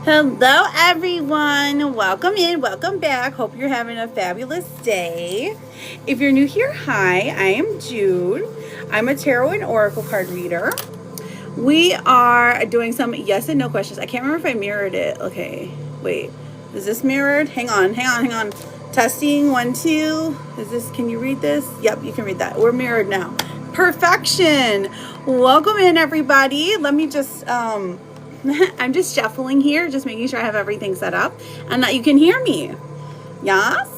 Hello everyone, welcome in, welcome back. Hope you're having a fabulous day. If you're new here, hi, I am Jude. I'm a tarot and oracle card reader. We are doing some yes and no questions. I can't remember if I mirrored it. Okay, wait, is this mirrored? Hang on. Testing, 1, 2. Is this, can you read this? Yep, you can read that. We're mirrored now. Perfection. Welcome in everybody. Let me just I'm just shuffling here, just making sure I have everything set up and that you can hear me. Yes.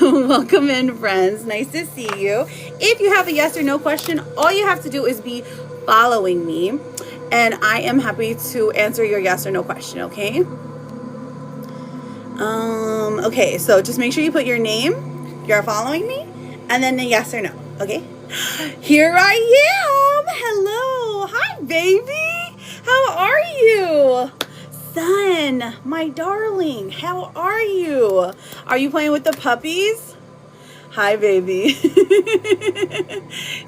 Welcome in, friends. Nice to see you. If you have a yes or no question, all you have to do is be following me and I am happy to answer your yes or no question, okay? Okay, so just make sure you put your name, you're following me, and then the yes or no, okay? Here I am. Hello. Hi, baby. How are you? Son, my darling, how are you? Are you playing with the puppies? Hi, baby.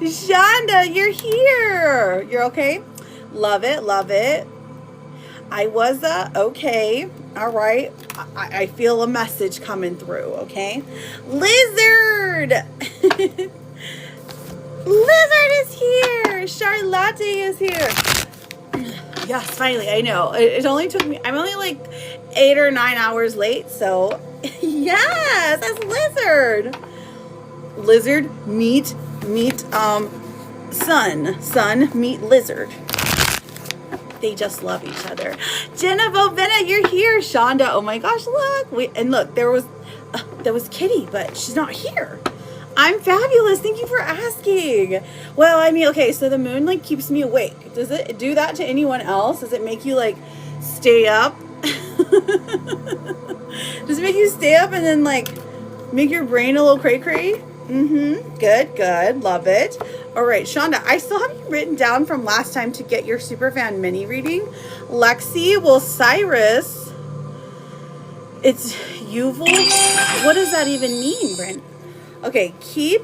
Shonda, you're here. You're okay? Love it. I was okay. All right. I feel a message coming through, okay? Lizard. Lizard is here. Charlotte is here. Yes, finally. I know. It only took me, I'm only like 8 or 9 hours late. So yes, that's Lizard. Lizard meet Sun meet Lizard. They just love each other. Jenna Bovena, you're here. Shonda, oh my gosh, look. And look, there was Kitty, but she's not here. I'm fabulous. Thank you for asking. Well, I mean, okay, so the moon like keeps me awake. Does it do that to anyone else? Does it make you like stay up? Does it make you stay up and then like make your brain a little cray-cray? Good. Love it. All right, Shonda, I still have you written down from last time to get your Superfan mini reading. Lexi, well, Cyrus, it's Yuval. What does that even mean, Brent? Okay, Kep,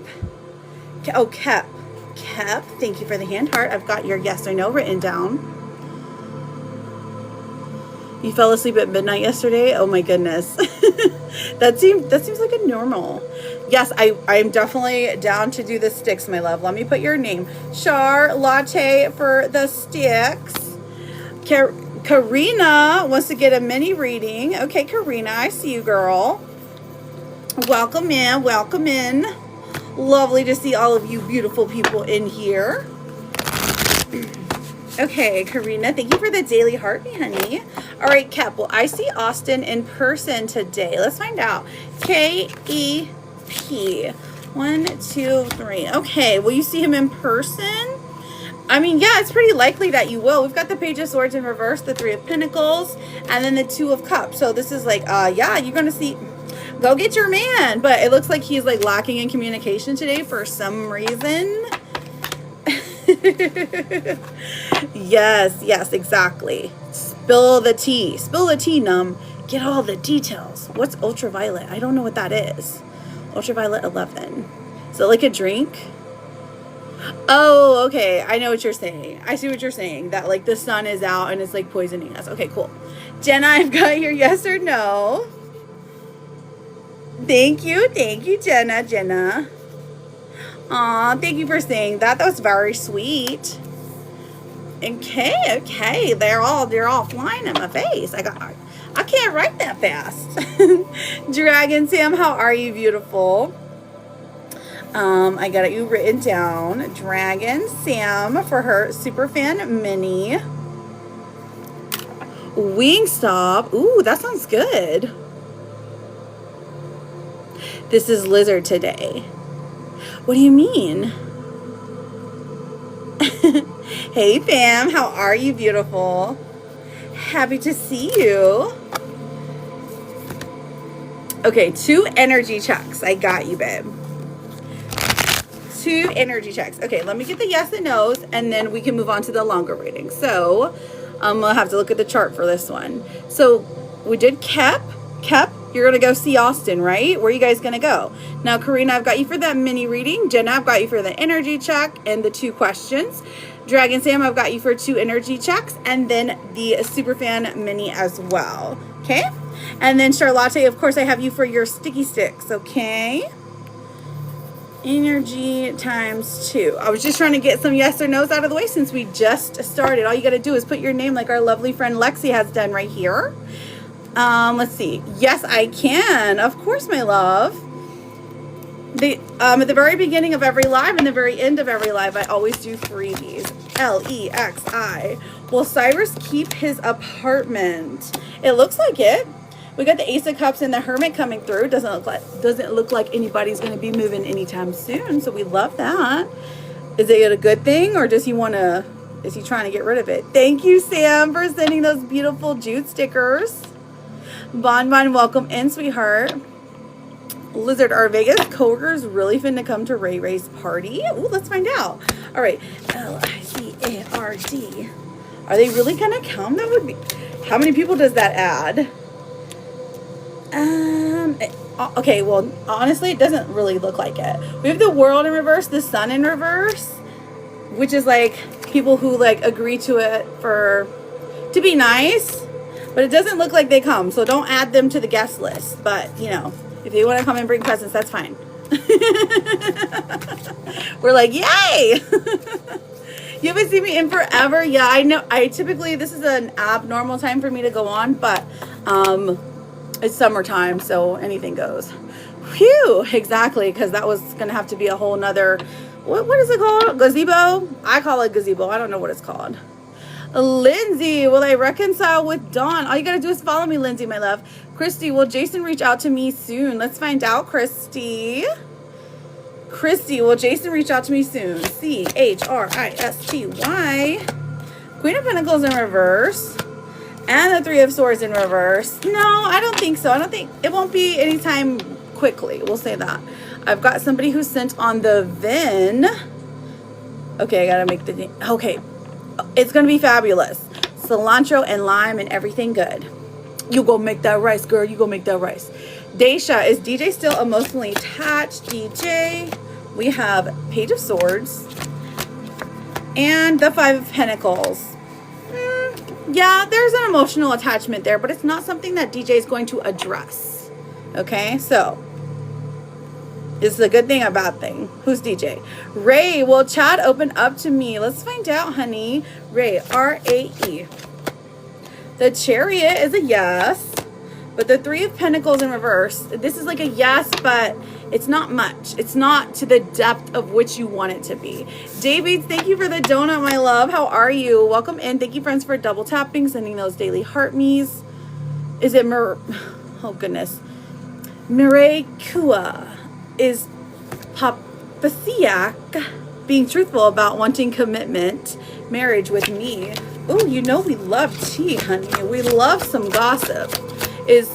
thank you for the hand heart. I've got your yes or no written down. You fell asleep at midnight yesterday? Oh my goodness. That seems like a normal. Yes, I'm definitely down to do the sticks, my love. Let me put your name. Charlotte for the sticks. Karina wants to get a mini reading. Okay, Karina, I see you, girl. Welcome in. Lovely to see all of you beautiful people in here. Okay, Karina, thank you for the daily heartbeat, honey. All right, Kep, well, I see Austin in person today. Let's find out. K-E-P. 1, 2, 3. Okay, will you see him in person? I mean, yeah, it's pretty likely that you will. We've got the Page of Swords in reverse, the 3 of Pentacles, and then the 2 of Cups. So this is like, yeah, you're going to see... Go get your man. But it looks like he's like lacking in communication today for some reason. Yes, exactly. Spill the tea, Num. Get all the details. What's ultraviolet? I don't know what that is. Ultraviolet 11. Is it like a drink? Oh, okay. I know what you're saying. I see what you're saying. That like the sun is out and it's like poisoning us. Okay, cool. Jenna, I've got your yes or no. Thank you, Jenna. Aw, thank you for saying that. That was very sweet. Okay. They're all flying in my face. I can't write that fast. Dragon Sam, how are you, beautiful? I got you written down. Dragon Sam for her Superfan mini. Wingstop. Ooh, that sounds good. This is Lizard today. What do you mean? Hey fam, how are you, beautiful? Happy to see you. Okay, 2 energy checks. I got you, babe. 2 energy checks. Okay, let me get the yes and no's, and then we can move on to the longer reading. So, we'll have to look at the chart for this one. So, we did Kep, You're going to go see Austin, right? Where are you guys going to go? Now, Karina, I've got you for that mini reading. Jenna, I've got you for the energy check and the 2 questions. Dragon Sam, I've got you for 2 energy checks, and then the Superfan mini as well. Okay? And then Charlotte, of course, I have you for your sticky sticks. Okay? Energy times 2. I was just trying to get some yes or no's out of the way since we just started. All you got to do is put your name like our lovely friend Lexi has done right here. Let's see. Yes, I can. Of course, my love. At the very beginning of every live and the very end of every live, I always do freebies. Lexi. Will Cyrus keep his apartment? It looks like it. We got the Ace of Cups and the Hermit coming through. Doesn't look like anybody's going to be moving anytime soon. So we love that. Is it a good thing, or is he trying to get rid of it? Thank you, Sam, for sending those beautiful Jude stickers. Bon, welcome in, sweetheart. Lizard R Vegas, coworkers really finna come to Ray Ray's party. Ooh, let's find out. All right, LICARD. Are they really gonna come? That would be. How many people does that add? Okay, well, honestly, it doesn't really look like it. We have the world in reverse, the sun in reverse, which is like people who like agree to it to be nice, but it doesn't look like they come. So don't add them to the guest list. But you know, if they want to come and bring presents, that's fine. We're like, yay! You haven't seen me in forever. Yeah, I know. This is an abnormal time for me to go on, but it's summertime, so anything goes. Phew, exactly, because that was going to have to be a whole nother, what is it called? Gazebo? I call it gazebo. I don't know what it's called. Lindsay, will I reconcile with Dawn? All you got to do is follow me, Lindsay, my love. Christy, will Jason reach out to me soon? Let's find out, Christy. Christy, will Jason reach out to me soon? CHRISTY. Queen of Pentacles in reverse. And the 3 of Swords in reverse. No, I don't think so. I don't think it won't be anytime quickly. We'll say that. I've got somebody who sent on the VIN. Okay, I gotta make the... Okay. It's gonna be fabulous. Cilantro and lime and everything good. You go make that rice, girl. You go make that rice. Daisha, is DJ still emotionally attached? DJ. We have Page of Swords. And the 5 of Pentacles. Yeah, there's an emotional attachment there, but it's not something that DJ is going to address. Okay, so this is a good thing, a bad thing. Who's DJ? Ray, will Chad open up to me? Let's find out, honey. Ray, R-A-E. The Chariot is a yes, but the 3 of Pentacles in reverse, this is like a yes, but it's not much. It's not to the depth of which you want it to be. David, thank you for the donut, my love. How are you? Welcome in. Thank you, friends, for double tapping, sending those daily heart me's. Is it oh, goodness. Mireille Kua. Is Papasiak being truthful about wanting commitment, marriage with me? Oh, you know we love tea, honey. We love some gossip. Is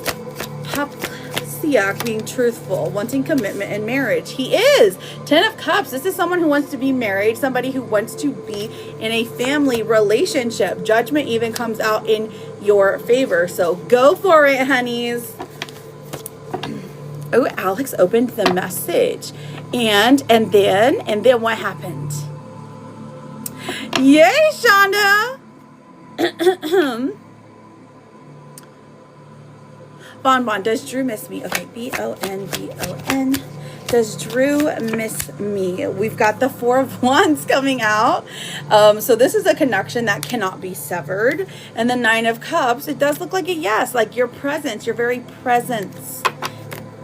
Papasiak being truthful, wanting commitment and marriage? He is. 10 of Cups. This is someone who wants to be married, somebody who wants to be in a family relationship. Judgment even comes out in your favor. So go for it, honeys. Oh, Alex opened the message. And then what happened? Yay, Shonda. Bon, does Drew miss me? Okay, B-O-N. Does Drew miss me? We've got the 4 of Wands coming out. So this is a connection that cannot be severed. And the 9 of Cups, it does look like a yes, like your presence, your very presence.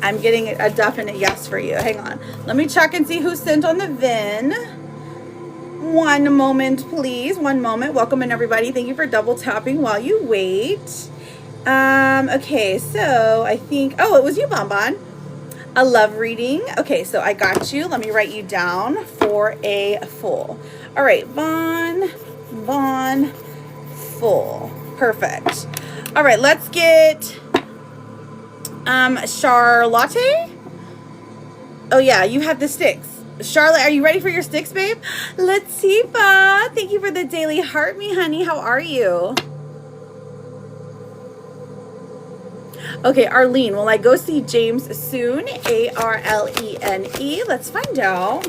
I'm getting a definite yes for you. Hang on. Let me check and see who sent on the VIN. One moment, please. One moment. Welcome in, everybody. Thank you for double tapping while you wait. Okay, so I think... Oh, it was you, Bonbon. A love reading. Okay, so I got you. Let me write you down for a full. All right, Von, full. Perfect. All right, let's get... Charlotte? Oh yeah, you have the sticks. Charlotte, are you ready for your sticks, babe? Latifa, thank you for the daily heart me, honey. How are you? Okay, Arlene, will I go see James soon? Arlene. Let's find out.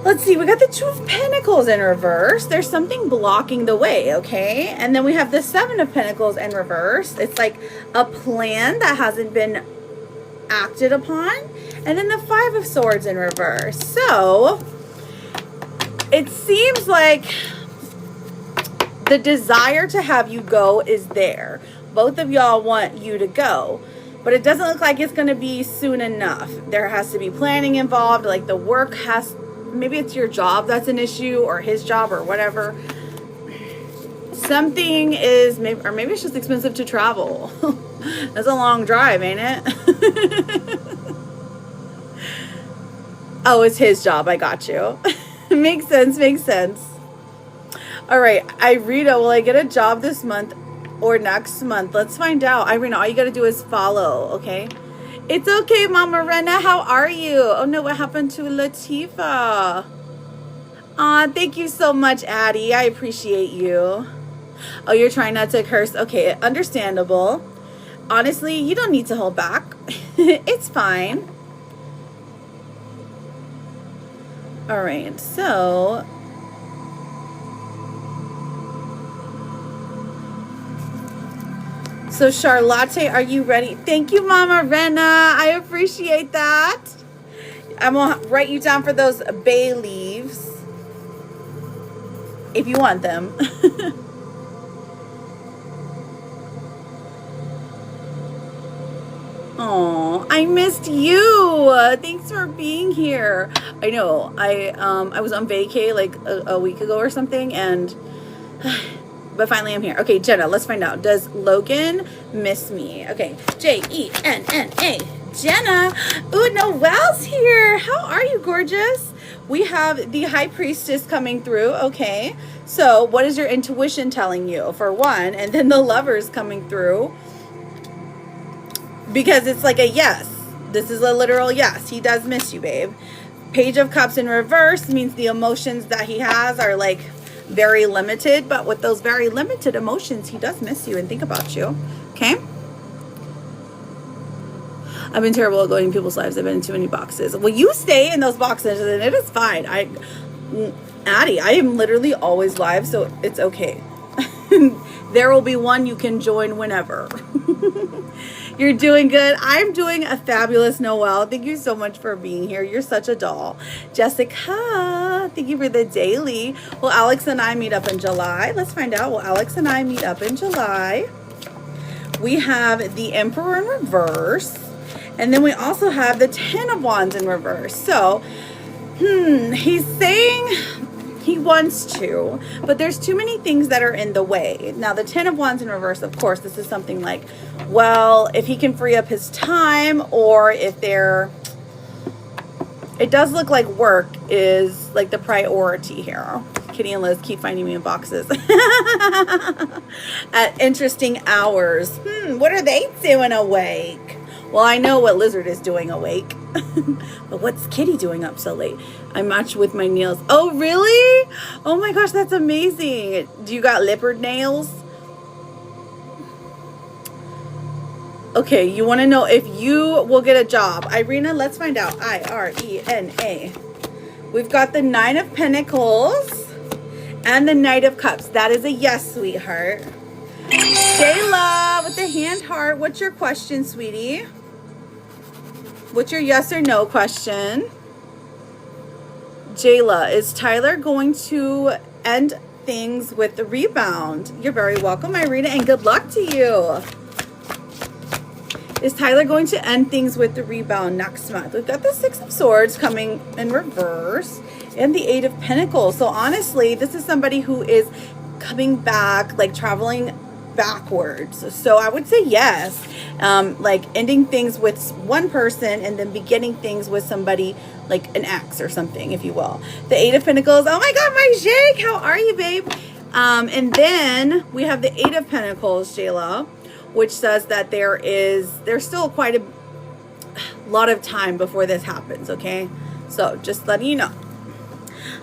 Let's see, we got the Two of Pentacles in reverse. There's something blocking the way, okay? And then we have the Seven of Pentacles in reverse. It's like a plan that hasn't been acted upon. And then the Five of Swords in reverse. So, it seems like the desire to have you go is there. Both of y'all want you to go, but it doesn't look like it's going to be soon enough. There has to be planning involved, like the work has, maybe it's your job that's an issue, or his job, or whatever. Something is, maybe, or maybe it's just expensive to travel. That's a long drive, ain't it? Oh, it's his job. I got you. Makes sense, makes sense. All right, Irina, will I get a job this month or next month? Let's find out. Irina, all you got to do is follow, okay? It's okay, Mama Rena. How are you? Oh, no, what happened to Latifa? Aw, thank you so much, Addie. I appreciate you. Oh, you're trying not to curse. Okay, understandable. Honestly, you don't need to hold back. It's fine. All right, so... So, Charlotte, are you ready? Thank you, Mama Rena. I appreciate that. I'm going to write you down for those bay leaves. If you want them. Oh, I missed you. Thanks for being here. I know. I was on vacay like a week ago or something, and... But finally I'm here. Okay, Jenna, let's find out. Does Logan miss me? Okay, Jenna. Jenna. Ooh, Noelle's here. How are you, gorgeous? We have the High Priestess coming through. Okay, so what is your intuition telling you, for one? And then the Lovers coming through. Because it's like a yes. This is a literal yes. He does miss you, babe. Page of Cups in reverse means the emotions that he has are like... very limited, but with those very limited emotions, he does miss you and think about you. Okay? I've been terrible at going in people's lives. I've been in too many boxes. Well, you stay in those boxes and it is fine. Addie, I am literally always live, so it's okay. There will be one you can join whenever. You're doing good. I'm doing a fabulous, Noelle. Thank you so much for being here. You're such a doll. Jessica, thank you for the daily. Will Alex and I meet up in July? Let's find out. Will Alex and I meet up in July? We have the Emperor in reverse. And then we also have the Ten of Wands in reverse. So, he's saying... he wants to, but there's too many things that are in the way. Now, the Ten of Wands in reverse, of course, this is something like, well, if he can free up his time, or if they're... It does look like work is like the priority here. Kitty and Liz keep finding me in boxes. At interesting hours. What are they doing awake? Well, I know what Lizard is doing awake. But what's Kitty doing up so late? I matched with my nails. Oh, really? Oh my gosh, that's amazing. Do you got leopard nails? Okay, you want to know if you will get a job. Irina, let's find out. I-R-E-N-A. We've got the Nine of Pentacles and the Knight of Cups. That is a yes, sweetheart. Shayla with the hand heart. What's your question, sweetie? What's your yes or no question? Jayla, is Tyler going to end things with the rebound? You're very welcome, Irina, and good luck to you. Is Tyler going to end things with the rebound next month? We've got the Six of Swords coming in reverse and the Eight of Pentacles. So honestly, this is somebody who is coming back, like traveling backwards. So I would say yes. Like ending things with one person and then beginning things with somebody like an ex or something, if you will. The Eight of Pentacles. Oh my God, my Jake, how are you, babe? And then we have the Eight of Pentacles, Jayla, which says that there's still quite a lot of time before this happens, okay? So just letting you know.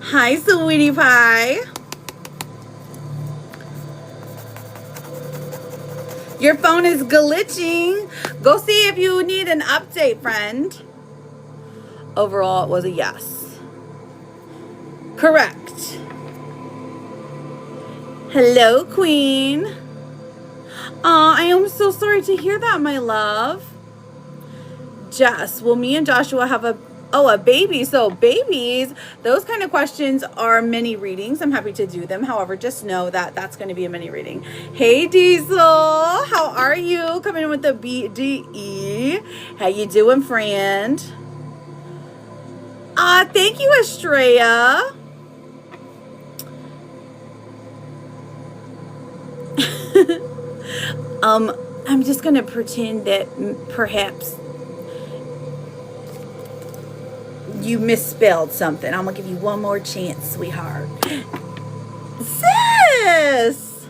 Hi, sweetie pie. Your phone is glitching. Go see if you need an update, friend. Overall, it was a yes. Correct. Hello, Queen. Aw, I am so sorry to hear that, my love. Jess, will me and Joshua have a baby? So babies, those kind of questions are mini readings. I'm happy to do them. However, just know that that's going to be a mini reading. Hey, Diesel. How are you? Coming in with the BDE. How you doing, friend? Thank you, Estrella. I'm just going to pretend that perhaps you misspelled something. I'm going to give you one more chance, sweetheart. Sis!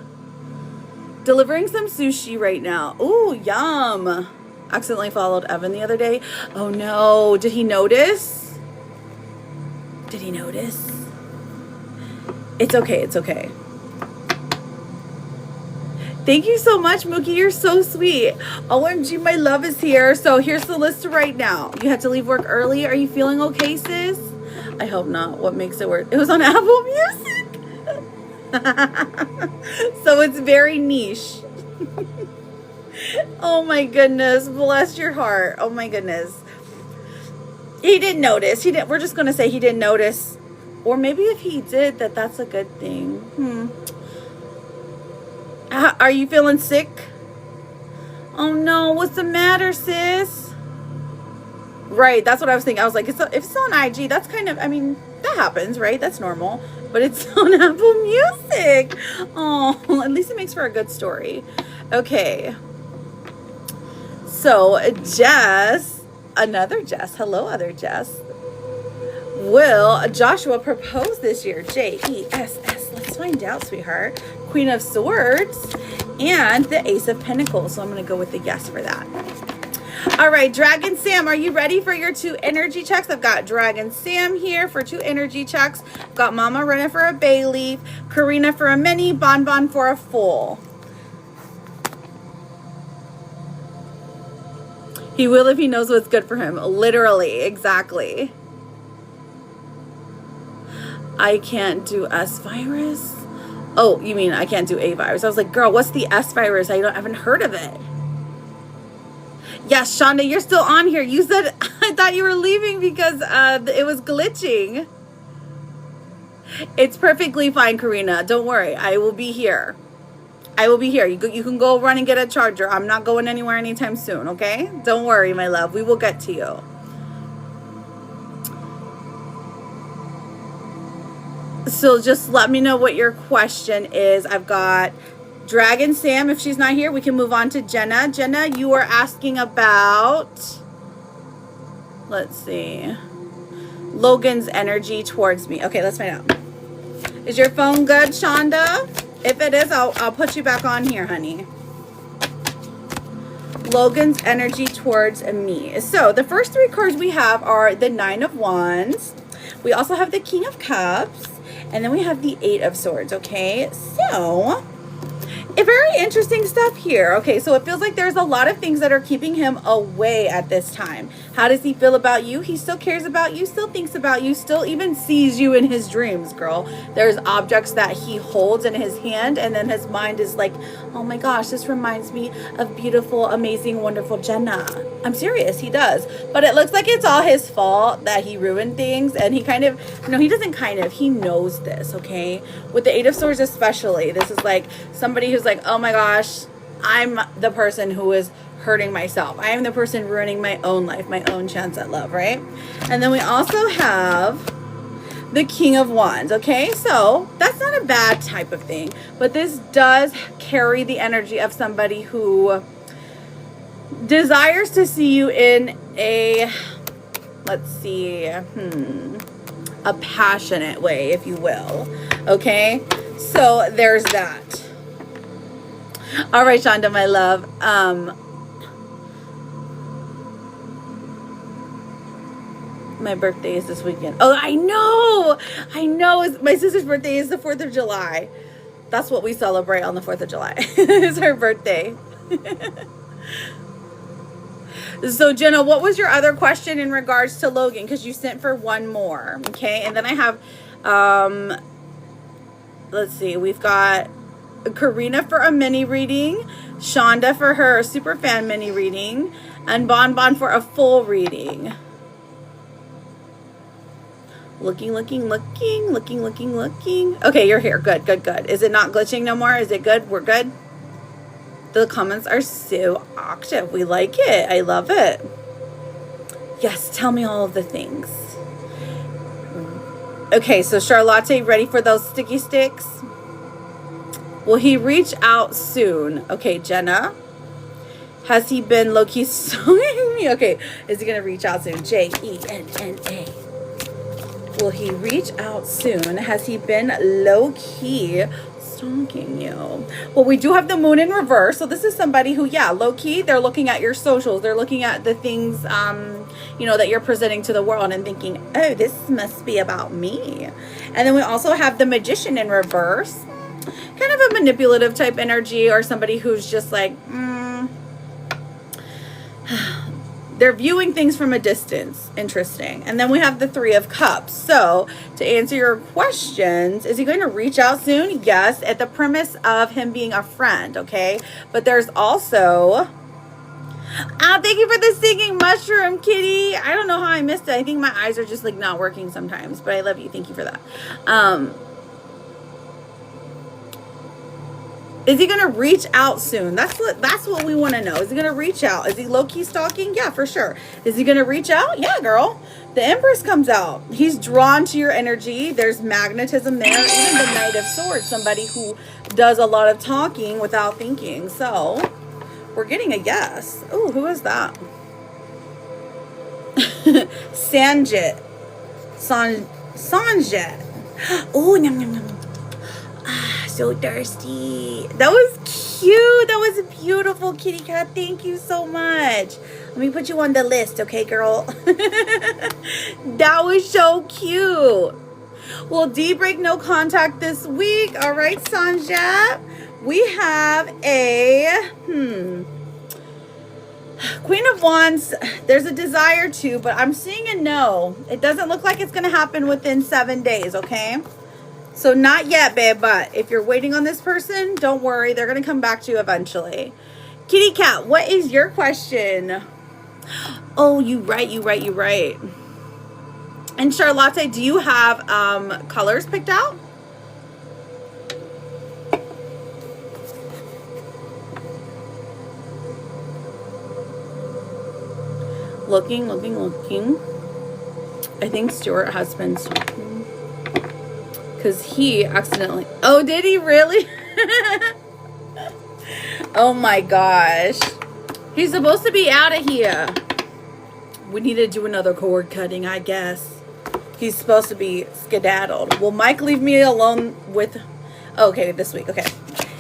Delivering some sushi right now. Ooh, yum. Accidentally followed Evan the other day. Oh no, did he notice? Did he notice? It's okay, it's okay. Thank you so much, Mookie. You're so sweet. OMG, my love is here. So here's the list right now. You had to leave work early. Are you feeling okay, sis? I hope not. What makes it work? It was on Apple Music. So it's very niche. Oh my goodness. Bless your heart. Oh my goodness. He didn't notice. We're just going to say he didn't notice. Or maybe if he did, that's a good thing. Are you feeling sick? Oh no, what's the matter, sis? Right, that's what I was thinking. I was like, if it's on IG, that's kind of, I mean, that happens, right? That's normal. But it's on Apple Music. Oh, at least it makes for a good story. Okay. So, Jess, another Jess. Hello, other Jess. Will Joshua propose this year? J-E-S-S. Let's find out, sweetheart. Queen of Swords and the Ace of Pentacles. So I'm going to go with the yes for that. All right, Dragon Sam, are you ready for your 2 energy checks? I've got Dragon Sam here for 2 energy checks. I've got Mama running for a bay leaf, Karina for a mini, Bon Bon for a full. He will if he knows what's good for him. Literally, exactly. I can't do S virus. Oh, you mean I can't do A virus? I was like, girl, what's the S virus? I haven't heard of it. Yes, Shonda, you're still on here. You said I thought you were leaving because it was glitching. It's perfectly fine, Karina. Don't worry. I will be here. I will be here. You can go run and get a charger. I'm not going anywhere anytime soon, okay? Don't worry, my love. We will get to you. So just let me know what your question is. I've got Dragon Sam. If she's not here, we can move on to Jenna. Jenna, you are asking about, let's see, Logan's energy towards me. Okay, let's find out. Is your phone good, Shonda? If it is, I'll put you back on here, honey. Logan's energy towards me. So the first 3 cards we have are the 9 of Wands. We also have the King of Cups. And then we have the 8 of Swords, okay? So, very interesting stuff here. Okay, so it feels like there's a lot of things that are keeping him away at this time. How does he feel about you? He still cares about you, still thinks about you, still even sees you in his dreams, girl. There's objects that he holds in his hand, and then his mind is like, oh my gosh, this reminds me of beautiful, amazing, wonderful Jenna. I'm serious, he does. But it looks like it's all his fault that he ruined things, and he kind of, no, he doesn't kind of, he knows this, okay? With the 8 of Swords especially, this is like somebody who's like, oh my gosh, I'm the person who is hurting myself. I am the person ruining my own life, my own chance at love, right? And then we also have the King of Wands, okay? So that's not a bad type of thing, but this does carry the energy of somebody who desires to see you in a, let's see, a passionate way, if you will, okay? So there's that. All right, Shonda, my love. My birthday is this weekend. Oh, I know. My sister's birthday is the 4th of July. That's what we celebrate on the 4th of July. It's her birthday. So Jenna, what was your other question in regards to Logan? Because you sent for one more, okay? And then I have, let's see, we've got Karina for a mini reading, Shonda for her super fan mini reading, and Bon Bon for a full reading. Looking. Okay, you're here. Good. Is it not glitching no more? Is it good? We're good? The comments are so active. We like it. I love it. Yes, tell me all of the things. Okay, so Charlotte, ready for those sticky sticks? Will he reach out soon? Okay, Jenna. Has he been low-key stalking me? Okay, is he going to reach out soon? Jenna. Will he reach out soon? Has he been low-key stalking you? Well, we do have the moon in reverse. So this is somebody who, yeah, low-key, they're looking at your socials. They're looking at the things, you know, that you're presenting to the world and thinking, oh, this must be about me. And then we also have the magician in reverse. Kind of a manipulative type energy, or somebody who's just like, they're viewing things from a distance. Interesting. And then we have the Three of Cups. So to answer your questions, is he going to reach out soon? Yes, at the premise of him being a friend, okay? But there's also, thank you for the singing mushroom, Kitty. I don't know how I missed it. I think my eyes are just like not working sometimes, but I love you. Thank you for that. Is he going to reach out soon? That's what we want to know. Is he going to reach out? Is he low-key stalking? Yeah, for sure. Is he going to reach out? Yeah, girl. The Empress comes out. He's drawn to your energy. There's magnetism there. Even the Knight of Swords, somebody who does a lot of talking without thinking. So we're getting a yes. Oh, who is that? Sanjit. Sanjit. Oh, yum, yum, yum. So thirsty. That was cute. That was beautiful, kitty cat. Thank you so much. Let me put you on the list, okay, girl? That was so cute. Well, D break no contact this week. All right, Sanja. We have a Queen of Wands. There's a desire to, but I'm seeing a no. It doesn't look like it's going to happen within 7 days, okay? So not yet, babe, but if you're waiting on this person, don't worry. They're going to come back to you eventually. Kitty cat, what is your question? Oh, you right. And Charlotte, do you have colors picked out? Looking. I think Stuart has been talking. Because he accidentally... Oh, did he really? Oh my gosh. He's supposed to be out of here. We need to do another cord cutting, I guess. He's supposed to be skedaddled. Will Mike leave me alone with... Okay, this week. Okay.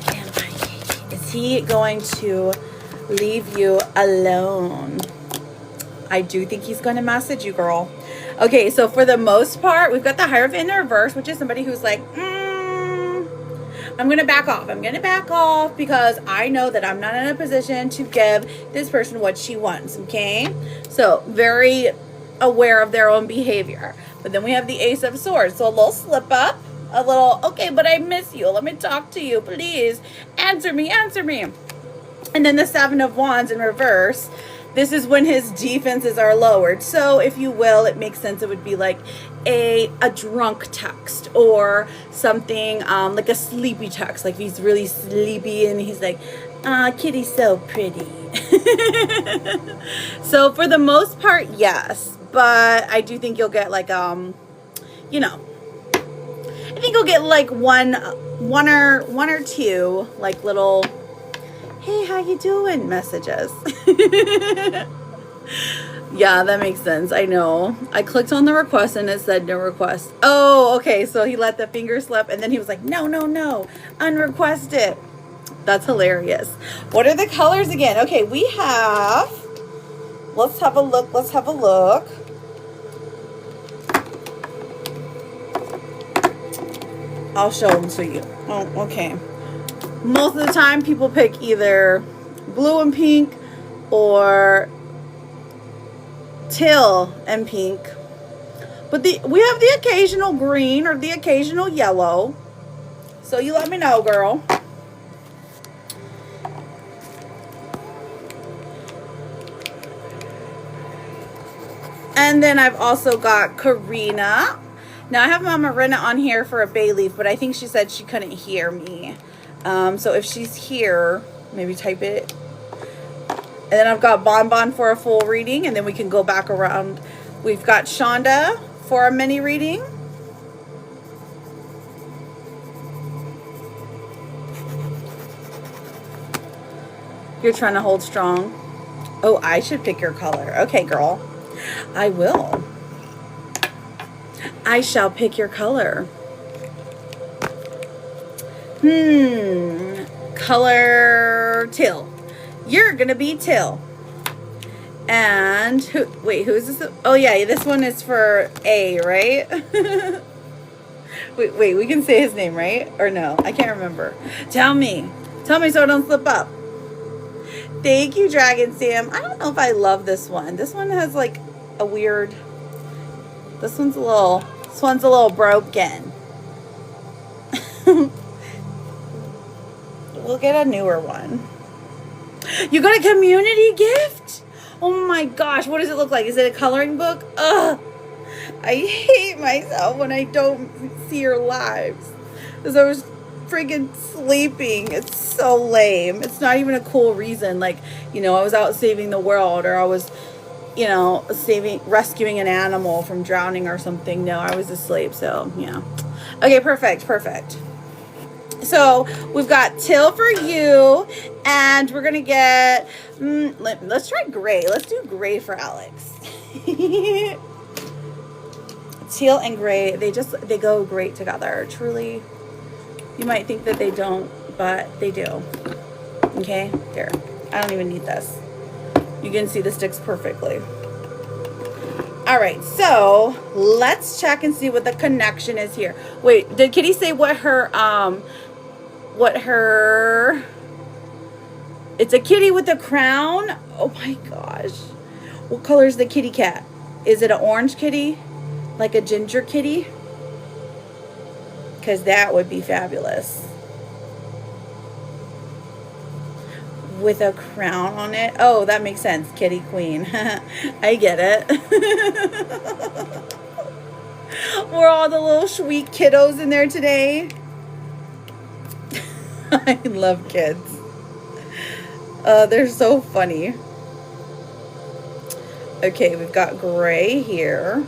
And Mike, is he going to leave you alone? I do think he's going to message you, girl. Okay, so for the most part, we've got the Hierophant in reverse, which is somebody who's like, I'm going to back off. I'm going to back off because I know that I'm not in a position to give this person what she wants, okay? So very aware of their own behavior. But then we have the Ace of Swords. So a little slip up, a little, okay, but I miss you. Let me talk to you, please. Answer me. And then the Seven of Wands in reverse. This is when his defenses are lowered. So if you will, it makes sense. It would be like a drunk text or something like a sleepy text. Like he's really sleepy and he's like, Kitty's so pretty. So for the most part, yes. But I do think you'll get like, you know, I think you'll get like one or two like little, hey, how you doing messages. Yeah, that makes sense. I know. I clicked on the request and it said no request. Oh, okay. So he let the finger slip and then he was like, no, unrequest it. That's hilarious. What are the colors again? Okay, we have, let's have a look. I'll show them to you. Oh, okay. Most of the time people pick either blue and pink, or teal and pink. But we have the occasional green or the occasional yellow. So you let me know, girl. And then I've also got Karina. Now I have Mama Rena on here for a bay leaf, but I think she said she couldn't hear me. So if she's here, maybe type it. And then I've got Bon Bon for a full reading, and then we can go back around. We've got Shonda for a mini reading. You're trying to hold strong. Oh, I should pick your color. Okay, girl. I will. I shall pick your color. Color teal. You're gonna be teal. And who's this? Oh yeah, this one is for A, right? wait, we can say his name, right? Or no? I can't remember. Tell me so I don't slip up. Thank you, Dragon Sam. I don't know if I love this one. This one has like a weird. This one's a little broken. We'll get a newer one. You got a community gift? Oh my gosh, what does it look like? Is it a coloring book? Ugh. I hate myself when I don't see your lives. Because I was freaking sleeping. It's so lame. It's not even a cool reason. Like, I was out saving the world, or I was, rescuing an animal from drowning or something. No, I was asleep. So, yeah. Okay, perfect. So we've got teal for you, and we're gonna get let's try gray. Let's do gray for Alex. Teal and gray, they go great together. Truly, you might think that they don't, but they do. Okay, there. I don't even need this. You can see the sticks perfectly. All right, so let's check and see what the connection is here. Wait, did Kitty say what her it's a kitty with a crown? Oh my gosh. What color is the kitty cat? Is it an orange kitty? Like a ginger kitty? Because that would be fabulous. With a crown on it. Oh, that makes sense. Kitty queen. I get it. We're all the little sweet kiddos in there today. I love kids. They're so funny. Okay, we've got gray here.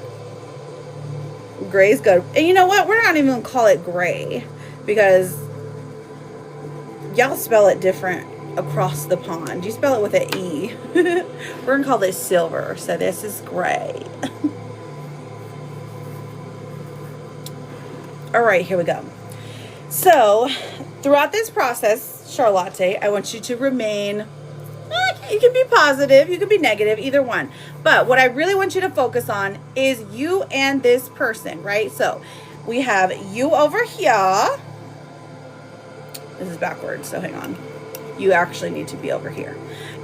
Gray's good. And you know what? We're not even going to call it gray, because y'all spell it different across the pond. You spell it with an E. We're going to call this silver. So this is gray. All right, here we go. So throughout this process, Charlotte, I want you to remain, you can be positive, you can be negative, either one. But what I really want you to focus on is you and this person, right? So we have you over here. This is backwards, so hang on. You actually need to be over here.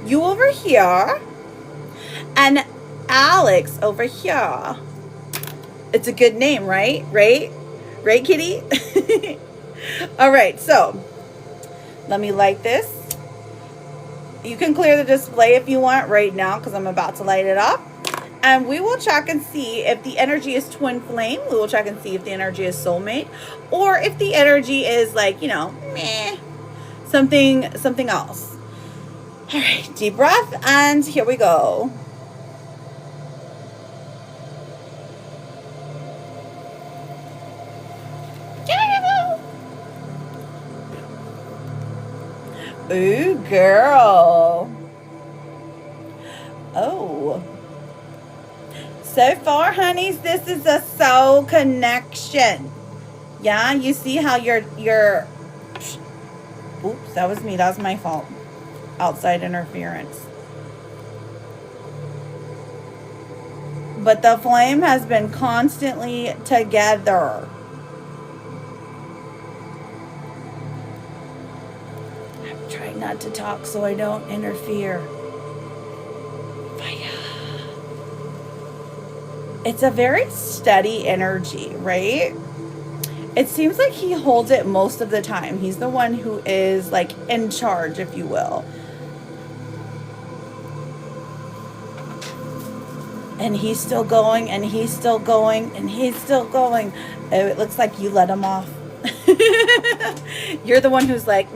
You over here. And Alex over here. It's a good name, right? Right, kitty? All right, so let me light this. You can clear the display if you want right now, because I'm about to light it up. And we will check and see if the energy is twin flame. We will check and see if the energy is soulmate, or if the energy is like, meh, something else. All right, deep breath, and here we go. Ooh, girl. Oh. So far, honeys, this is a soul connection. Yeah, you see how your oops, that was me. That was my fault. Outside interference. But the flame has been constantly together. Trying not to talk so I don't interfere. Fire. It's a very steady energy, right? It seems like he holds it most of the time. He's the one who is like in charge, if you will. And he's still going, and he's still going, and he's still going. It looks like you let him off. You're the one who's like,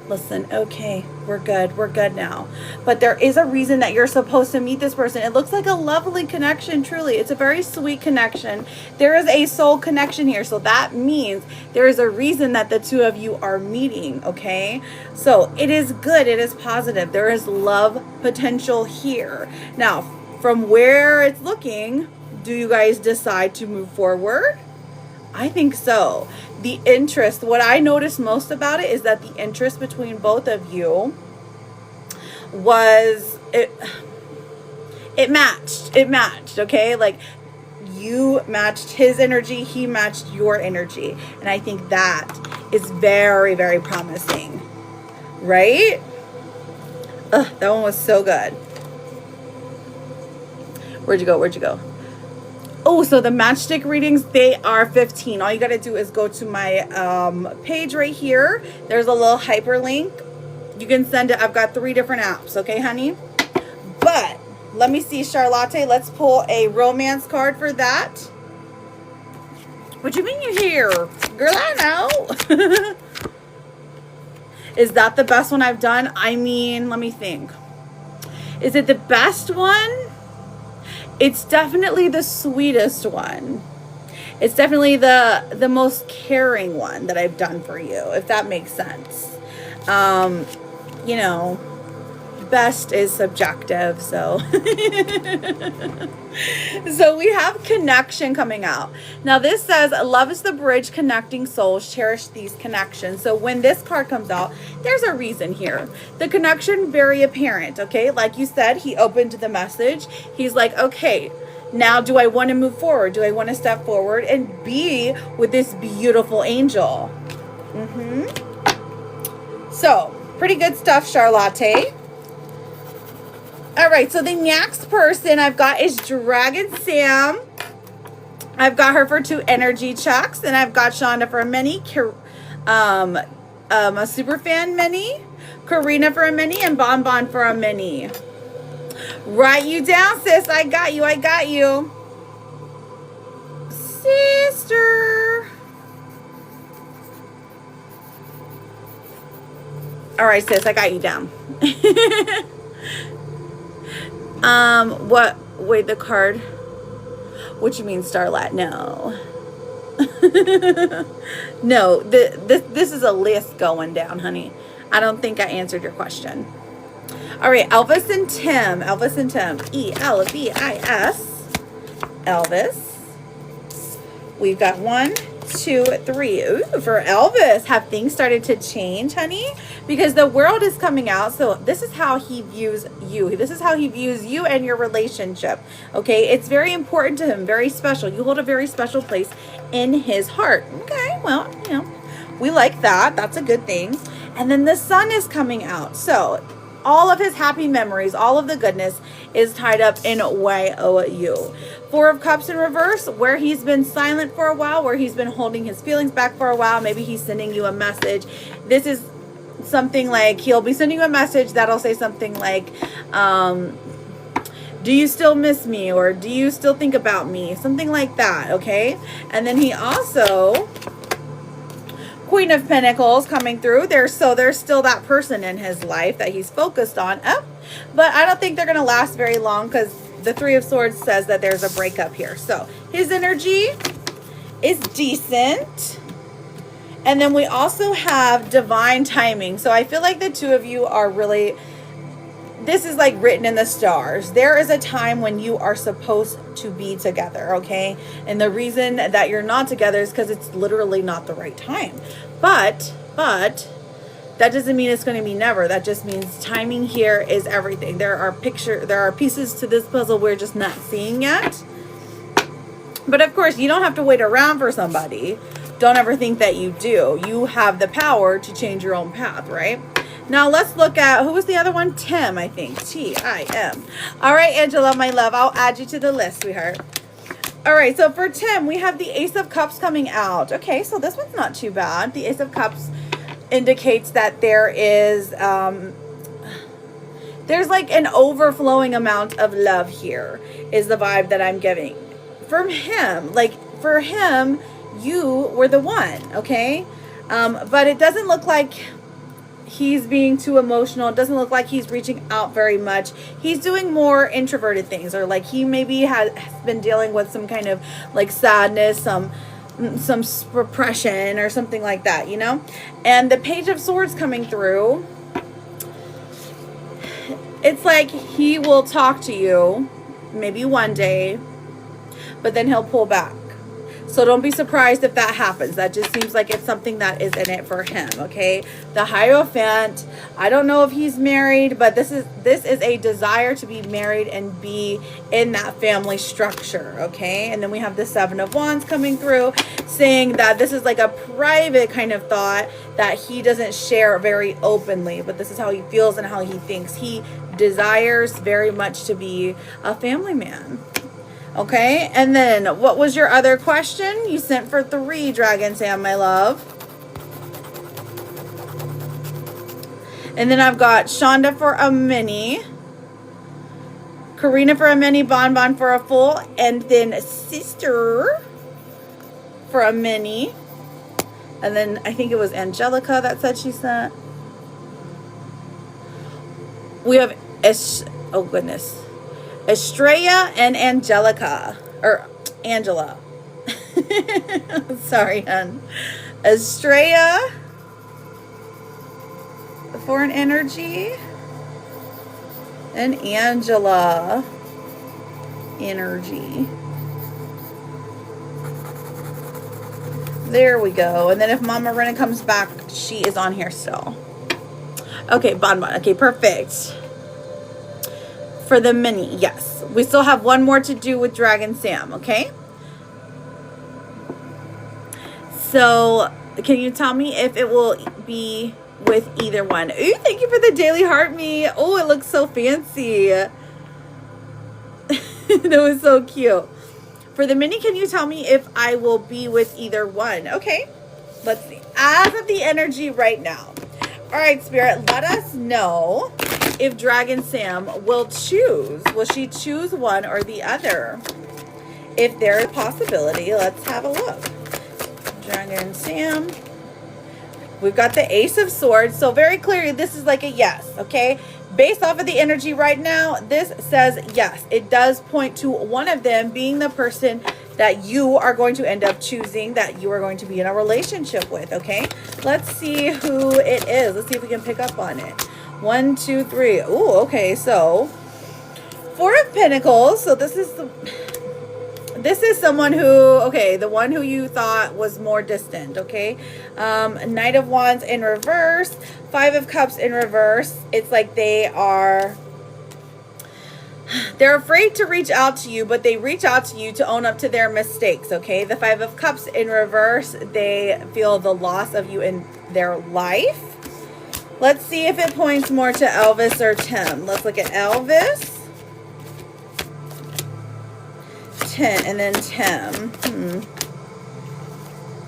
listen, okay, we're good now. But there is a reason that you're supposed to meet this person. It looks like a lovely connection, truly. It's a very sweet connection. There is a soul connection here. So that means there is a reason that the two of you are meeting, okay? So it is good. It is positive. There is love potential here. Now, from where it's looking, do you guys decide to move forward? I think so. The interest, what I noticed most about it is that the interest between both of you was, it matched, okay? Like you matched his energy, he matched your energy. And I think that is very, very promising, right? That one was so good. Where'd you go? Oh, so the matchstick readings, they are 15. All you got to do is go to my page right here. There's a little hyperlink. You can send it. I've got 3 different apps. Okay, honey? But let me see, Charlotte. Let's pull a romance card for that. What you mean you're here? Girl, I know. Is that the best one I've done? I mean, let me think. Is it the best one? It's definitely the sweetest one. It's definitely the most caring one that I've done for you, if that makes sense. You know, best is subjective, so. So we have connection coming out. Now this says, love is the bridge connecting souls, cherish these connections. So when this card comes out, there's a reason here. The connection, very apparent, okay? Like you said, he opened the message. He's like, okay, now do I want to move forward? Do I want to step forward and be with this beautiful angel? So, pretty good stuff, Charlotte. All right, so the next person I've got is Dragon Sam. I've got her for 2 energy checks, and I've got Shonda for a mini, a super fan mini, Karina for a mini, and Bon Bon for a mini. Write you down, sis. I got you. Sister. All right, sis, I got you down. Wait, the card. What you mean, Starlet? No. No, this is a list going down, honey. I don't think I answered your question. All right, Elvis and Tim. E-L-V-I-S. Elvis. We've got 1, 2, 3. Ooh, for Elvis. Have things started to change, honey? Because the world is coming out. So this is how he views you. This is how he views you and your relationship. Okay, it's very important to him. Very special. You hold a very special place in his heart. Okay, well, you know, we like that. That's a good thing. And then the sun is coming out. So all of his happy memories, all of the goodness is tied up in YOU. 4 of Cups in reverse, where he's been silent for a while, where he's been holding his feelings back for a while. Maybe he's sending you a message. This is something like, he'll be sending you a message that'll say something like, do you still miss me? Or do you still think about me? Something like that, okay? And then he also, Queen of Pentacles coming through. There's still that person in his life that he's focused on. But I don't think they're going to last very long because the 3 of Swords says that there's a breakup here. So his energy is decent. And then we also have divine timing. So I feel like the 2 of you are really, this is like written in the stars. There is a time when you are supposed to be together, okay? And the reason that you're not together is because it's literally not the right time. But that doesn't mean it's going to be never. That just means timing here is everything. There are pieces to this puzzle we're just not seeing yet. But of course, you don't have to wait around for somebody. Don't ever think that you do. You have the power to change your own path, right? Now let's look at, who was the other one? Tim, I think. T-I-M. All right, Angela, my love, I'll add you to the list, sweetheart. All right, so for Tim, we have the Ace of Cups coming out. Okay, so this one's not too bad. The Ace of Cups indicates that there is, there's like an overflowing amount of love here, is the vibe that I'm getting. From him, like for him, you were the one, okay? But it doesn't look like he's being too emotional. It doesn't look like he's reaching out very much. He's doing more introverted things, or like he maybe has been dealing with some kind of like sadness, some repression or something like that, you know? And the Page of Swords coming through, it's like he will talk to you maybe one day, but then he'll pull back. So don't be surprised if that happens. That just seems like it's something that is in it for him, okay? The Hierophant, I don't know if he's married, but this is a desire to be married and be in that family structure, okay? And then we have the Seven of Wands coming through, saying that this is like a private kind of thought that he doesn't share very openly, but this is how he feels and how he thinks. He desires very much to be a family man. Okay, and then what was your other question? You sent for 3, Dragon Sam, my love. And then I've got Shonda for a mini, Karina for a mini, Bon Bon for a full, and then Sister for a mini. And then I think it was Angelica that said she sent. We have, oh goodness. Estrella and Angelica, or Angela. Sorry, hon. Estrella for an energy, and Angela energy. There we go. And then if Mama Rena comes back, she is on here still. Okay, Bon Bon. Okay, perfect. For the mini, yes. We still have one more to do with Dragon Sam, okay? So, can you tell me if it will be with either one? Ooh, thank you for the daily heart me. Oh, it looks so fancy. That was so cute. For the mini, can you tell me if I will be with either one? Okay, let's see. As of the energy right now. All right, Spirit, let us know if Dragon Sam will choose. Will she choose one or the other? If there is a possibility, let's have a look. Dragon Sam. We've got the Ace of Swords. So very clearly, this is like a yes, okay? Based off of the energy right now, this says yes. It does point to one of them being the person that you are going to end up choosing, that you are going to be in a relationship with, okay? Let's see who it is. Let's see if we can pick up on it. 1, 2, 3. Ooh, okay, so 4 of Pentacles. So this is someone who, okay, the one who you thought was more distant, okay? Knight of Wands in reverse, 5 of Cups in reverse. It's like they're afraid to reach out to you, but they reach out to you to own up to their mistakes, okay? The 5 of Cups in reverse, they feel the loss of you in their life. Let's see if it points more to Elvis or Tim. Let's look at Elvis. 10 and then Tim.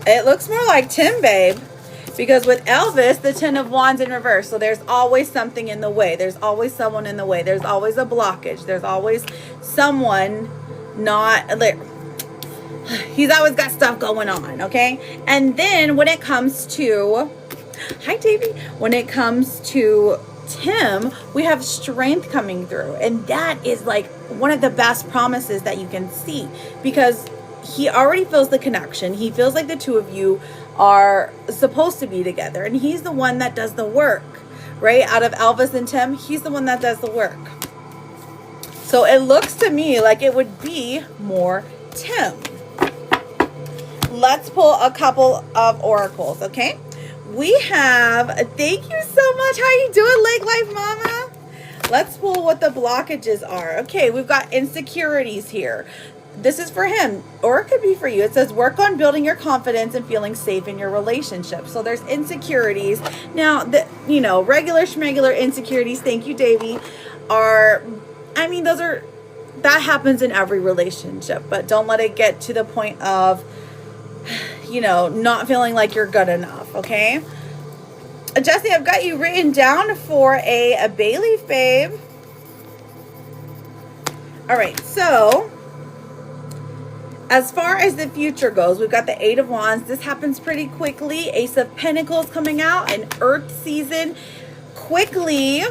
It looks more like Tim, babe. Because with Elvis, the 10 of Wands in reverse. So there's always something in the way. There's always someone in the way. There's always a blockage. There's always someone not... He's always got stuff going on, okay? And then when it comes to... Hi, Davey. When it comes to Tim, we have strength coming through. And that is like one of the best promises that you can see. Because he already feels the connection. He feels like the two of you are supposed to be together. And he's the one that does the work, right? Out of Elvis and Tim, he's the one that does the work. So it looks to me like it would be more Tim. Let's pull a couple of oracles, okay? We have, thank you so much. How you doing, Lake Life Mama? Let's pull what the blockages are. Okay, we've got insecurities here. this is for him, or it could be for you. It says work on building your confidence and feeling safe in your relationship. So there's insecurities. Now, regular schmegular insecurities, thank you, Davey, that happens in every relationship, but don't let it get to the point of, not feeling like you're good enough, okay? Jesse, I've got you written down for a bay leaf, babe. All right, so as far as the future goes, we've got the Eight of Wands. This happens pretty quickly. Ace of Pentacles coming out, an Earth season. Quickly,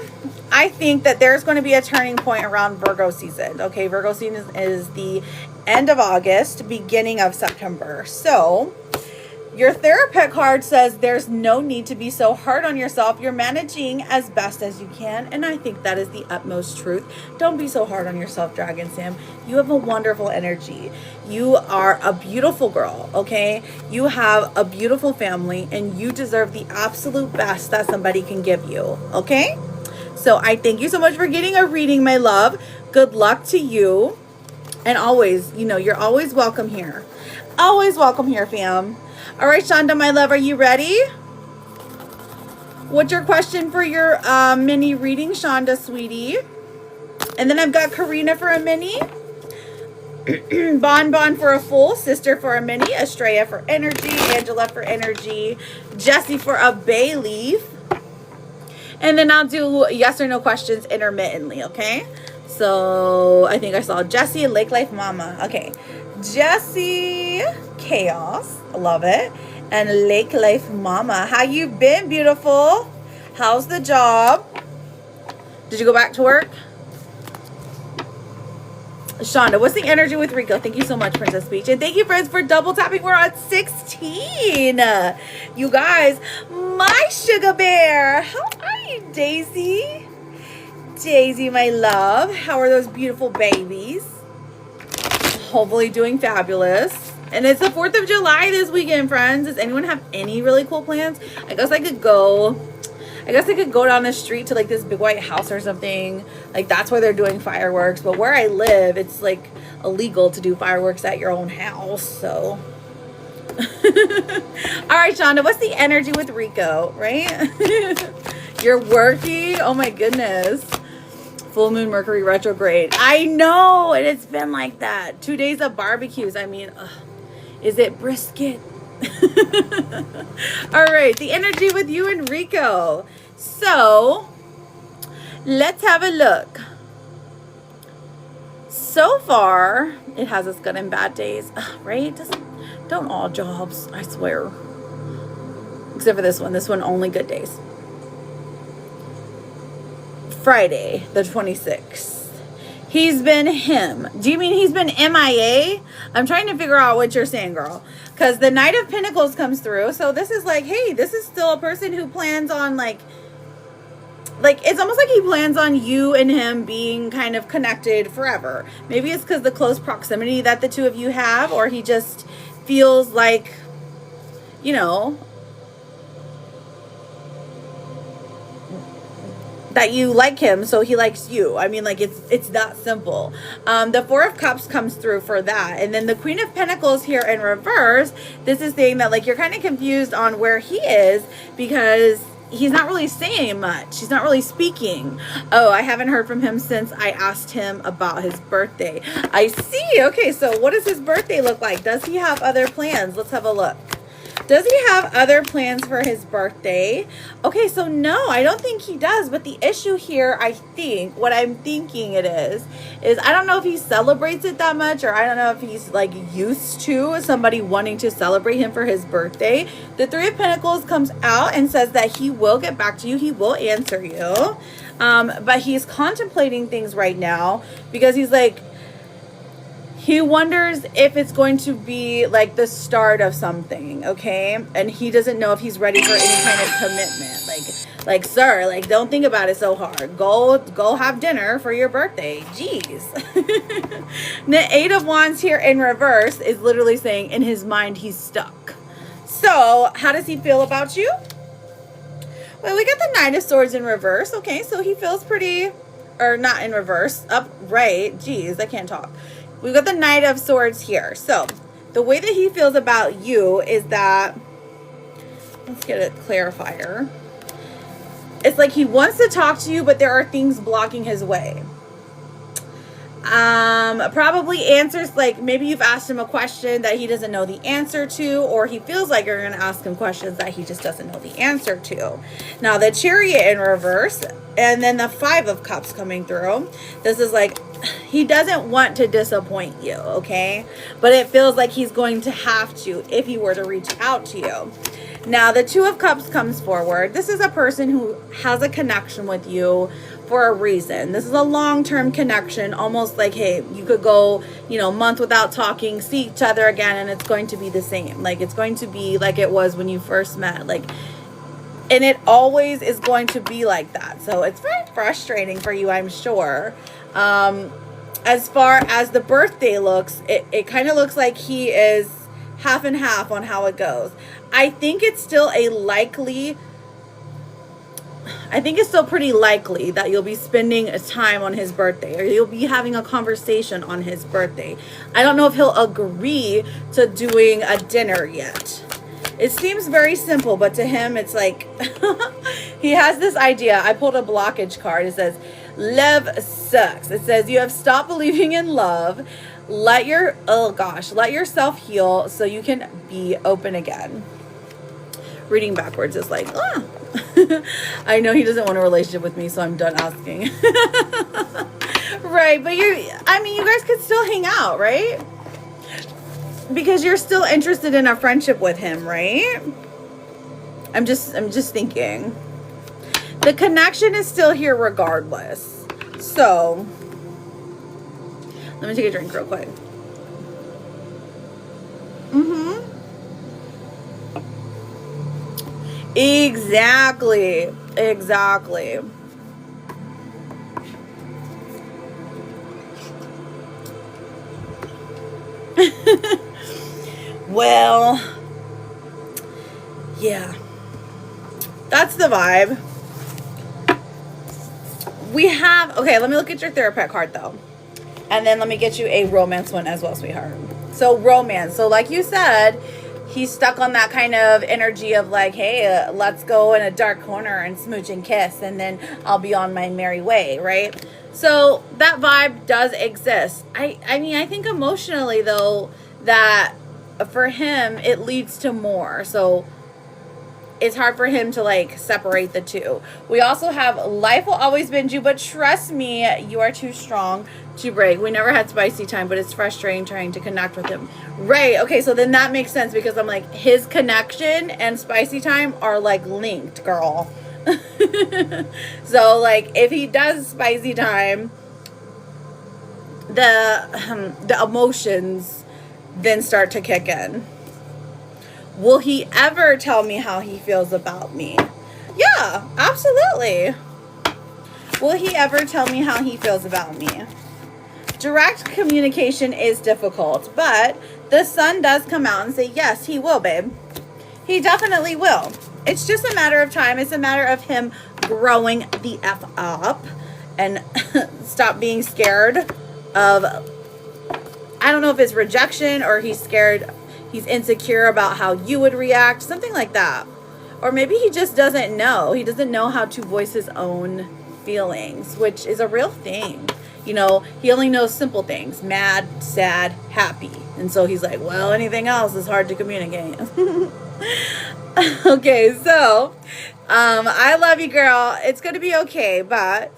I think that there's going to be a turning point around Virgo season. Okay, Virgo season is the end of August, beginning of September. So your Therapist card says there's no need to be so hard on yourself. You're managing as best as you can. And I think that is the utmost truth. Don't be so hard on yourself, Dragon Sam. You have a wonderful energy. You are a beautiful girl, okay? You have a beautiful family and you deserve the absolute best that somebody can give you, okay? So I thank you so much for getting a reading, my love. Good luck to you. And always, you're always welcome here. Always welcome here, fam. All right, Shonda, my love, are you ready? What's your question for your mini reading, Shonda, sweetie? And then I've got Karina for a mini, Bon for a full, Sister for a mini, Estrella for energy, Angela for energy, Jessie for a bay leaf. And then I'll do yes or no questions intermittently, okay? So I think I saw Jessie and Lake Life Mama. Okay, Jessie Chaos, love it, and Lake Life Mama. How you been, beautiful? How's the job? Did you go back to work? Shonda, what's the energy with Rico? Thank you so much, Princess Peach. And thank you, friends, for double tapping. We're on 16. You guys, my sugar bear. How are you, Daisy? Daisy, my love. How are those beautiful babies? Hopefully doing fabulous. And it's the 4th of July this weekend, friends. Does anyone have any really cool plans? I guess I could go down the street to like this big white house or something. Like that's where they're doing fireworks. But where I live, it's like illegal to do fireworks at your own house. So. All right, Shonda, what's the energy with Rico, right? You're working? Oh my goodness. Full moon Mercury retrograde. I know, and it's been like that. 2 days of barbecues. I mean, is it brisket? All right, the energy with you and Rico. So let's have a look. So far, it has its good and bad days, right? Don't all jobs, I swear. Except for this one. This one only good days. Friday, the 26th. He's been him. Do you mean he's been MIA? I'm trying to figure out what you're saying, girl. Because the Knight of Pentacles comes through. So this is like, hey, this is still a person who plans on like it's almost like he plans on you and him being kind of connected forever. Maybe it's because the close proximity that the two of you have, or he just feels like, that you like him, so he likes you. I mean, like, it's that simple. The Four of Cups comes through for that. And then the Queen of Pentacles here in reverse, this is saying that, like, you're kind of confused on where he is because he's not really saying much. He's not really speaking. Oh, I haven't heard from him since I asked him about his birthday. I see. Okay, so what does his birthday look like? Does he have other plans? Let's have a look. Does he have other plans for his birthday? Okay, so no, I don't think he does. But the issue here, I think, what I'm thinking it is I don't know if he celebrates it that much, or I don't know if he's like used to somebody wanting to celebrate him for his birthday. The Three of Pentacles comes out and says that he will get back to you. He will answer you. But he's contemplating things right now because he's like, he wonders if it's going to be like the start of something, okay? And he doesn't know if he's ready for any kind of commitment. Like, sir, like, don't think about it so hard. Go have dinner for your birthday. Jeez. The Eight of Wands here in reverse is literally saying in his mind he's stuck. So, how does he feel about you? Well, we got the Nine of Swords in reverse. Okay, so he feels pretty, or not in reverse, upright. Jeez, I can't talk. we've got the Knight of Swords here. So the way that he feels about you is that, let's get a clarifier. It's like he wants to talk to you, but there are things blocking his way. Probably answers, like maybe you've asked him a question that he doesn't know the answer to, or he feels like you're going to ask him questions that he just doesn't know the answer to. Now the Chariot in reverse, and then the 5 of Cups coming through. This is like, he doesn't want to disappoint you, okay? But it feels like he's going to have to if he were to reach out to you. Now the 2 of Cups comes forward. This is a person who has a connection with you for a reason. This is a long-term connection, almost like, hey, you could go, you know, a month without talking, see each other again, and it's going to be the same. Like, it's going to be like it was when you first met. Like, and it always is going to be like that. So it's very frustrating for you, I'm sure. As far as the birthday looks, it kind of looks like he is half and half on how it goes. I think it's still pretty likely that you'll be spending a time on his birthday, or you'll be having a conversation on his birthday. I don't know if he'll agree to doing a dinner yet. It seems very simple, but to him, it's like, he has this idea. I pulled a blockage card. It says, love sucks. It says, you have stopped believing in love. Let yourself heal so you can be open again. Reading backwards is like, I know he doesn't want a relationship with me, so I'm done asking. Right, but you guys could still hang out, right? Because you're still interested in a friendship with him, right? I'm just thinking. The connection is still here regardless. So, let me take a drink real quick. Exactly. Well, yeah, that's the vibe. We have, okay, let me look at your therapist card though. And then let me get you a romance one as well, sweetheart. So romance. So like you said, he's stuck on that kind of energy of like, hey, let's go in a dark corner and smooch and kiss, and then I'll be on my merry way, right? So that vibe does exist. I mean, I think emotionally though, that for him, it leads to more. So it's hard for him to like separate the two. We also have life will always bend you, but trust me, you are too strong to break. We never had spicy time, but it's frustrating trying to connect with him. Right. Okay. So then that makes sense, because I'm like, his connection and spicy time are like linked, girl. So like if he does spicy time, the emotions then start to kick in. Will he ever tell me how he feels about me? Yeah, absolutely. Will he ever tell me how he feels about me? Direct communication is difficult, but the sun does come out and say, yes, he will, babe. He definitely will. It's just a matter of time. It's a matter of him growing the F up and stop being scared of, I don't know if it's rejection or he's scared. He's insecure about how you would react, something like that. Or maybe he just doesn't know. He doesn't know how to voice his own feelings, which is a real thing. You know, he only knows simple things: mad, sad, happy. And so he's like, well, anything else is hard to communicate. Okay, so I love you, girl. It's going to be okay, but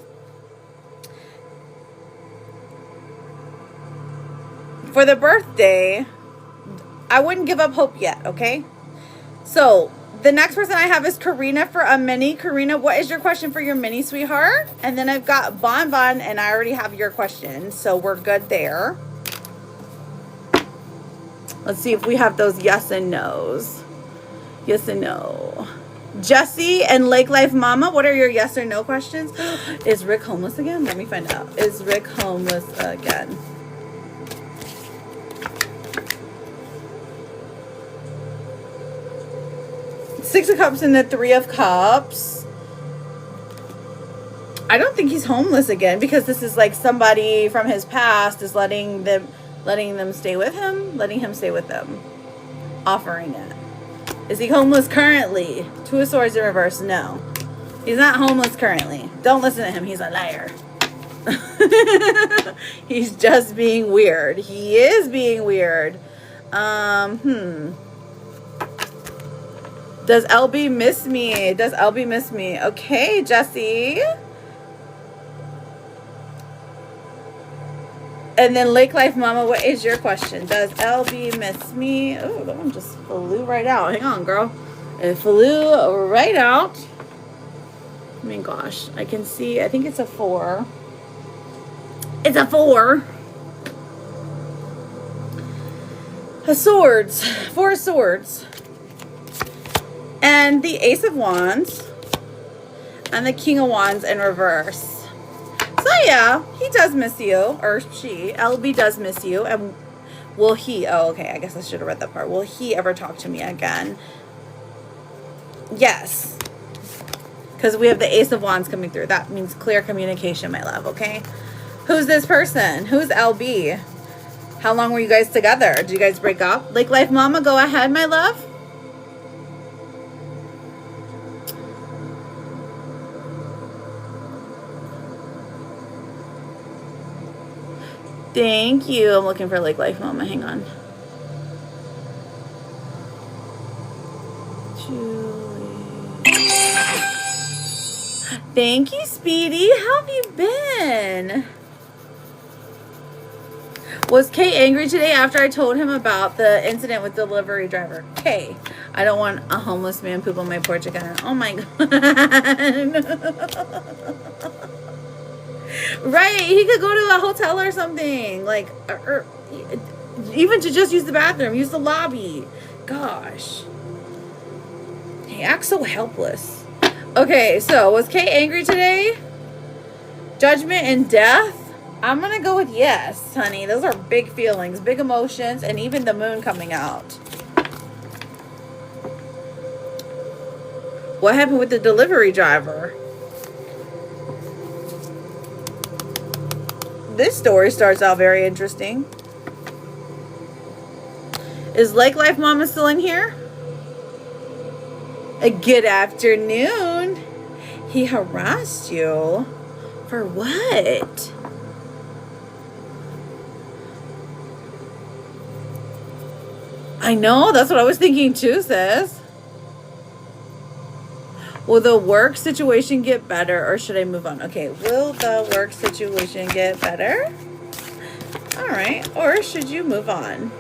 for the birthday, I wouldn't give up hope yet, okay? So the next person I have is Karina for a mini. Karina, what is your question for your mini, sweetheart? And then I've got Bon Bon, and I already have your question, so we're good there. Let's see if we have those yes and no's. Yes and no. Jesse and Lake Life Mama, what are your yes or no questions? Is Rick homeless again? Let me find out. Is Rick homeless again? Six of Cups and the Three of Cups. I don't think he's homeless again, because this is like somebody from his past is letting them Letting them stay with him, letting him stay with them. Offering it. Is he homeless currently? Two of Swords in reverse, no. He's not homeless currently. Don't listen to him, he's a liar. He's just being weird. He is being weird. Does LB miss me? Does LB miss me? Okay, Jesse. And then Lake Life Mama, what is your question? Does LB miss me? Oh, that one just flew right out. Hang on, girl. It flew right out. I mean, gosh, I can see. I think it's a 4. It's a 4. A swords. 4 swords. And the Ace of Wands. And the King of Wands in reverse. So yeah, he does miss you. Or she. LB does miss you. And will he? Oh, okay. I guess I should have read that part. Will he ever talk to me again? Yes. Because we have the Ace of Wands coming through. That means clear communication, my love. Okay. Who's this person? Who's LB? How long were you guys together? Did you guys break up? Lake Life Mama, go ahead, my love. Thank you. I'm looking for Lake Life Mama. Hang on. Thank you, Speedy. How have you been? Was Kay angry today after I told him about the incident with the delivery driver? Kay, I don't want a homeless man poop on my porch again. Oh my God. Right, he could go to a hotel or something. Like, or even to just use the bathroom, use the lobby. Gosh. He acts so helpless. Okay, so was Kay angry today? Judgment and death? I'm going to go with yes, honey. Those are big feelings, big emotions, and even the moon coming out. What happened with the delivery driver? This story starts out very interesting. Is Lake Life Mama still in here? A good afternoon. He harassed you? For what? I know, that's what I was thinking too, sis. Will the work situation get better or should I move on? Okay, will the work situation get better? All right, or should you move on?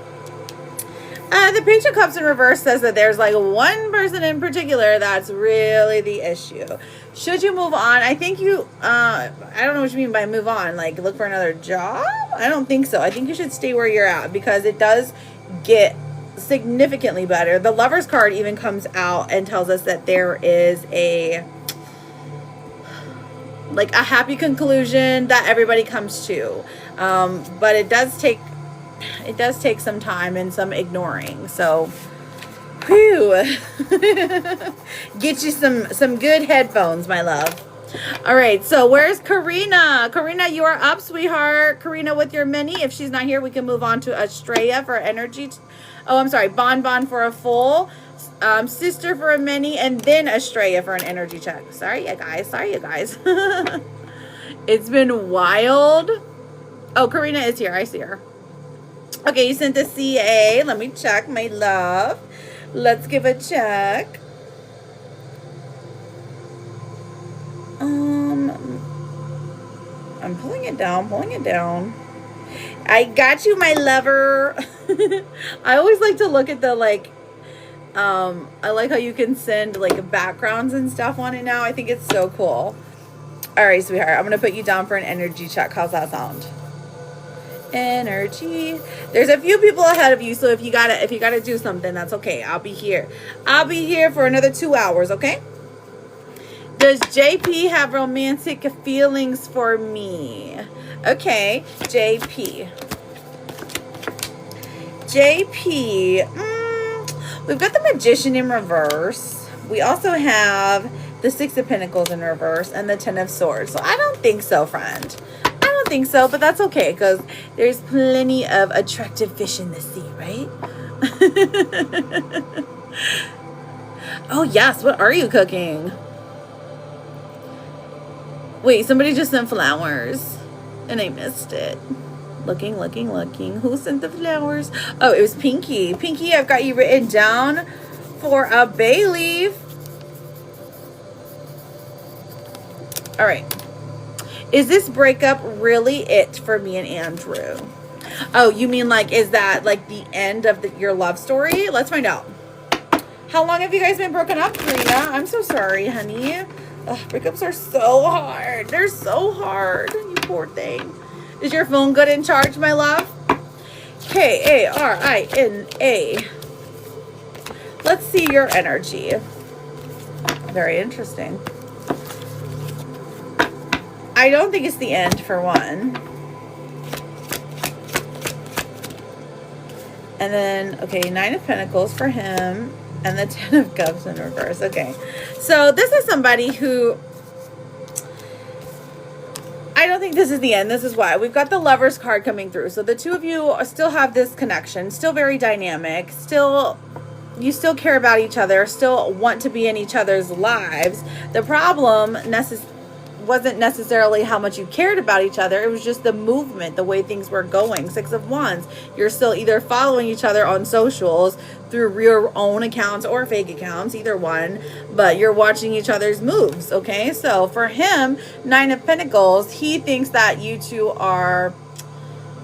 The Page of Cups in reverse says that there's like one person in particular that's really the issue. Should you move on? I think you, I don't know what you mean by move on. Like look for another job? I don't think so. I think you should stay where you're at because it does get significantly better. The Lover's card even comes out and tells us that there is a happy conclusion that everybody comes to. But it does take some time and some ignoring. So whew. Get you some good headphones, my love. All right, so where's Karina? Karina, you are up, sweetheart. Karina with your mini. If she's not here, we can move on to Estrella for energy. Oh, I'm sorry. Bon for a full. Sister for a mini. And then Estrella for an energy check. Sorry, you guys. Sorry, you guys. It's been wild. Oh, Karina is here. I see her. Okay, you sent the CA. Let me check, my love. Let's give a check. I'm pulling it down. I got you, my lover. I always like to look at the, I like how you can send, backgrounds and stuff on it now. I think it's so cool. All right, sweetheart. I'm going to put you down for an energy check. How's that sound? Energy. There's a few people ahead of you, so if you gotta do something, that's okay. I'll be here for another 2 hours. Okay. Does JP have romantic feelings for me? Okay, JP, we've got the Magician in reverse. We also have the 6 of Pentacles in reverse and the 10 of Swords. So I don't think so, friend. think so, but that's okay because there's plenty of attractive fish in the sea, right? Oh, yes. What are you cooking? Wait, somebody just sent flowers and I missed it. Looking. Who sent the flowers? Oh, it was Pinky. Pinky, I've got you written down for a bay leaf. All right. Is this breakup really it for me and Andrew? Oh, you mean like, is that like the end of your love story? Let's find out. How long have you guys been broken up, Karina? I'm so sorry, honey. Ugh, breakups are so hard. They're so hard. You poor thing. Is your phone good in charge, my love? Karina. Let's see your energy. Very interesting. I don't think it's the end, for one. And then, okay, 9 of Pentacles for him. And the 10 of Cups in reverse. Okay. So this is somebody who... I don't think this is the end. This is why. We've got the Lovers card coming through. So the two of you still have this connection. Still very dynamic. You still care about each other. Still want to be in each other's lives. The problem wasn't necessarily how much you cared about each other. It was just the movement, the way things were going. 6 of Wands. You're still either following each other on socials through your own accounts or fake accounts, either one, but you're watching each other's moves. Okay, so for him, 9 of Pentacles, he thinks that you two are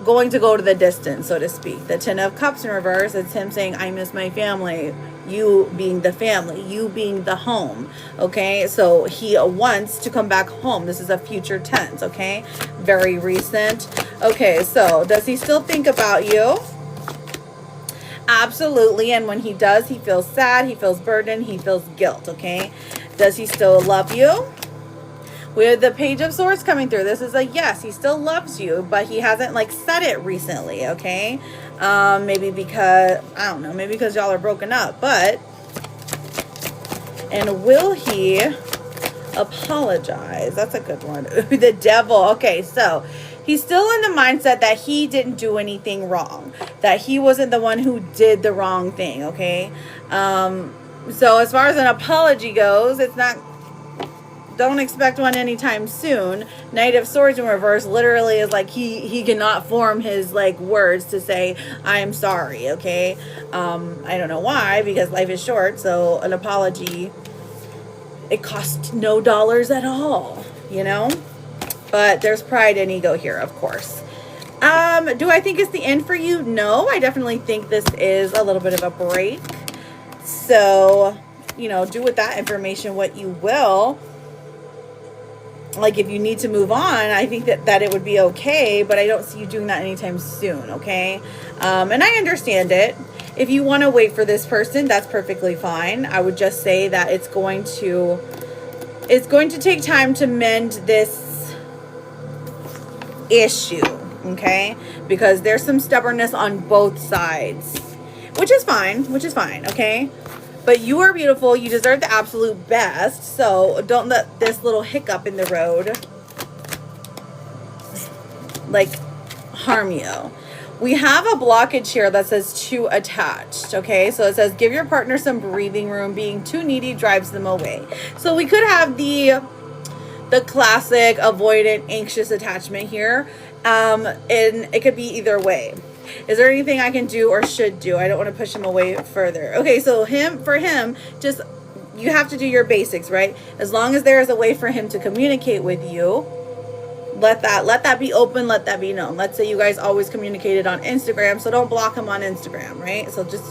going to go to the distance, so to speak. The 10 of Cups in reverse, it's him saying, I miss my family. You being the family, you being the home. Okay, so he wants to come back home. This is a future tense. Okay, very recent. Okay, so does he still think about you? Absolutely. And when he does, he feels sad, he feels burdened, he feels guilt. Okay, does he still love you? We have the Page of Swords coming through. This is a yes, he still loves you, but he hasn't like said it recently. Okay, maybe because, I don't know, maybe because y'all are broken up. But, and will he apologize? That's a good one. The Devil. Okay, so he's still in the mindset that he didn't do anything wrong, that he wasn't the one who did the wrong thing. Okay, so as far as an apology goes, it's not, don't expect one anytime soon. Knight of Swords in reverse literally is like he cannot form his like words to say I'm sorry. Okay, I don't know why, because life is short. So an apology, it costs no dollars at all, you know. But there's pride and ego here, of course. Do I think it's the end for you? No, I definitely think this is a little bit of a break. So, you know, do with that information what you will. Like, if you need to move on, I think that it would be okay, but I don't see you doing that anytime soon, okay? And I understand it. If you want to wait for this person, that's perfectly fine. I would just say that it's going to take time to mend this issue, okay? Because there's some stubbornness on both sides, which is fine, okay? But you are beautiful. You deserve the absolute best. So don't let this little hiccup in the road like harm you. We have a blockage here that says too attached. Okay, so it says give your partner some breathing room. Being too needy drives them away. So we could have the classic avoidant, anxious attachment here, and it could be either way. Is there anything I can do or should do? I don't want to push him away further. Okay, so for him, just, you have to do your basics, right? As long as there is a way for him to communicate with you, let that be open, let that be known. Let's say you guys always communicated on Instagram, so don't block him on Instagram, right? So just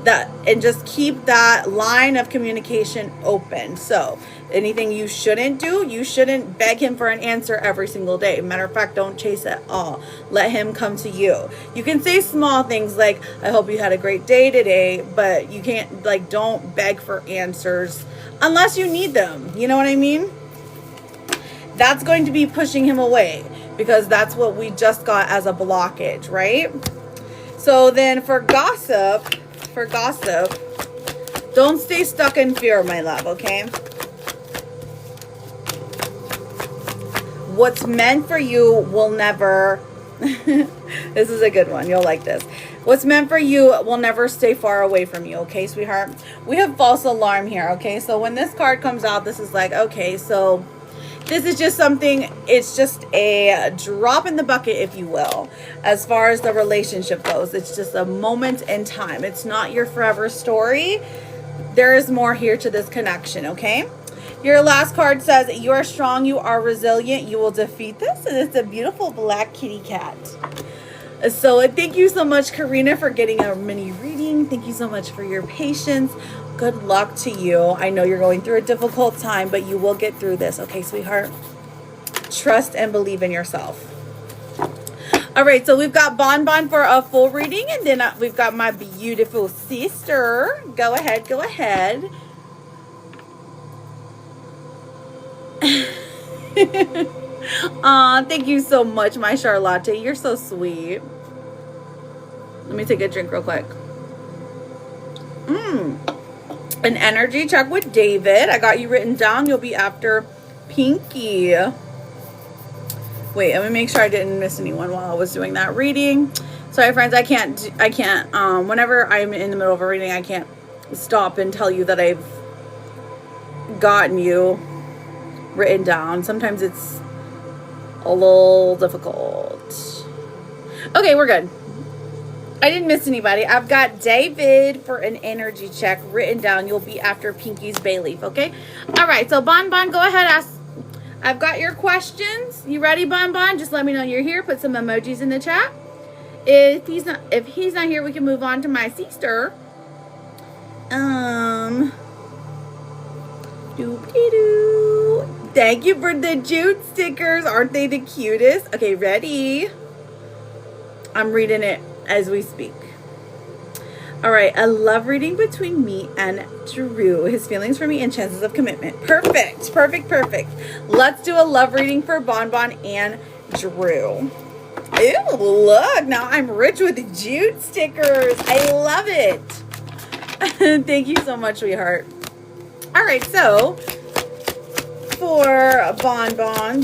that, and just keep that line of communication open. So anything you shouldn't do, you shouldn't beg him for an answer every single day. Matter of fact, don't chase it all. Let him come to you. You can say small things like, I hope you had a great day today, but you can't, like, don't beg for answers unless you need them. You know what I mean? That's going to be pushing him away, because that's what we just got as a blockage, right? So then for gossip, don't stay stuck in fear, my love, okay? what's meant for you will never, this is a good one. You'll like this. What's meant for you will never stay far away from you. Okay, sweetheart? We have false alarm here. Okay, so when this card comes out, this is like, okay, so this is just something, it's just a drop in the bucket, if you will, as far as the relationship goes. It's just a moment in time. It's not your forever story. There is more here to this connection, okay? Your last card says, you are strong, you are resilient, you will defeat this. And it's a beautiful black kitty cat. So thank you so much, Karina, for getting a mini reading. Thank you so much for your patience. Good luck to you. I know you're going through a difficult time, but you will get through this. Okay, sweetheart? Trust and believe in yourself. All right, so we've got Bonbon for a full reading, and then we've got my beautiful sister. Go ahead, go ahead. Aw, thank you so much, my Charlotte. You're so sweet. Let me take a drink real quick. An energy check with David. I got you written down. You'll be after Pinky. Wait, let me make sure I didn't miss anyone while I was doing that reading. Sorry, friends, I can't, whenever I'm in the middle of a reading, I can't stop and tell you that I've gotten you written down. Sometimes it's a little difficult. Okay, we're good. I didn't miss anybody. I've got David for an energy check written down. You'll be after Pinky's bay leaf, okay? All right, so Bonbon, go ahead, ask. I've got your questions. You ready, Bonbon? Just let me know you're here. Put some emojis in the chat. If he's not here, we can move on to my sister. Doop-dee-doo. Thank you for the Jude stickers. Aren't they the cutest? Okay, ready? I'm reading it as we speak. All right, a love reading between me and Drew. His feelings for me and chances of commitment. Perfect, perfect, perfect. Let's do a love reading for Bonbon and Drew. Ew, look, now I'm rich with Jude stickers. I love it. Thank you so much, sweetheart. All right, so for Bonbon,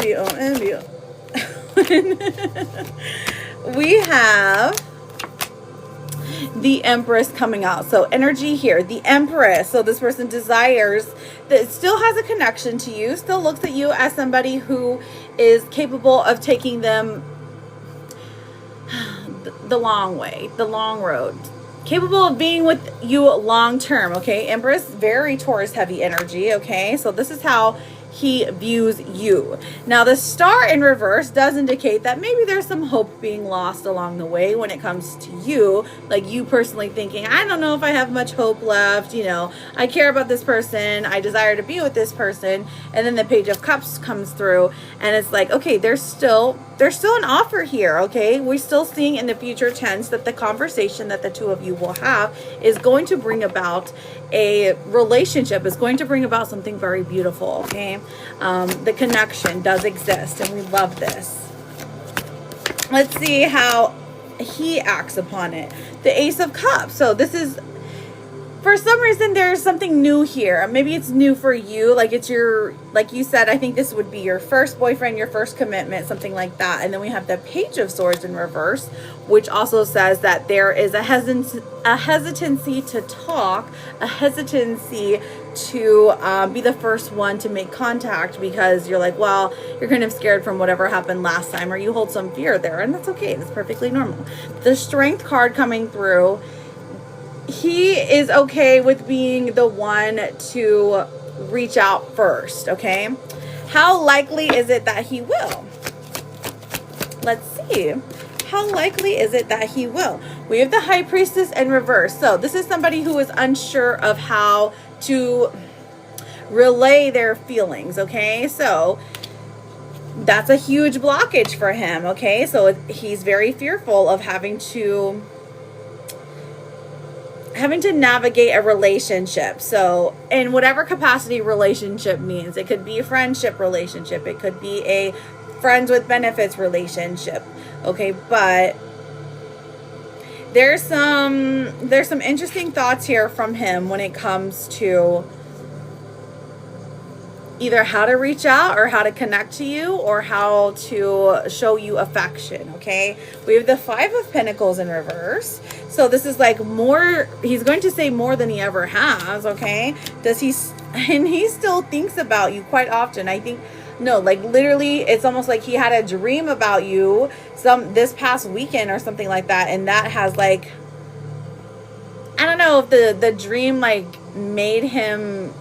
we have the Empress coming out. So energy here, the Empress. So this person desires, that still has a connection to you, still looks at you as somebody who is capable of taking them the long way, the long road, capable of being with you long term. Okay, Empress, very Taurus heavy energy. Okay, so this is how he views you. Now the star in reverse does indicate that maybe there's some hope being lost along the way when it comes to you, like you personally thinking, I don't know if I have much hope left, you know, I care about this person, I desire to be with this person, and then the Page of Cups comes through and it's like, okay, there's still an offer here. Okay, we're still seeing in the future tense that the conversation that the two of you will have is going to bring about a relationship, is going to bring about something very beautiful. Okay, the connection does exist and we love this. Let's see how he acts upon it. The Ace of Cups. So this is, for some reason, there's something new here. Maybe it's new for you. Like it's your, like you said, I think this would be your first boyfriend, your first commitment, something like that. And then we have the Page of Swords in reverse, which also says that there is a hesitancy to talk, a hesitancy to be the first one to make contact because you're like, well, you're kind of scared from whatever happened last time, or you hold some fear there, and that's okay. That's perfectly normal. The Strength card coming through, he is okay with being the one to reach out first. Okay, how likely is it that he will? Let's see. How likely is it that he will? We have the High Priestess in reverse. So this is somebody who is unsure of how to relay their feelings. Okay, so that's a huge blockage for him. Okay, so he's very fearful of having to navigate a relationship. So in whatever capacity relationship means, it could be a friendship relationship, it could be a friends with benefits relationship. Okay, but there's some interesting thoughts here from him when it comes to either how to reach out or how to connect to you or how to show you affection. Okay, we have the Five of Pentacles in reverse, so this is like more, he's going to say more than he ever has. Okay, and he still thinks about you quite often. I think, no, like literally it's almost like he had a dream about you this past weekend or something like that, and that has like, I don't know if the dream like made him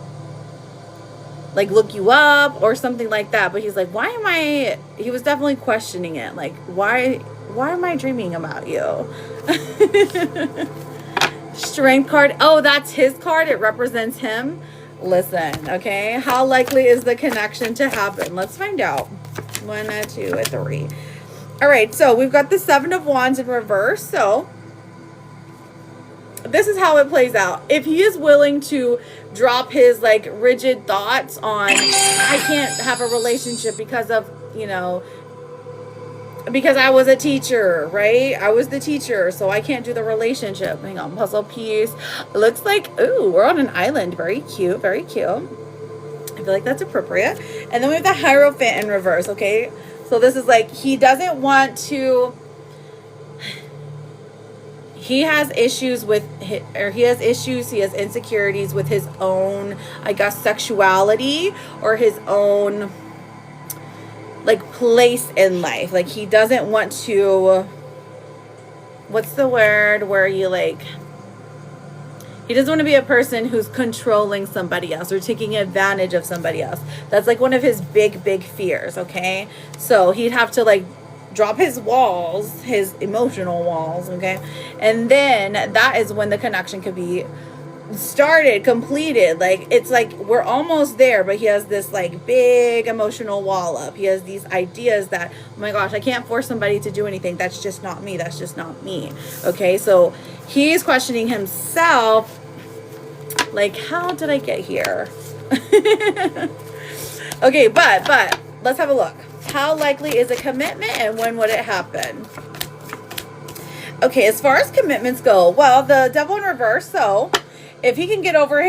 like look you up or something like that, but he's like, he was definitely questioning it, like why am I dreaming about you? Strength card, oh, that's his card, it represents him. Listen, okay, how likely is the connection to happen? Let's find out. 1, 2, 3. All right, so we've got the Seven of Wands in reverse. So this is how it plays out. If he is willing to drop his like rigid thoughts on, I can't have a relationship because of, you know, because I was a teacher, right? I was the teacher, so I can't do the relationship. Hang on, puzzle piece. Looks like, ooh, we're on an island. Very cute, very cute. I feel like that's appropriate. And then we have the Hierophant in reverse, okay? So this is like, he doesn't want to, he has issues with, he has insecurities with his own, I guess, sexuality or his own like place in life. Like he doesn't want to, what's the word where you like, he doesn't want to be a person who's controlling somebody else or taking advantage of somebody else. That's like one of his big fears, okay? So he'd have to like drop his walls, his emotional walls, okay? And then that is when the connection could be started, completed. Like it's like we're almost there, but he has this like big emotional wall up. He has these ideas that, oh my gosh, I can't force somebody to do anything. That's just not me. That's just not me. Okay, so he's questioning himself, like, how did I get here? Okay, but let's have a look. How likely is a commitment and when would it happen? Okay, as far as commitments go, well, the Devil in reverse, so if he can get over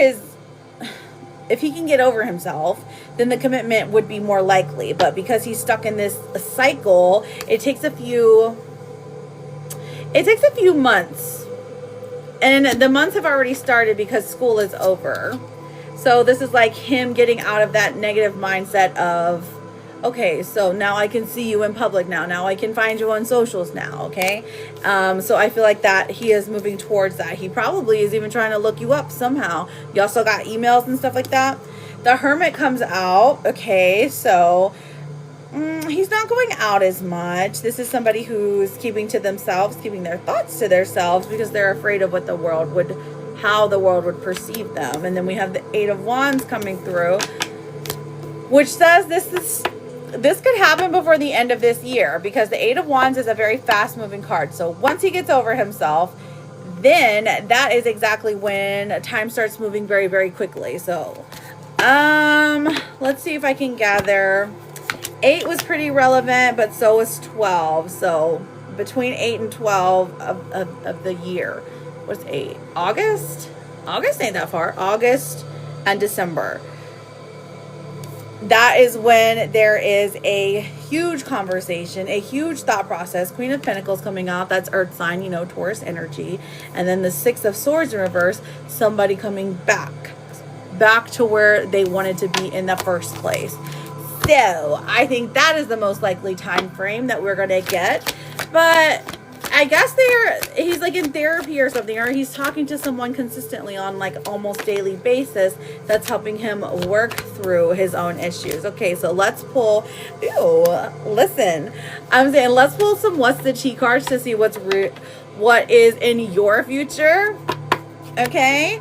himself, then the commitment would be more likely. But because he's stuck in this cycle, it takes a few months. And the months have already started because school is over. So this is like him getting out of that negative mindset of, okay, so now I can see you in public now. Now I can find you on socials now, okay? So I feel like that he is moving towards that. He probably is even trying to look you up somehow. You also got emails and stuff like that. The Hermit comes out, okay? So he's not going out as much. This is somebody who's keeping to themselves, keeping their thoughts to themselves because they're afraid of what how the world would perceive them. And then we have the Eight of Wands coming through, which says this could happen before the end of this year because the Eight of Wands is a very fast moving card. So once he gets over himself, then that is exactly when time starts moving very, very quickly. So let's see if I can gather. 8 was pretty relevant, but so was 12. So between 8 and 12 of the year. What's 8? August? August ain't that far. August and December. That is when there is a huge conversation, a huge thought process. Queen of Pentacles coming out. That's Earth sign, you know, Taurus energy. And then the Six of Swords in reverse. Somebody coming back to where they wanted to be in the first place. So I think that is the most likely time frame that we're going to get. But I guess he's like in therapy or something, or he's talking to someone consistently on like almost daily basis that's helping him work through his own issues. Okay, so let's pull, let's pull some What's the Tea cards to see what is in your future. Okay,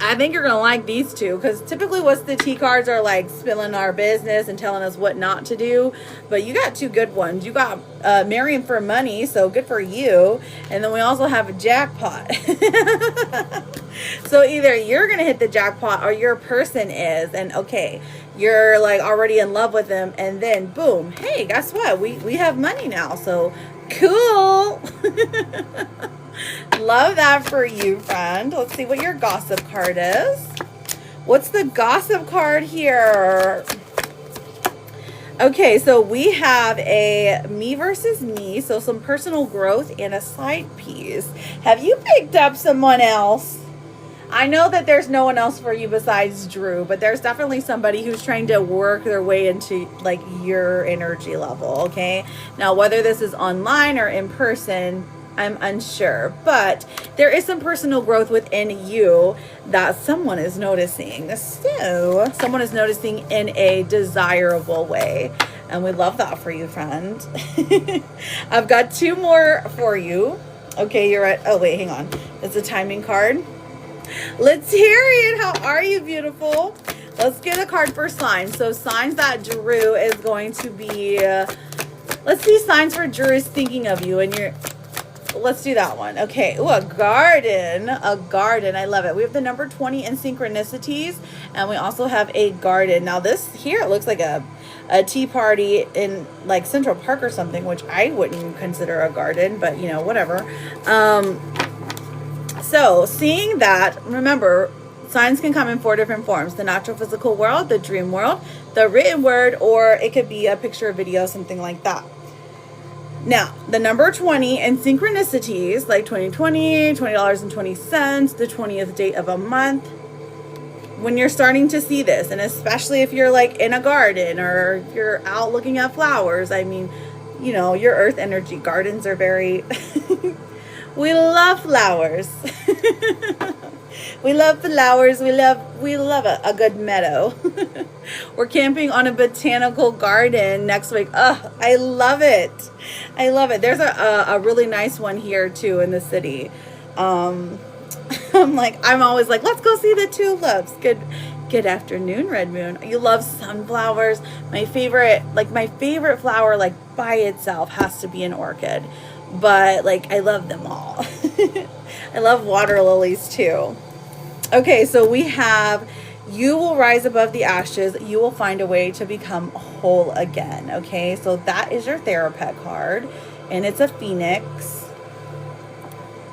I think you're going to like these two because typically What's the Tea cards are like spilling our business and telling us what not to do. But you got two good ones. You got marrying for money, so good for you. And then we also have a jackpot. So either you're going to hit the jackpot or your person is. And okay, you're like already in love with them. And then boom, hey, guess what? We have money now. So cool. Love that for you, friend. Let's see what your gossip card is. What's the gossip card here? Okay, so we have a me versus me, so some personal growth and a side piece. Have you picked up someone else? I know that there's no one else for you besides Drew, but there's definitely somebody who's trying to work their way into like your energy level, okay? Now, whether this is online or in person, I'm unsure, but there is some personal growth within you that someone is noticing. So someone is noticing in a desirable way. And we love that for you, friend. I've got 2 more for you. Okay, you're at, oh wait, hang on. It's a timing card. Let's hear it. How are you, beautiful? Let's get a card for signs. So signs that Drew is going to be, let's see signs where Drew is thinking of you and you're, let's do that one. Okay. Ooh, a garden. A garden. I love it. We have the number 20 in synchronicities, and we also have a garden. Now this here, it looks like a tea party in like Central Park or something, which I wouldn't consider a garden, but you know, whatever. So seeing that, remember, signs can come in 4 different forms: the natural physical world, the dream world, the written word, or it could be a picture, a video, something like that. Now, the number 20 in synchronicities, like 2020, $20.20, the 20th date of a month. When you're starting to see this, and especially if you're like in a garden or you're out looking at flowers, I mean, you know, your earth energy gardens are very, we love flowers. We love flowers. We love a good meadow. We're camping on a botanical garden next week. Oh, I love it. I love it. There's a really nice one here too in the city. I'm always like, let's go see the tulips. Good afternoon, Red Moon. You love sunflowers. My favorite flower, like by itself, has to be an orchid. But like, I love them all. I love water lilies too. Okay, so we have, you will rise above the ashes. You will find a way to become whole again. Okay, so that is your Therapet card, and it's a phoenix.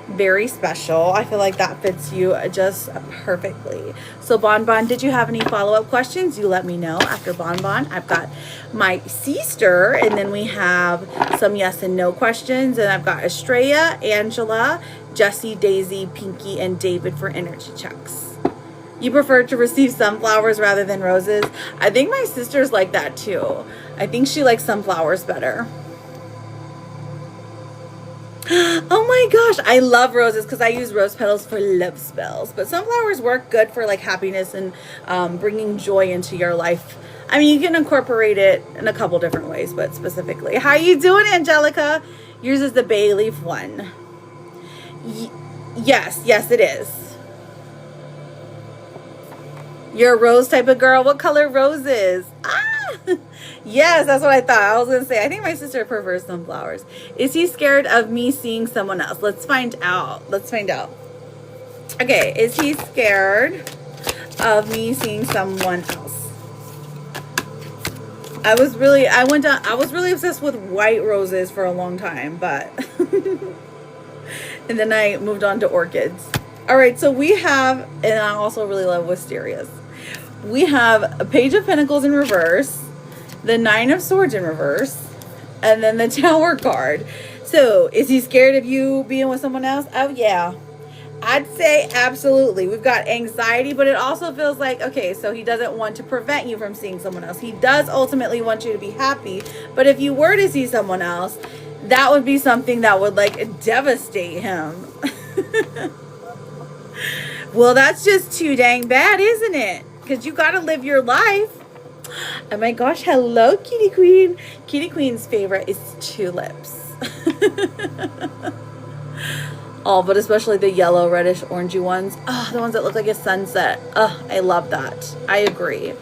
Very special. I feel like that fits you just perfectly. So Bonbon, did you have any follow-up questions? You let me know after Bonbon. I've got my sister, and then we have some yes and no questions, and I've got Estrella, Angela, Jessie, Daisy, Pinky, and David for energy checks. You prefer to receive sunflowers rather than roses? I think my sister's like that too. I think she likes sunflowers better. Oh my gosh, I love roses because I use rose petals for love spells. But sunflowers work good for like happiness and bringing joy into your life. I mean, you can incorporate it in a couple different ways, but specifically. How you doing, Angelica? Yours is the bay leaf one. Yes, it is. You're a rose type of girl. What color roses? Yes, that's what I thought. I was going to say, I think my sister prefers sunflowers. Is he scared of me seeing someone else? Let's find out. Okay, is he scared of me seeing someone else? I was really obsessed with white roses for a long time, but and then I moved on to orchids. All right, so we have, and I also really love wisterias. We have a Page of Pentacles in reverse, the 9 of Swords in reverse, and then the Tower card. So, is he scared of you being with someone else? Oh, yeah. I'd say absolutely. We've got anxiety, but it also feels like, okay, so he doesn't want to prevent you from seeing someone else. He does ultimately want you to be happy, but if you were to see someone else, that would be something that would like devastate him. Well, that's just too dang bad, isn't it? Because you got to live your life. Oh my gosh, hello, Kitty Queen. Kitty Queen's favorite is tulips. Oh, but especially the yellow, reddish, orangey ones. Oh, the ones that look like a sunset. Oh, I love that. I agree.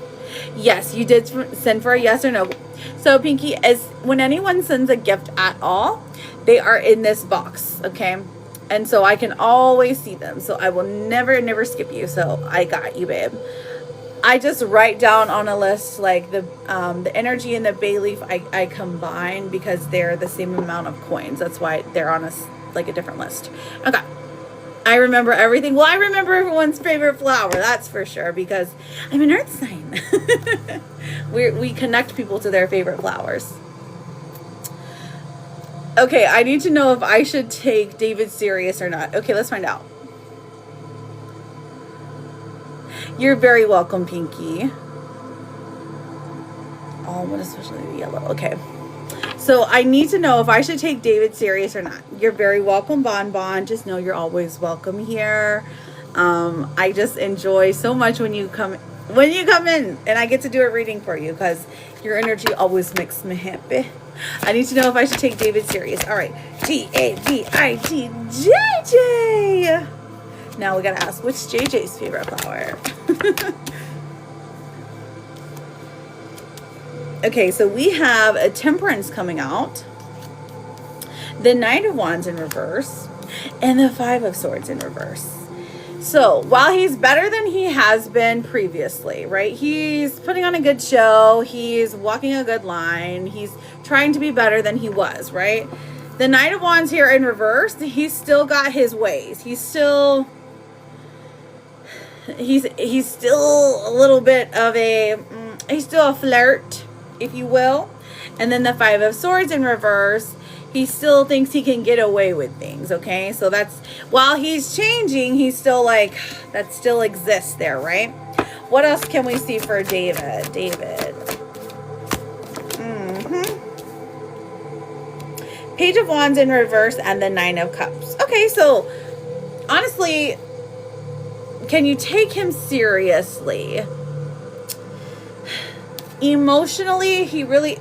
Yes, you did send for a yes or no. So, Pinky, as when anyone sends a gift at all, they are in this box, okay? And so I can always see them. So I will never skip you. So I got you, babe. I just write down on a list like the energy and the bay leaf I combine because they're the same amount of coins. That's why they're on a different list. Okay. I remember everything. Well, I remember everyone's favorite flower, that's for sure, because I'm an earth sign. We connect people to their favorite flowers. Okay, I need to know if I should take David serious or not. Okay, let's find out. You're very welcome, Pinky. Oh, what especially yellow. Okay. So I need to know if I should take David serious or not. You're very welcome, Bon Bon. Just know you're always welcome here. I just enjoy so much when you come in and I get to do a reading for you because your energy always makes me happy. I need to know if I should take David serious. All right. David JJ. Now we got to ask, what's JJ's favorite flower? Okay, so we have a Temperance coming out, the Knight of Wands in reverse, and the Five of Swords in reverse. So while he's better than he has been previously, right? He's putting on a good show. He's walking a good line. He's trying to be better than he was, right? The Knight of Wands here in reverse, he's still got his ways. He's still a little bit of he's still a flirt, if you will. And then the Five of Swords in reverse, he still thinks he can get away with things, okay? So that's, while he's changing, he's still like, that still exists there, right? What else can we see for David? Page of Wands in reverse and the Nine of Cups. Okay, so honestly, can you take him seriously? Emotionally,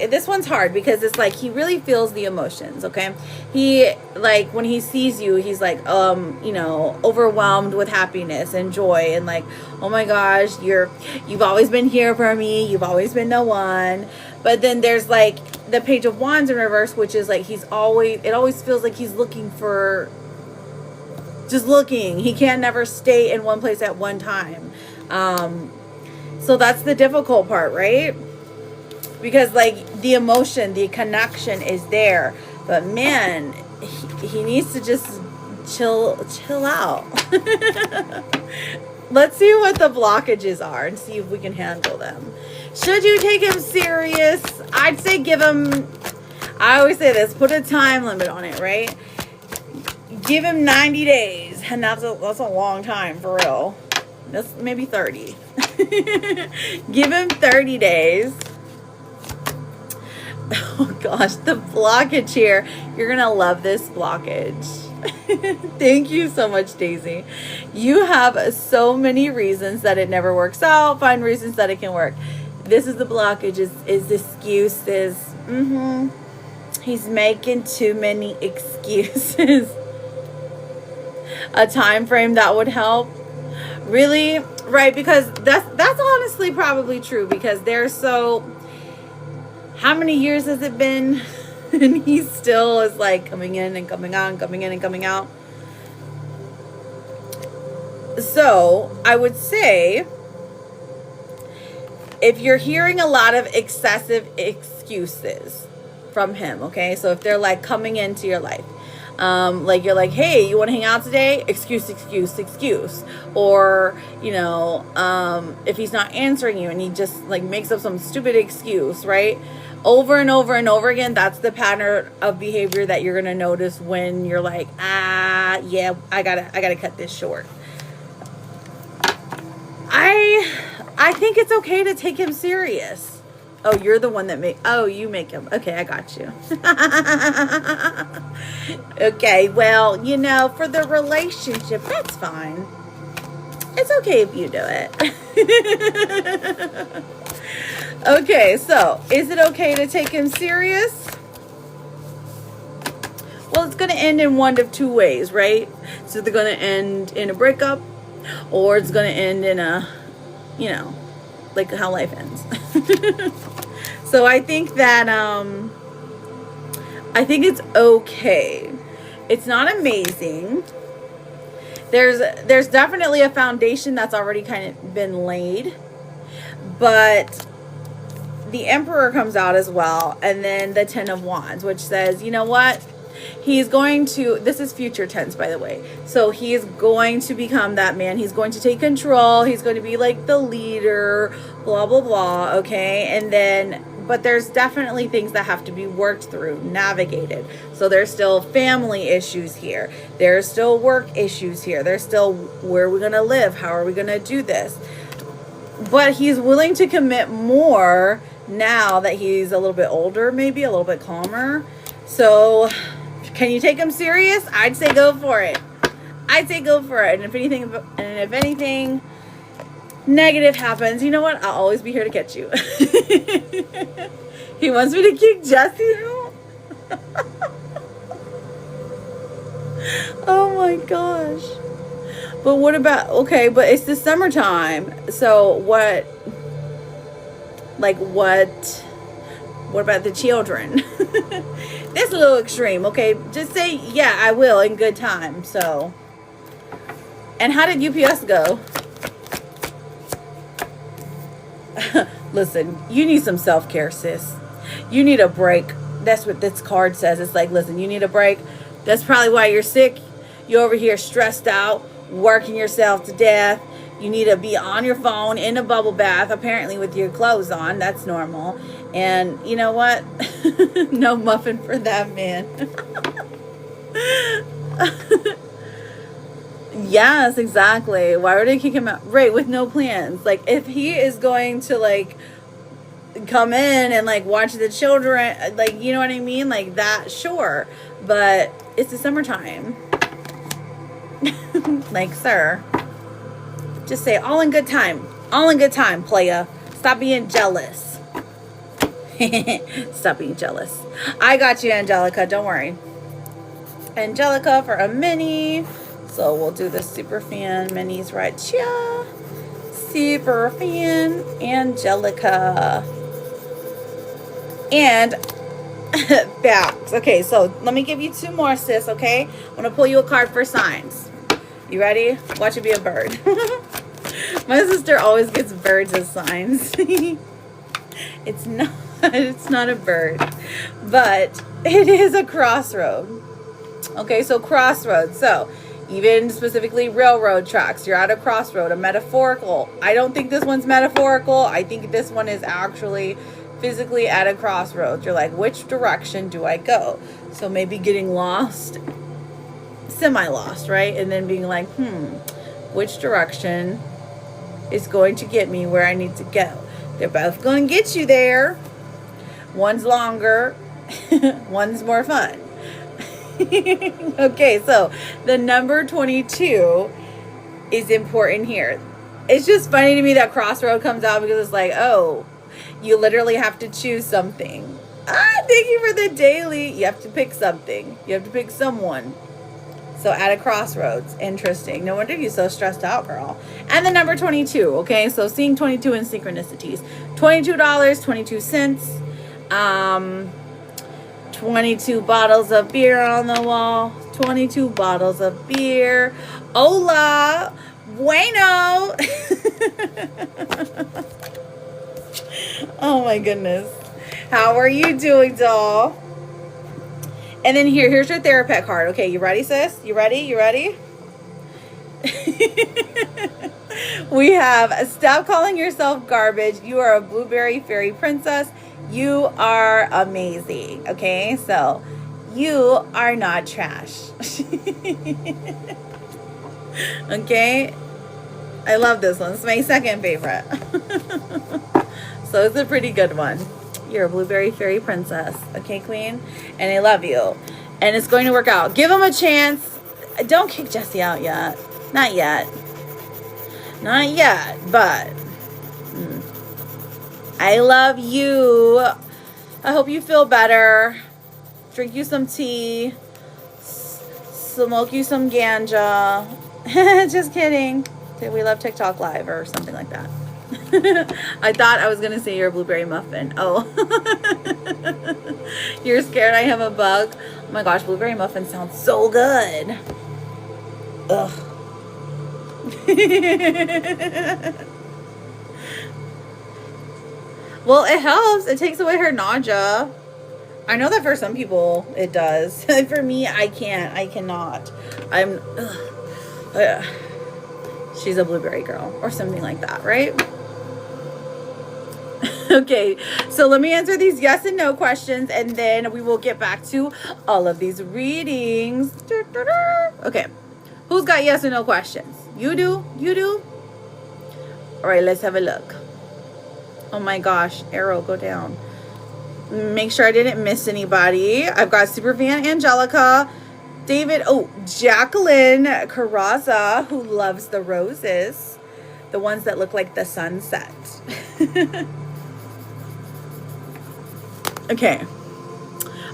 this one's hard because it's like he really feels the emotions, okay? He, like, when he sees you, he's like, overwhelmed with happiness and joy and like, oh my gosh, you've always been here for me, you've always been the one. But then there's like the Page of Wands in reverse, which is like it always feels like he's looking for, just looking. He can't never stay in one place at one time. So that's the difficult part, right? Because like the emotion, the connection is there, but man, he needs to just chill out. Let's see what the blockages are and see if we can handle them. Should you take him serious? I'd say give him, I always say this, put a time limit on it, right? Give him 90 days, and that's a long time, for real. That's maybe 30. Give him 30 days. Oh gosh, the blockage here. You're gonna love this blockage. Thank you so much, Daisy. You have so many reasons that it never works out. Find reasons that it can work. This is the blockage, is excuses. He's making too many excuses. A time frame that would help. Really? Right, because that's honestly probably true, because they're so, how many years has it been? And he still is like coming in and coming out, coming in and coming out. So I would say, if you're hearing a lot of excessive excuses from him, okay? So if they're like coming into your life, like you're like, hey, you want to hang out today? Excuse. Or, if he's not answering you and he just like makes up some stupid excuse, right? Over and over and over again, that's the pattern of behavior that you're going to notice when you're like, yeah, I gotta cut this short. I think it's okay to take him serious. Oh, you're the one that you make him. Okay, I got you. Okay, well, for the relationship, that's fine. It's okay if you do it. Okay, so is it okay to take him serious? Well, it's going to end in one of two ways, right? So they're going to end in a breakup, or it's going to end in a, like how life ends. So I think that, I think it's okay. It's not amazing. There's definitely a foundation that's already kind of been laid, but the Emperor comes out as well, and then the Ten of Wands, which says, you know what? He's going to, this is future tense, by the way. So he is going to become that man. He's going to take control. He's going to be like the leader, blah, blah, blah. Okay. And then, but there's definitely things that have to be worked through, navigated. So there's still family issues here. There's still work issues here. There's still, where are we going to live? How are we going to do this? But he's willing to commit more now that he's a little bit older, maybe a little bit calmer. So can you take him serious? I'd say go for it. I'd say go for it. And if anything negative happens, you know what? I'll always be here to catch you. He wants me to kick Jesse out. Oh my gosh. But what about, okay, but it's the summertime. So what about the children? That's a little extreme, okay? Just say, yeah, I will in good time. So, and how did UPS go? Listen, you need some self-care, sis. You need a break. That's what this card says. It's like, listen, you need a break. That's probably why you're sick. You're over here stressed out, working yourself to death. You need to be on your phone in a bubble bath, apparently with your clothes on. That's normal. And you know what? No muffin for that man. Yes, exactly. Why would they kick him out? Right, with no plans. Like, if he is going to, like, come in and, like, watch the children, like, you know what I mean? Like, that, sure. But it's the summertime. Like, sir, just say, all in good time. All in good time, playa. Stop being jealous. Stop being jealous. I got you, Angelica. Don't worry. Angelica for a mini. So we'll do the super fan minis right here. Super fan Angelica. And backs. Okay, so let me give you two more, sis, okay? I'm going to pull you a card for signs. You ready? Watch it be a bird. My sister always gets birds as signs. It's not a bird, but it is a crossroad. Okay, so crossroads. So even specifically railroad tracks. You're at a crossroad, a metaphorical. I don't think this one's metaphorical. I think this one is actually physically at a crossroads. You're like, which direction do I go? So maybe getting lost, semi-lost, right? And then being like, which direction is going to get me where I need to go? They're both going to get you there. One's longer, one's more fun. Okay, so the number 22 is important here. It's just funny to me that crossroad comes out because it's like, oh, you literally have to choose something. Thank you for the daily. You have to pick something. You have to pick someone. So at a crossroads. Interesting. No wonder you're so stressed out, girl. And the number 22, okay? So seeing 22 in synchronicities. $22, 22 cents. 22 bottles of beer on the wall. 22 bottles of beer. Hola. Bueno. Oh my goodness. How are you doing, doll? And then here's your therapist card. Okay, you ready, sis? You ready? You ready? We have, stop calling yourself garbage. You are a blueberry fairy princess. You are amazing. Okay, so you are not trash. Okay, I love this one. It's my second favorite. So it's a pretty good one. You're a blueberry fairy princess. Okay, queen? And I love you. And it's going to work out. Give him a chance. Don't kick Jesse out yet. Not yet. Not yet, but I love you. I hope you feel better. Drink you some tea. Smoke you some ganja. Just kidding. We love TikTok Live or something like that. I thought I was going to say you're a blueberry muffin. Oh. You're scared I have a bug? Oh my gosh, blueberry muffin sounds so good. Ugh. Well, it helps. It takes away her nausea. I know that for some people it does. For me, I can't. I cannot. I'm. She's a blueberry girl or something like that, right? Okay, so let me answer these yes and no questions, and then we will get back to all of these readings. Okay, who's got yes and no questions? You do? You do? All right, let's have a look. Oh my gosh, arrow, go down. Make sure I didn't miss anybody. I've got Superfan Angelica, David, Jacqueline Carraza, who loves the roses, the ones that look like the sunset. Okay.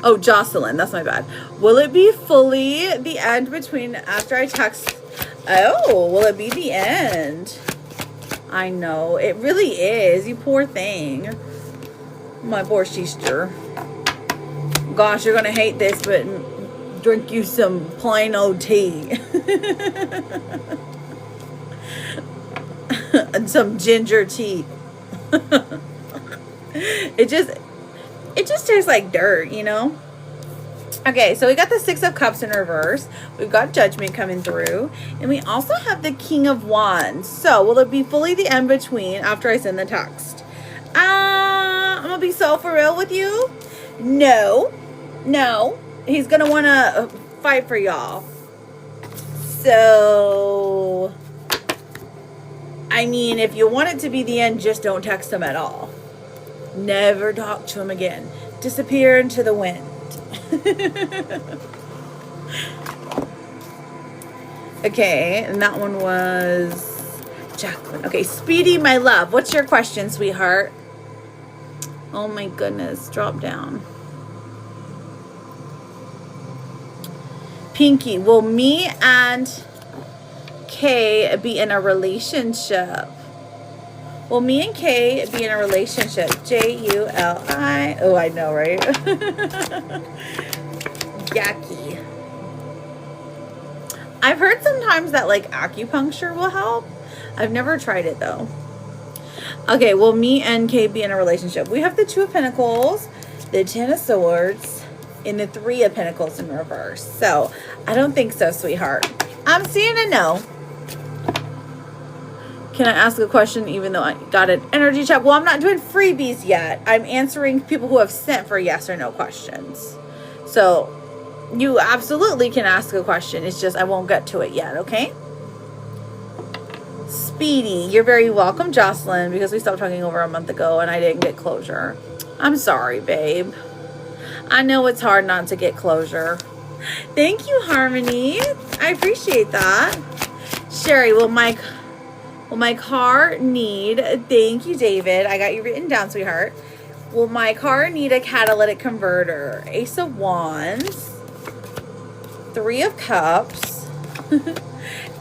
Oh, Jocelyn, that's my bad. Will it be fully the end between after I text? Oh, will it be the end? I know, it really is. You poor thing. My poor sister. Gosh, you're gonna hate this, but drink you some plain old tea. And some ginger tea. It just tastes like dirt, you know? Okay, so we got the Six of Cups in reverse. We've got Judgment coming through. And we also have the King of Wands. So, will it be fully the end between after I send the text? I'm going to be so for real with you. No. He's going to want to fight for y'all. So, I mean, if you want it to be the end, just don't text him at all. Never talk to him again. Disappear into the wind. Okay, and that one was Jacqueline. Okay, Speedy, my love. What's your question, sweetheart? Oh my goodness, drop down. Pinky, will me and Kay be in a relationship? Will me and Kay be in a relationship? J-U-L-I. Oh, I know, right? Yucky. I've heard sometimes that like acupuncture will help. I've never tried it though. Okay, will me and Kay be in a relationship? We have the Two of Pentacles, the Ten of Swords, and the Three of Pentacles in reverse. So, I don't think so, sweetheart. I'm seeing a no. Can I ask a question even though I got an energy check? Well, I'm not doing freebies yet. I'm answering people who have sent for yes or no questions. So, you absolutely can ask a question. It's just I won't get to it yet, okay? Speedy, you're very welcome, Jocelyn, because we stopped talking over a month ago and I didn't get closure. I'm sorry, babe. I know it's hard not to get closure. Thank you, Harmony. I appreciate that. Sherry, will my car need, thank you, David. I got you written down, sweetheart. Will my car need a catalytic converter? Ace of Wands, Three of Cups,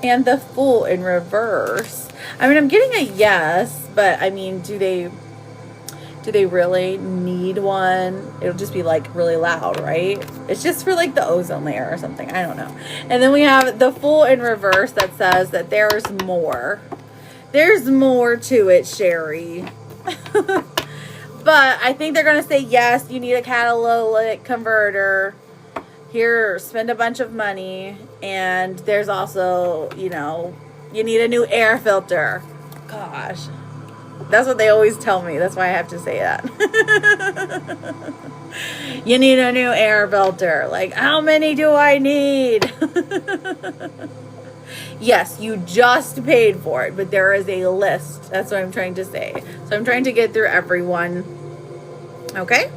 and the Fool in reverse. I mean, I'm getting a yes, but I mean, do they really need one? It'll just be like really loud, right? It's just for like the ozone layer or something. I don't know. And then we have the Fool in reverse that says that there's more. There's more to it, Sherry. But I think they're going to say, yes, you need a catalytic converter. Here, spend a bunch of money. And there's also, you know, you need a new air filter. Gosh. That's what they always tell me. That's why I have to say that. You need a new air filter. Like, how many do I need? Yes, you just paid for it, but there is a list. That's what I'm trying to say. So I'm trying to get through everyone. Okay?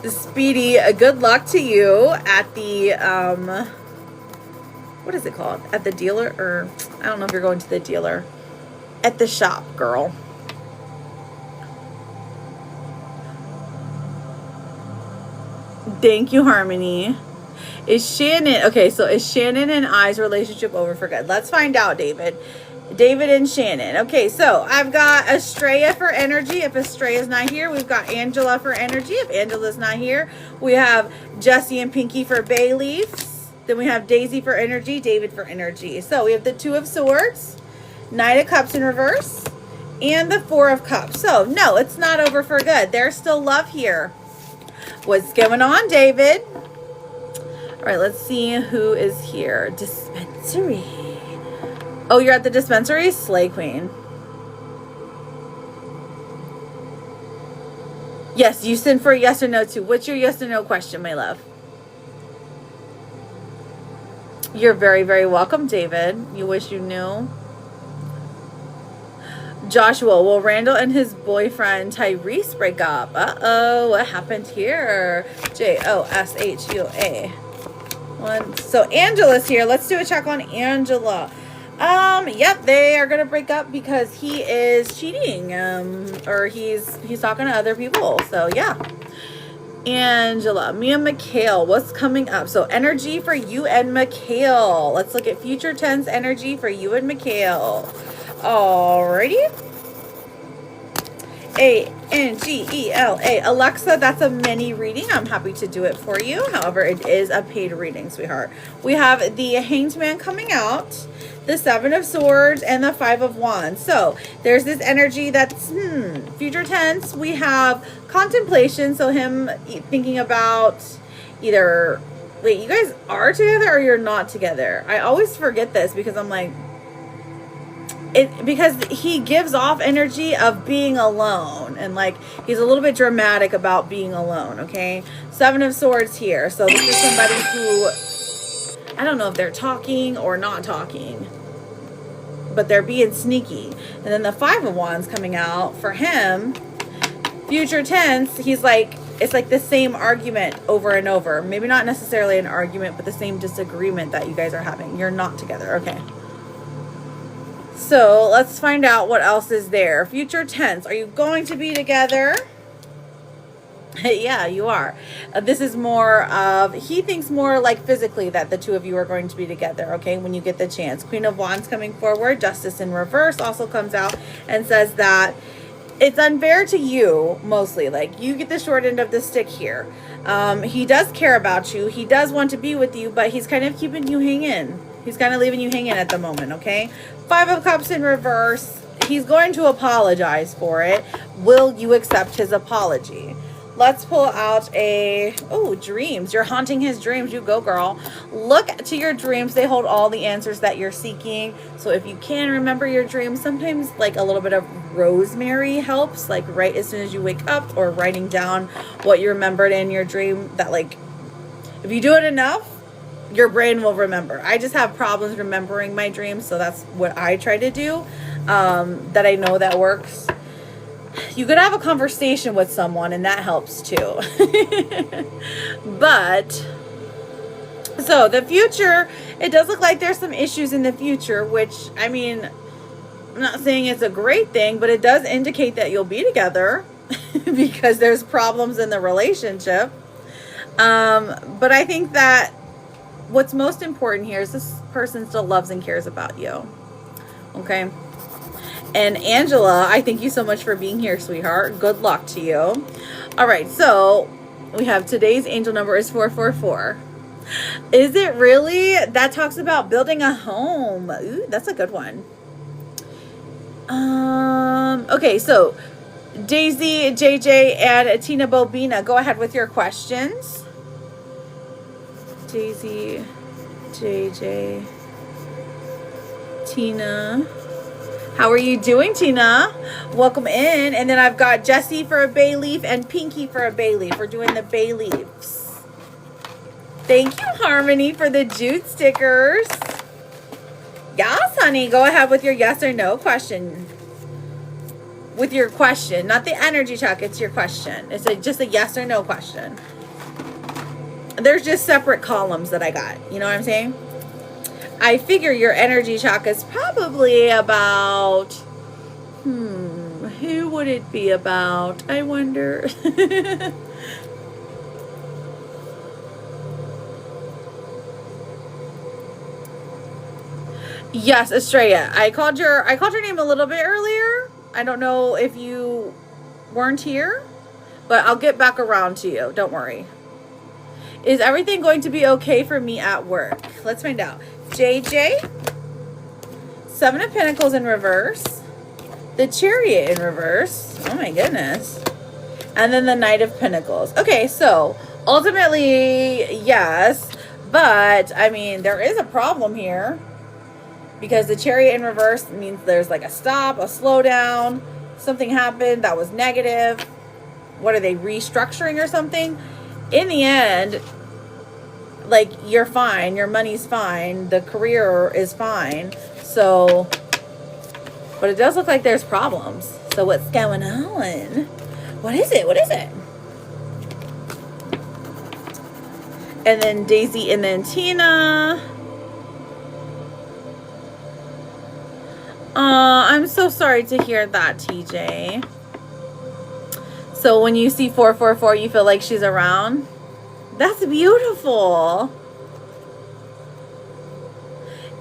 Speedy, good luck to you at the, what is it called? At the dealer? Or, I don't know if you're going to the dealer. At the shop, girl. Thank you, Harmony. Is Shannon, okay, so is Shannon and I's relationship over for good? Let's find out, David. David and Shannon. Okay, so I've got Estrella for energy. If Estrella's not here, we've got Angela for energy. If Angela's not here, we have Jesse and Pinky for bay leaves. Then we have Daisy for energy, David for energy. So we have the Two of Swords, Knight of Cups in reverse, and the Four of Cups. So, no, it's not over for good. There's still love here. What's going on, David? All right, let's see who is here. Dispensary. Oh, you're at the dispensary? Slay Queen. Yes, you send for a yes or no too. What's your yes or no question, my love? You're very, very welcome, David. You wish you knew. Joshua, will Randall and his boyfriend Tyrese break up? Uh-oh, what happened here? Joshua. So Angela's here. Let's do a check on Angela. Yep, they are gonna break up because he is cheating. Or he's talking to other people. So yeah. Angela, Mia McHale, what's coming up? So energy for you and McHale. Let's look at future tense energy for you and McHale. Alrighty. Angela. Alexa, that's a mini reading. I'm happy to do it for you. However, it is a paid reading, sweetheart. We have the Hanged Man coming out, the Seven of Swords, and the Five of Wands. So there's this energy that's future tense. We have contemplation, so him thinking about either, wait, you guys are together or you're not together? I always forget this because I'm like, because he gives off energy of being alone, and like he's a little bit dramatic about being alone. Okay, Seven of Swords here. So this is somebody who, I don't know if they're talking or not talking, but they're being sneaky. And then the Five of Wands coming out for him, future tense. He's like, it's like the same argument over and over. Maybe not necessarily an argument, but the same disagreement that you guys are having. You're not together. Okay. So let's find out what else is there. Future tense. Are you going to be together? Yeah, you are. This is more of, he thinks more like physically that the two of you are going to be together, okay, when you get the chance. Queen of Wands coming forward. Justice in reverse also comes out and says that it's unfair to you, mostly. Like, you get the short end of the stick here. He does care about you. He does want to be with you, but he's kind of keeping you hanging. He's kind of leaving you hanging at the moment, okay? Five of Cups in reverse. He's going to apologize for it. Will you accept his apology? Let's pull out dreams. You're haunting his dreams. You go, girl. Look to your dreams. They hold all the answers that you're seeking. So if you can remember your dreams, sometimes like a little bit of rosemary helps, like right as soon as you wake up, or writing down what you remembered in your dream. That, like, if you do it enough, your brain will remember. I just have problems remembering my dreams, so that's what I try to do, that I know that works. You could have a conversation with someone, and that helps too. But, so the future, it does look like there's some issues in the future, which, I mean, I'm not saying it's a great thing, but it does indicate that you'll be together because there's problems in the relationship. But I think that what's most important here is this person still loves and cares about you. Okay. And Angela, I thank you so much for being here, sweetheart. Good luck to you. All right. So we have today's angel number is 444. Is it really? That talks about building a home. Ooh, that's a good one. Okay. So Daisy, JJ, and Tina Bobina, go ahead with your questions. Daisy, JJ, Tina. How are you doing, Tina? Welcome in. And then I've got Jessie for a bay leaf and Pinky for a bay leaf. We're doing the bay leaves. Thank you, Harmony, for the jute stickers. Yes, honey. Go ahead with your yes or no question. With your question, not the energy check. It's your question. It's just a yes or no question. There's just separate columns that I got. You know what I'm saying? I figure your energy chakra is probably about, who would it be about? I wonder. Yes, Estrella. I called your name a little bit earlier. I don't know if you weren't here, but I'll get back around to you. Don't worry. Is everything going to be okay for me at work? Let's find out. JJ, Seven of Pentacles in reverse, the Chariot in reverse. Oh my goodness. And then the Knight of Pentacles. Okay, so ultimately, yes. But, I mean, there is a problem here. Because the Chariot in reverse means there's like a stop, a slowdown. Something happened that was negative. What are they, restructuring or something? In the end, like, you're fine. Your money's fine. The career is fine. So, but it does look like there's problems. So what's going on? What is it? What is it? And then Daisy and then Tina. I'm so sorry to hear that, TJ. So when you see 444, you feel like she's around? That's beautiful.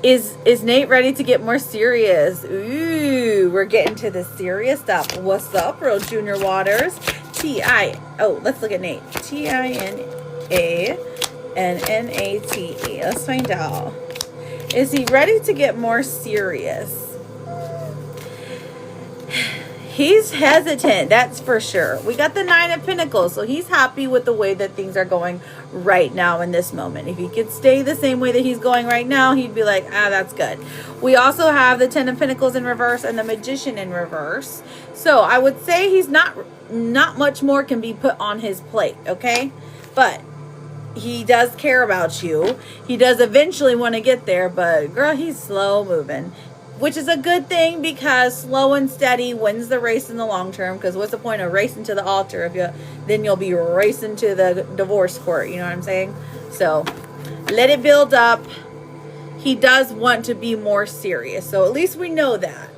Is Nate ready to get more serious? Ooh, we're getting to the serious stuff. What's up, Real Junior Waters? Oh, let's look at Nate. T-I-N-A and N-A-T-E. Let's find out. Is he ready to get more serious? He's hesitant, that's for sure. We got the Nine of Pentacles, so he's happy with the way that things are going right now in this moment. If he could stay the same way that he's going right now, he'd be like, that's good. We also have the Ten of Pentacles in reverse and the Magician in reverse. So I would say he's not much more can be put on his plate, okay? But he does care about you. He does eventually want to get there, but girl, he's slow moving. Which is a good thing because slow and steady wins the race in the long term. Because what's the point of racing to the altar if then you'll be racing to the divorce court. You know what I'm saying? So let it build up. He does want to be more serious. So at least we know that.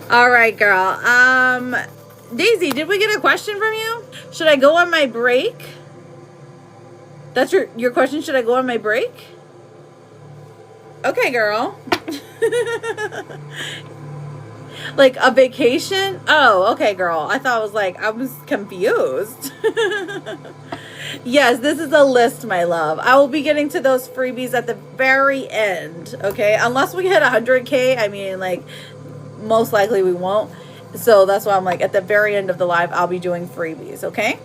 All right, girl. Daisy, did we get a question from you? Should I go on my break? That's your question. Should I go on my break? Okay, girl. Like a vacation? Oh, okay, girl. I thought it was like, I was confused. Yes, this is a list, my love. I will be getting to those freebies at the very end, okay? Unless we hit 100K, I mean, like, most likely we won't. So that's why I'm like, at the very end of the live, I'll be doing freebies, okay?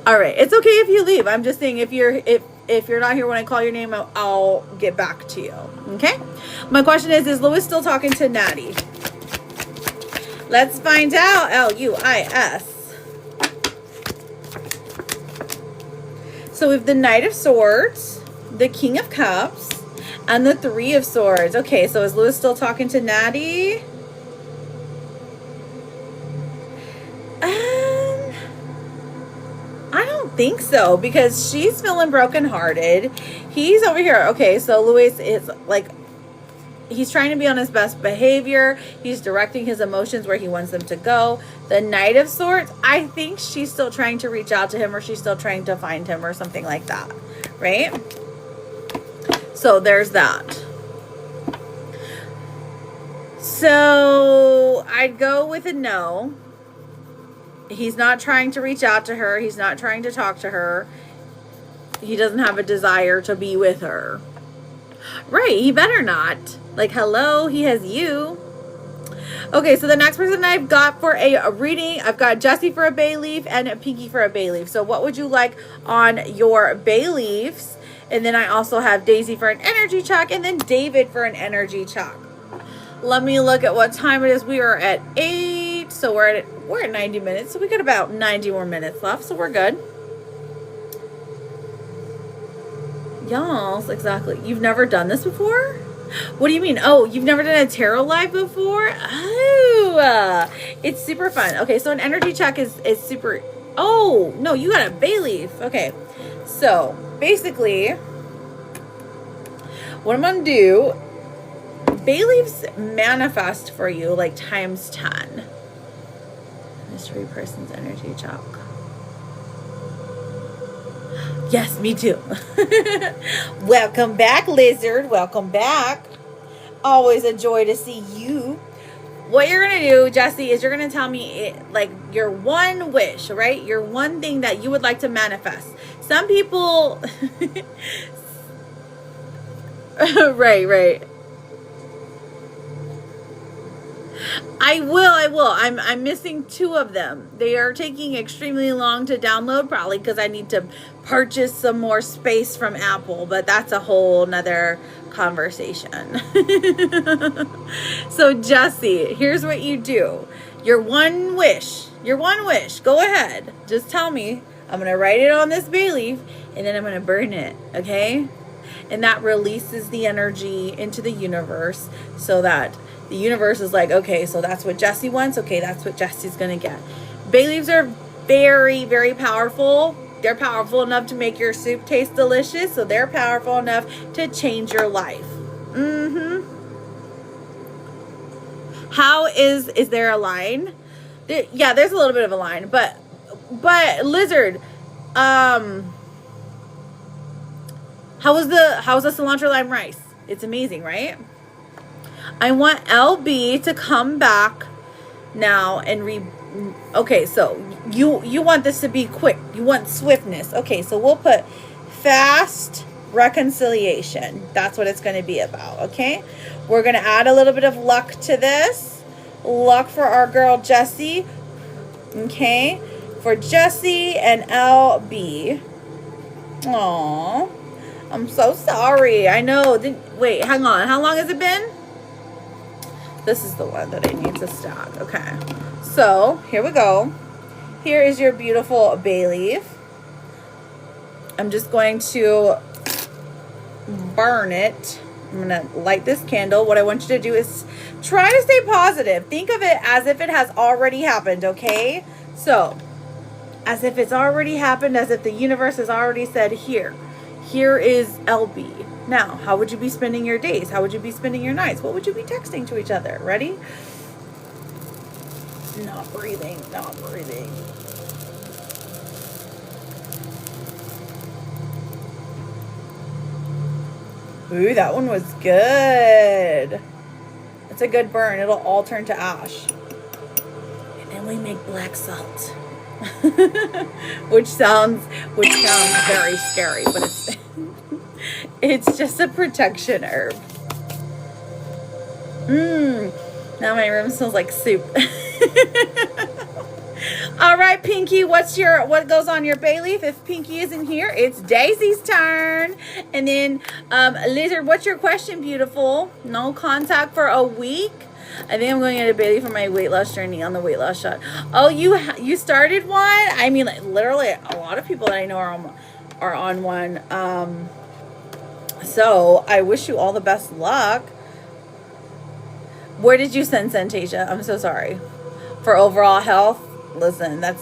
All right. It's okay if you leave. I'm just saying if you're not here when I call your name, I'll get back to you. Okay? My question is Lewis still talking to Natty? Let's find out. L-U-I-S. So we have the Knight of Swords, the King of Cups, and the Three of Swords. Okay, so is Lewis still talking to Natty? I don't think so, because she's feeling brokenhearted. He's over here. Okay, so Luis is like, he's trying to be on his best behavior. He's directing his emotions where he wants them to go. The Knight of Swords, I think she's still trying to reach out to him, or she's still trying to find him, or something like that, right? So there's that. So I'd go with a no. He's not trying to reach out to her. He's not trying to talk to her. He doesn't have a desire to be with her. Right, he better not. Like, hello, he has you. Okay, so the next person I've got for a reading, I've got Jessie for a bay leaf and Pinky for a bay leaf. So what would you like on your bay leaves? And then I also have Daisy for an energy check and then David for an energy check. Let me look at what time it is. We are at 8, so we're at 90 minutes. So we got about 90 more minutes left, so we're good. Y'all, exactly. You've never done this before? What do you mean? Oh, you've never done a tarot live before? Oh, it's super fun. Okay, so an energy check is super. Oh, no, you got a bay leaf. Okay, so basically, what I'm going to do, bay leaves manifest for you like times 10. Mystery person's energy check. Yes, me too. Welcome back, Lizard. Welcome back. Always a joy to see you. What you're going to do, Jessie, is you're going to tell me like your one wish, right? Your one thing that you would like to manifest. Some people... right. I will. I'm missing 2 of them. They are taking extremely long to download, probably because I need to purchase some more space from Apple, but that's a whole nother conversation. So Jesse, here's what you do. Your one wish, go ahead. Just tell me. I'm going to write it on this bay leaf and then I'm going to burn it, okay? And that releases the energy into the universe so that the universe is like, okay, so that's what Jesse wants. Okay, that's what Jesse's going to get. Bay leaves are very, very powerful. They're powerful enough to make your soup taste delicious. So they're powerful enough to change your life. How is there a line? Yeah, there's a little bit of a line, but Lizard, how's the cilantro lime rice? It's amazing, right? I want LB to come back now and okay, so you want this to be quick. You want swiftness. Okay, so we'll put fast reconciliation. That's what it's going to be about, okay? We're going to add a little bit of luck to this. Luck for our girl Jessie. Okay? For Jessie and LB. Aww. I'm so sorry. I know. Wait, hang on. How long has it been? This is the one that I need to stack. Okay. So, here we go. Here is your beautiful bay leaf. I'm just going to burn it. I'm going to light this candle. What I want you to do is try to stay positive. Think of it as if it has already happened, okay? So, as if it's already happened, as if the universe has already said, here is LB. Now, how would you be spending your days? How would you be spending your nights? What would you be texting to each other? Ready? Not breathing, not breathing. Ooh, that one was good. It's a good burn. It'll all turn to ash. And then we make black salt. which sounds very scary, but it's just a protection herb. Now my room smells like soup. All right, Pinky, what goes on your bay leaf? If Pinky isn't here, it's Daisy's turn. And then Lizard, what's your question, beautiful? No contact for a week? I think I'm going to get a bay leaf for my weight loss journey on the weight loss shot. Oh, you started one? I mean, like, literally a lot of people that I know are on one. So I wish you all the best luck. Where did you send Santasia? I'm so sorry. For overall health, listen, that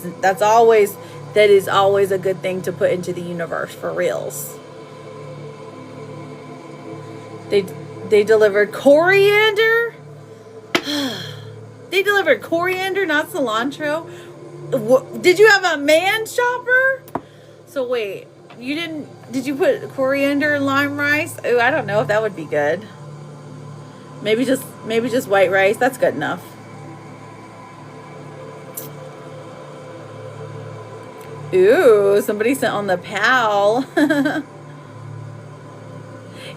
is always a good thing to put into the universe, for reals. They delivered coriander. They delivered coriander, not cilantro. Did you have a man shopper? So wait, did you put coriander and lime rice? Oh, I don't know if that would be good. Maybe just white rice. That's good enough. Ooh, somebody sent on the pal.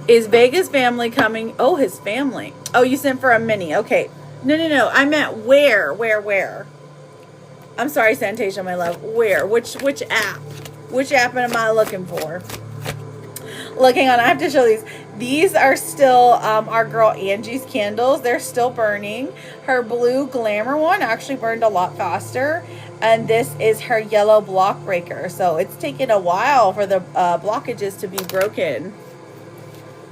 Is Vegas family coming? Oh, his family. Oh, you sent for a mini. Okay. No. I meant where? I'm sorry, Santasia, my love. Where? Which app? Which app am I looking for? Looking on, I have to show these. These are still our girl Angie's candles. They're still burning. Her blue glamour one actually burned a lot faster. And this is her yellow block breaker. So it's taken a while for the blockages to be broken.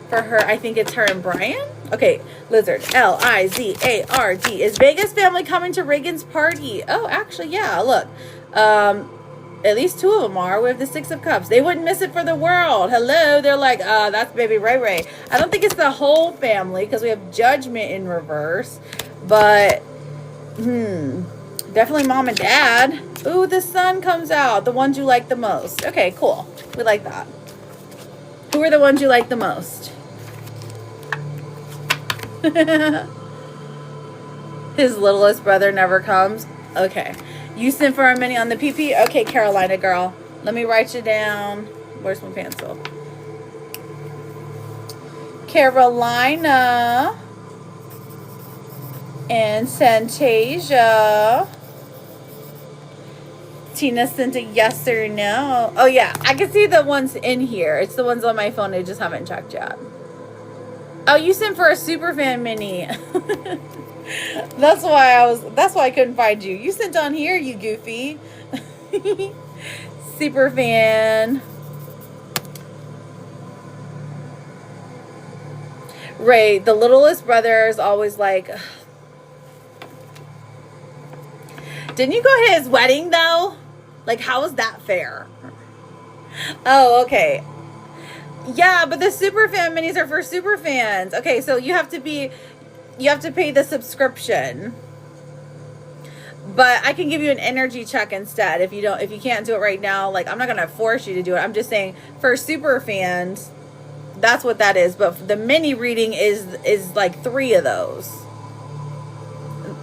For her, I think it's her and Brian. Okay, Lizard, Lizard. Is Vegas family coming to Reagan's party? Oh, actually, yeah, look. At least 2 of them are. We have the 6 of Cups. They wouldn't miss it for the world. Hello. They're like, that's baby Ray Ray. I don't think it's the whole family because we have Judgment in reverse. But, definitely mom and dad. Ooh, the sun comes out. The ones you like the most. Okay, cool. We like that. Who are the ones you like the most? His littlest brother never comes. Okay. You sent for our mini on the PP? Okay, Carolina girl. Let me write you down. Where's my pencil? Carolina. And Santasia. Tina sent a yes or no. Oh yeah, I can see the ones in here. It's the ones on my phone. I just haven't checked yet. Oh, you sent for a Superfan mini. That's why I couldn't find you. You sent on here, you goofy. Superfan. Right, the littlest brother is always like, didn't you go to his wedding though? Like, how is that fair? Oh, okay. Yeah, but the Superfan minis are for super fans. Okay, so you have to pay the subscription. But I can give you an energy check instead if you can't do it right now. Like, I'm not gonna force you to do it. I'm just saying for super fans, that's what that is. But the mini reading is like 3 of those.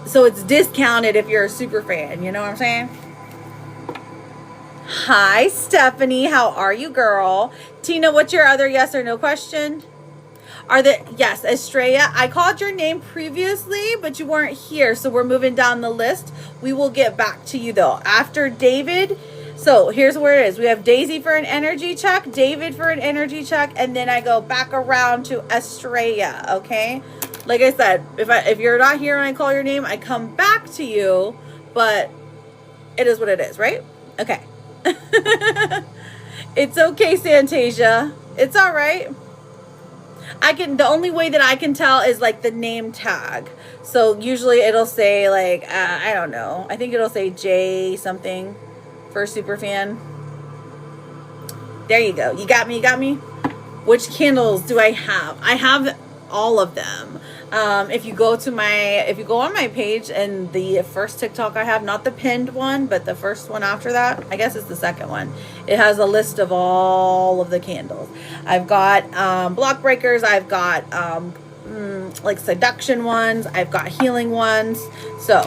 So it's discounted if you're a super fan. You know what I'm saying? Hi, Stephanie. How are you, girl? Tina, what's your other yes or no question? Yes, Estrella. I called your name previously, but you weren't here, so we're moving down the list. We will get back to you, though. After David, so here's where it is. We have Daisy for an energy check, David for an energy check, and then I go back around to Estrella, okay? Like I said, if you're not here and I call your name, I come back to you, but it is what it is, right? Okay. It's okay, Santasia. It's all right. The only way that I can tell is like the name tag. So usually it'll say like, I don't know. I think it'll say J something for Superfan. There you go. You got me. Which candles do I have? I have all of them. If you go on my page and the first TikTok I have, not the pinned one, but the first one after that, I guess it's the second one. It has a list of all of the candles. I've got block breakers. I've got like seduction ones. I've got healing ones. So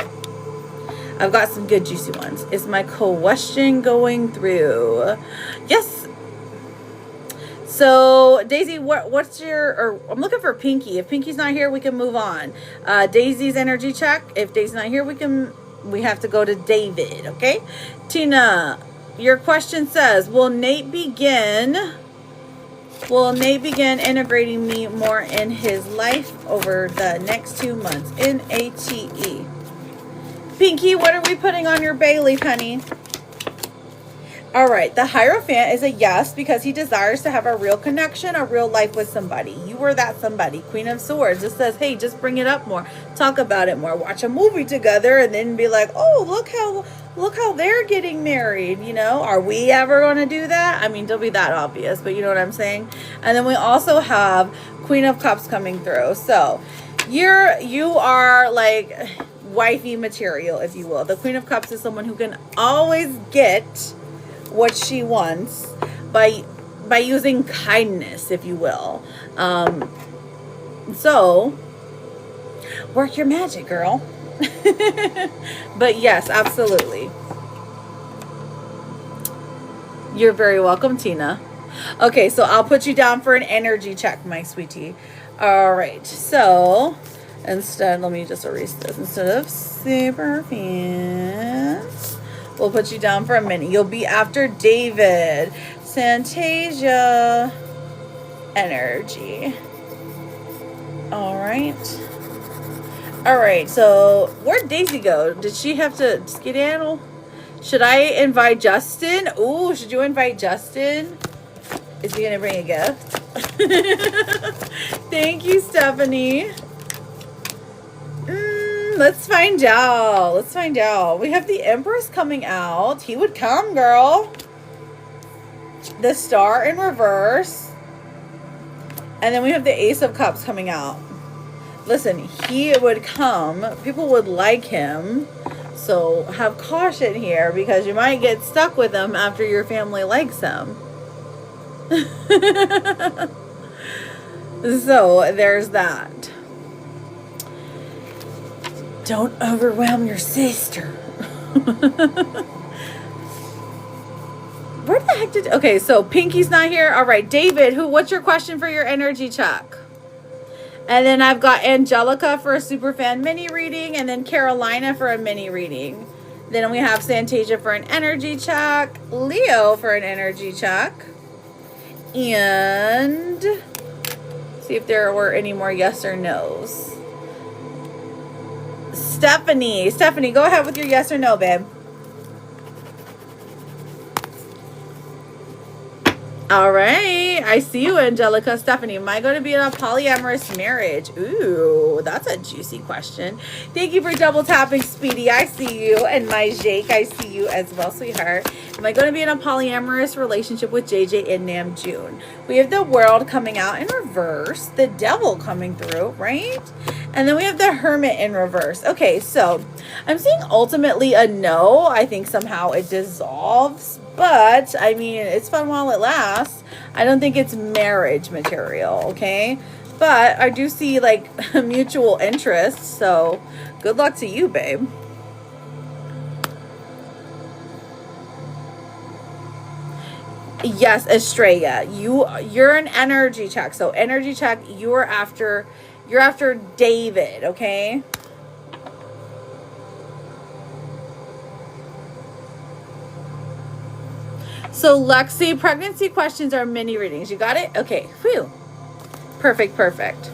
I've got some good juicy ones. Is my question going through? Yes. So Daisy, what's I'm looking for Pinky. If Pinky's not here, we can move on. Daisy's energy check. If Daisy's not here, we have to go to David, okay? Tina, your question says, will Nate begin integrating me more in his life over the next 2 months? N-A-T-E. Pinky, what are we putting on your bay leaf, honey? All right, the Hierophant is a yes because he desires to have a real connection, a real life with somebody. You were that somebody. Queen of Swords. It says, hey, just bring it up more. Talk about it more. Watch a movie together and then be like, oh, look how they're getting married. You know, are we ever going to do that? I mean, don't be that obvious, but you know what I'm saying? And then we also have Queen of Cups coming through. So you are like wifey material, if you will. The Queen of Cups is someone who can always get what she wants by using kindness, if you will. So work your magic, girl. But yes, absolutely. You're very welcome, Tina. Okay, so I'll put you down for an energy check, my sweetie. All right, so let me just erase this. Instead of super fans, we'll put you down for a minute. You'll be after David. Santasia. Energy. All right. All right. So where'd Daisy go? Did she have to skedaddle? Should I invite Justin? Ooh, should you invite Justin? Is he going to bring a gift? Thank you, Stephanie. Let's find out. We have the Empress coming out. He would come, girl. The Star in reverse. And then we have the Ace of Cups coming out. Listen, he would come. People would like him. So have caution here because you might get stuck with him after your family likes him. So there's that. Don't overwhelm your sister. Where the heck okay, so Pinky's not here. All right, David, what's your question for your energy check? And then I've got Angelica for a superfan mini reading, and then Carolina for a mini reading. Then we have Santasia for an energy check, Leo for an energy check, and see if there were any more yes or no's. Stephanie, go ahead with your yes or no, babe. All right, I see you, Angelica. Stephanie, am I going to be in a polyamorous marriage? Ooh, that's a juicy question. Thank you for double tapping, Speedy. I see you. And my Jake, I see you as well, sweetheart. Am I going to be in a polyamorous relationship with JJ and Namjoon? We have the World coming out in reverse, the Devil coming through, right? And then we have the Hermit in reverse. Okay, so I'm seeing ultimately a no. I think somehow it dissolves. But, I mean, it's fun while it lasts. I don't think it's marriage material, okay? But I do see, like, mutual interest. So, good luck to you, babe. Yes, Estrella. You're an energy check. So, energy check, you're after David, okay? So, Lexi, pregnancy questions are mini readings. You got it? Okay. Whew. Perfect.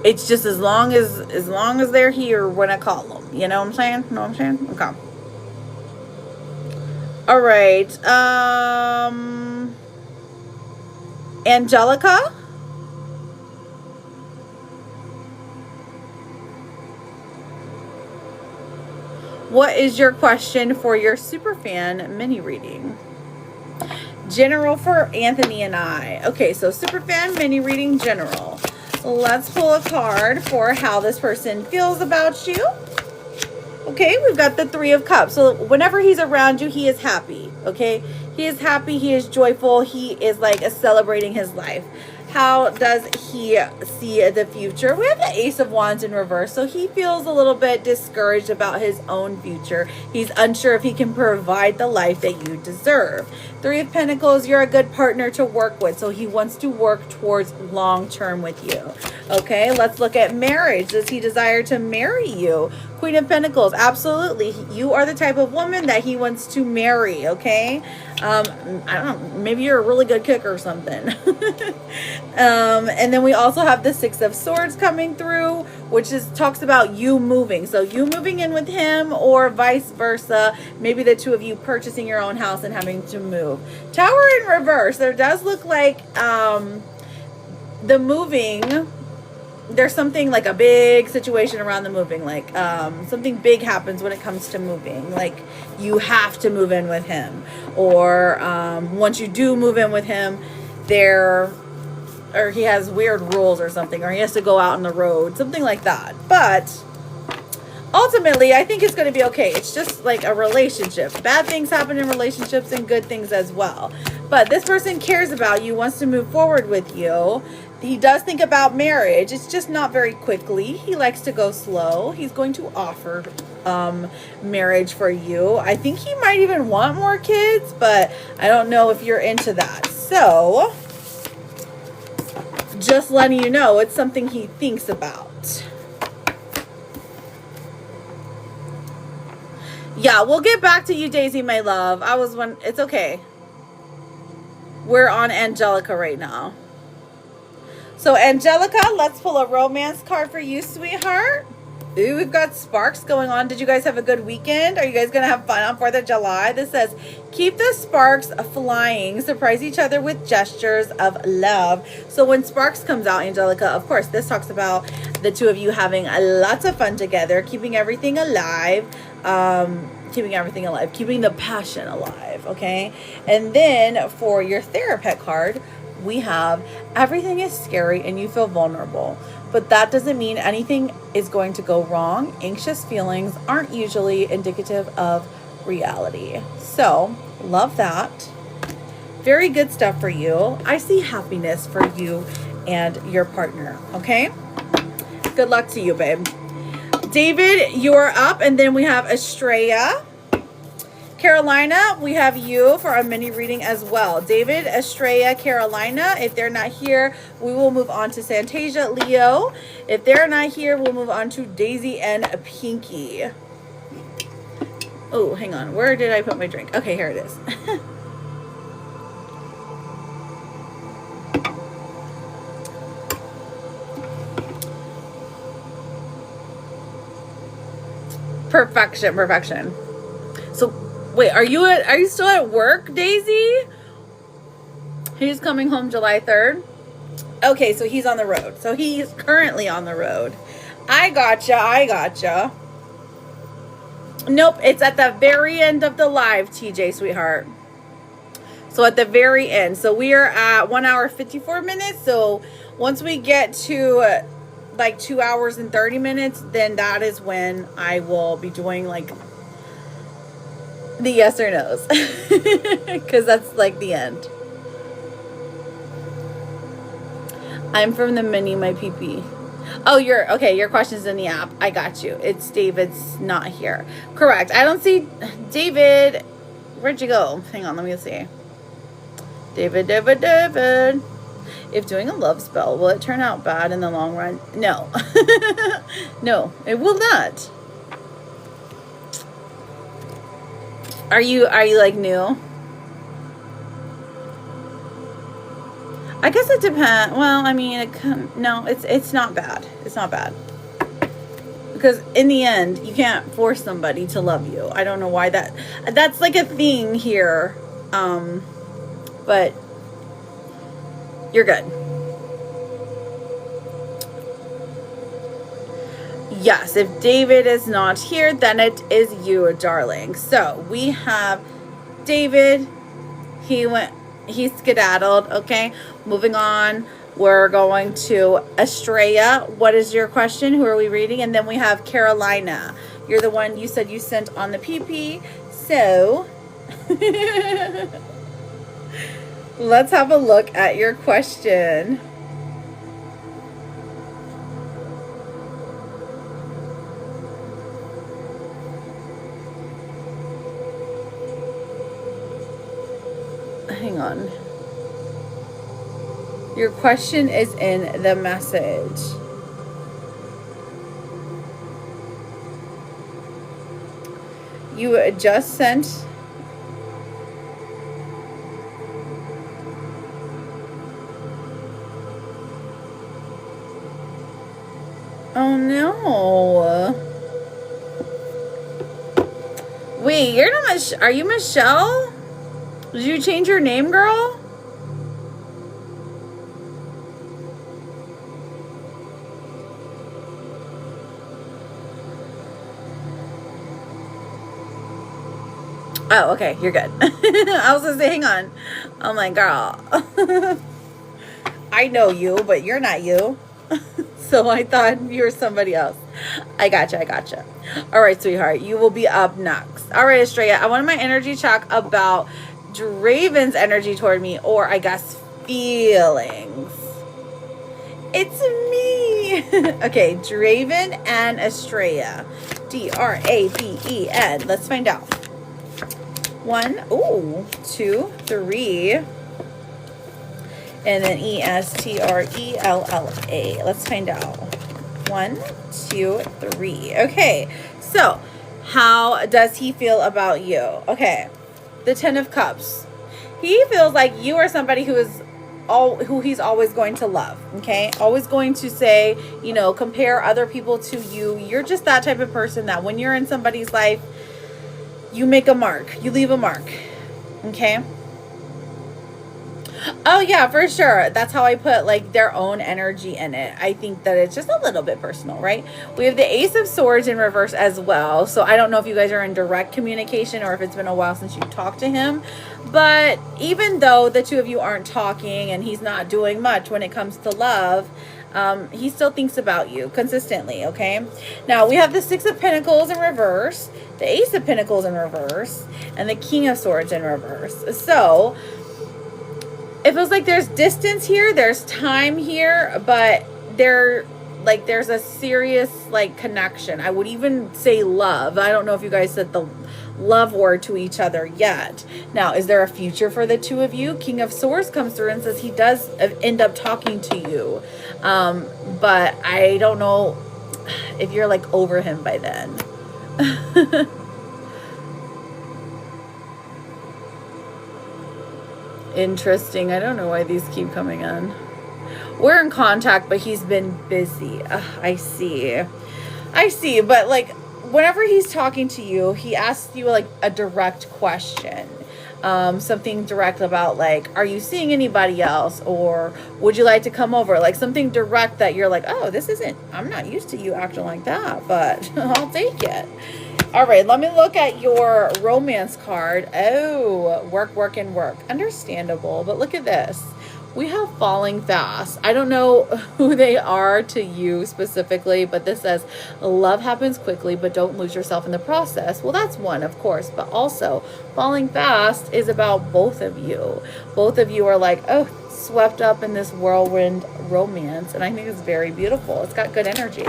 It's just as long as they're here when I call them. You know what I'm saying? Know what I'm saying? Okay. All right. Angelica? What is your question for your superfan mini reading? General for Anthony and I. Okay, so superfan mini reading general. Let's pull a card for how this person feels about you. Okay, we've got the Three of Cups. So whenever he's around you, he is happy. Okay, he is happy. He is joyful. He is like celebrating his life. How does he see the future? We have the Ace of Wands in reverse, so he feels a little bit discouraged about his own future. He's unsure if he can provide the life that you deserve. Three of Pentacles, you're a good partner to work with, so he wants to work towards long-term with you. Okay, let's look at marriage. Does he desire to marry you? Queen of Pentacles, absolutely. You are the type of woman that he wants to marry, okay? I don't know, maybe you're a really good cook or something. And then we also have the Six of Swords coming through, which talks about you moving. So you moving in with him or vice versa. Maybe the two of you purchasing your own house and having to move. Tower in reverse. There does look like the moving, there's something like a big situation around the moving, like something big happens when it comes to moving, like you have to move in with him, or once you do move in with him, or he has weird rules or something, or he has to go out on the road, something like that. But ultimately, I think it's going to be okay. It's just like a relationship. Bad things happen in relationships and good things as well. But this person cares about you, wants to move forward with you. He does think about marriage. It's just not very quickly. He likes to go slow. He's going to offer marriage for you. I think he might even want more kids, but I don't know if you're into that. So, just letting you know, it's something he thinks about. Yeah, we'll get back to you, Daisy, my love. It's okay. We're on Angelica right now. So, Angelica, let's pull a romance card for you, sweetheart. Ooh, we've got sparks going on. Did you guys have a good weekend? Are you guys going to have fun on 4th of July? This says, keep the sparks flying. Surprise each other with gestures of love. So when sparks comes out, Angelica, of course, this talks about the two of you having lots of fun together, keeping everything alive, keeping the passion alive, okay? And then for your therapist card, we have everything is scary and you feel vulnerable, but that doesn't mean anything is going to go wrong. Anxious feelings aren't usually indicative of reality. So, love that. Very good stuff for you. I see happiness for you and your partner, okay? Good luck to you, babe. David, you're up, and then we have Estrella, Carolina, we have you for a mini reading as well. David, Estrella, Carolina. If they're not here, we will move on to Santasia, Leo. If they're not here, we'll move on to Daisy and Pinky. Oh, hang on. Where did I put my drink? Okay, here it is. Perfection, perfection. So, wait, are you still at work, Daisy? He's coming home July 3rd. Okay, so he's on the road. So he's currently on the road. I gotcha. Nope, it's at the very end of the live, TJ, sweetheart. So at the very end. So we are at 1 hour, 54 minutes. So once we get to like 2 hours and 30 minutes, then that is when I will be doing like the yes or no's. Because that's like the end. I'm from the mini, my PP. Oh, your question's in the app. I got you. It's David's not here. Correct. I don't see David. Where'd you go? Hang on, let me see. David. If doing a love spell, will it turn out bad in the long run? No. No, it will not. Are you like new? I guess it depends. Well, I mean, no, it's not bad. It's not bad. Because in the end, you can't force somebody to love you. I don't know why that's like a thing here. But you're good. Yes, if David is not here, then it is you, darling. So we have David. He skedaddled. Okay, moving on. We're going to Estrella. What is your question? Who are we reading? And then we have Carolina. You're the one you said you sent on the PP. So let's have a look at your question. Hang on. Your question is in the message. You just sent. Oh no. Wait, you're not are you Michelle? Did you change your name, girl? Oh, okay, you're good. I was gonna say, hang on. I'm like, girl, I know you, but you're not you. So I thought you were somebody else. I gotcha. All right, sweetheart, you will be up next. All right, Estrella, I wanted my energy check about Draven's energy toward me, or I guess feelings. It's me. Okay, Draven and Estrella. Draven. Let's find out. 1, 2, 3. And then Estrella. Let's find out. 1, 2, 3. Okay, so how does he feel about you? Okay, the 10 of Cups. He feels like you are somebody who he's always going to love. Okay, always going to say, compare other people to you. You're just that type of person that when you're in somebody's life, you make a mark. You leave a mark. Okay. Oh yeah, for sure. That's how I put like their own energy in it. I think that it's just a little bit personal, right? We have the Ace of Swords in reverse as well. So I don't know if you guys are in direct communication or if it's been a while since you talked to him. But even though the two of you aren't talking and he's not doing much when it comes to love, he still thinks about you consistently, okay? Now, we have the Six of Pentacles in reverse, the Ace of Pentacles in reverse, and the King of Swords in reverse. So it feels like there's distance here, there's time here, but like there's a serious like connection. I would even say love. I don't know if you guys said the love word to each other yet. Now, is there a future for the two of you? King of Swords comes through and says he does end up talking to you. But I don't know if you're like over him by then. Interesting. I don't know why these keep coming in. We're in contact, but he's been busy. I see. But like whenever he's talking to you, he asks you like a direct question. Something direct about like, are you seeing anybody else? Or would you like to come over? Like something direct that you're like, oh, I'm not used to you acting like that, but I'll take it. All right, let me look at your romance card. Oh, work, work, and work. Understandable, but look at this. We have falling fast. I don't know who they are to you specifically, but this says love happens quickly, but don't lose yourself in the process. Well, that's one, of course, but also falling fast is about both of you. Both of you are like, oh, swept up in this whirlwind romance, and I think it's very beautiful. It's got good energy.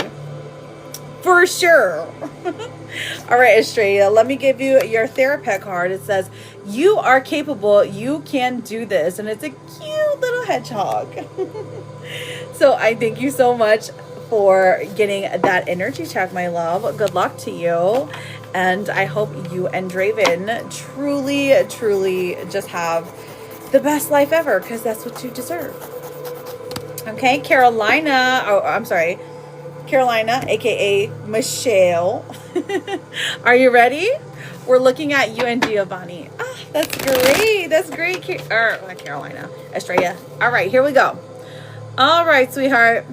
For sure. All right, Estrella, let me give you your therapist card. It says, you are capable. You can do this. And it's a cute little hedgehog. So I thank you so much for getting that energy check, my love. Good luck to you. And I hope you and Draven truly, truly just have the best life ever, because that's what you deserve. Okay, Carolina. Oh, I'm sorry. Carolina, aka Michelle. Are you ready? We're looking at you and Giovanni. Ah, that's great. That's great. Not Carolina, Estrella. All right, here we go. All right, sweetheart.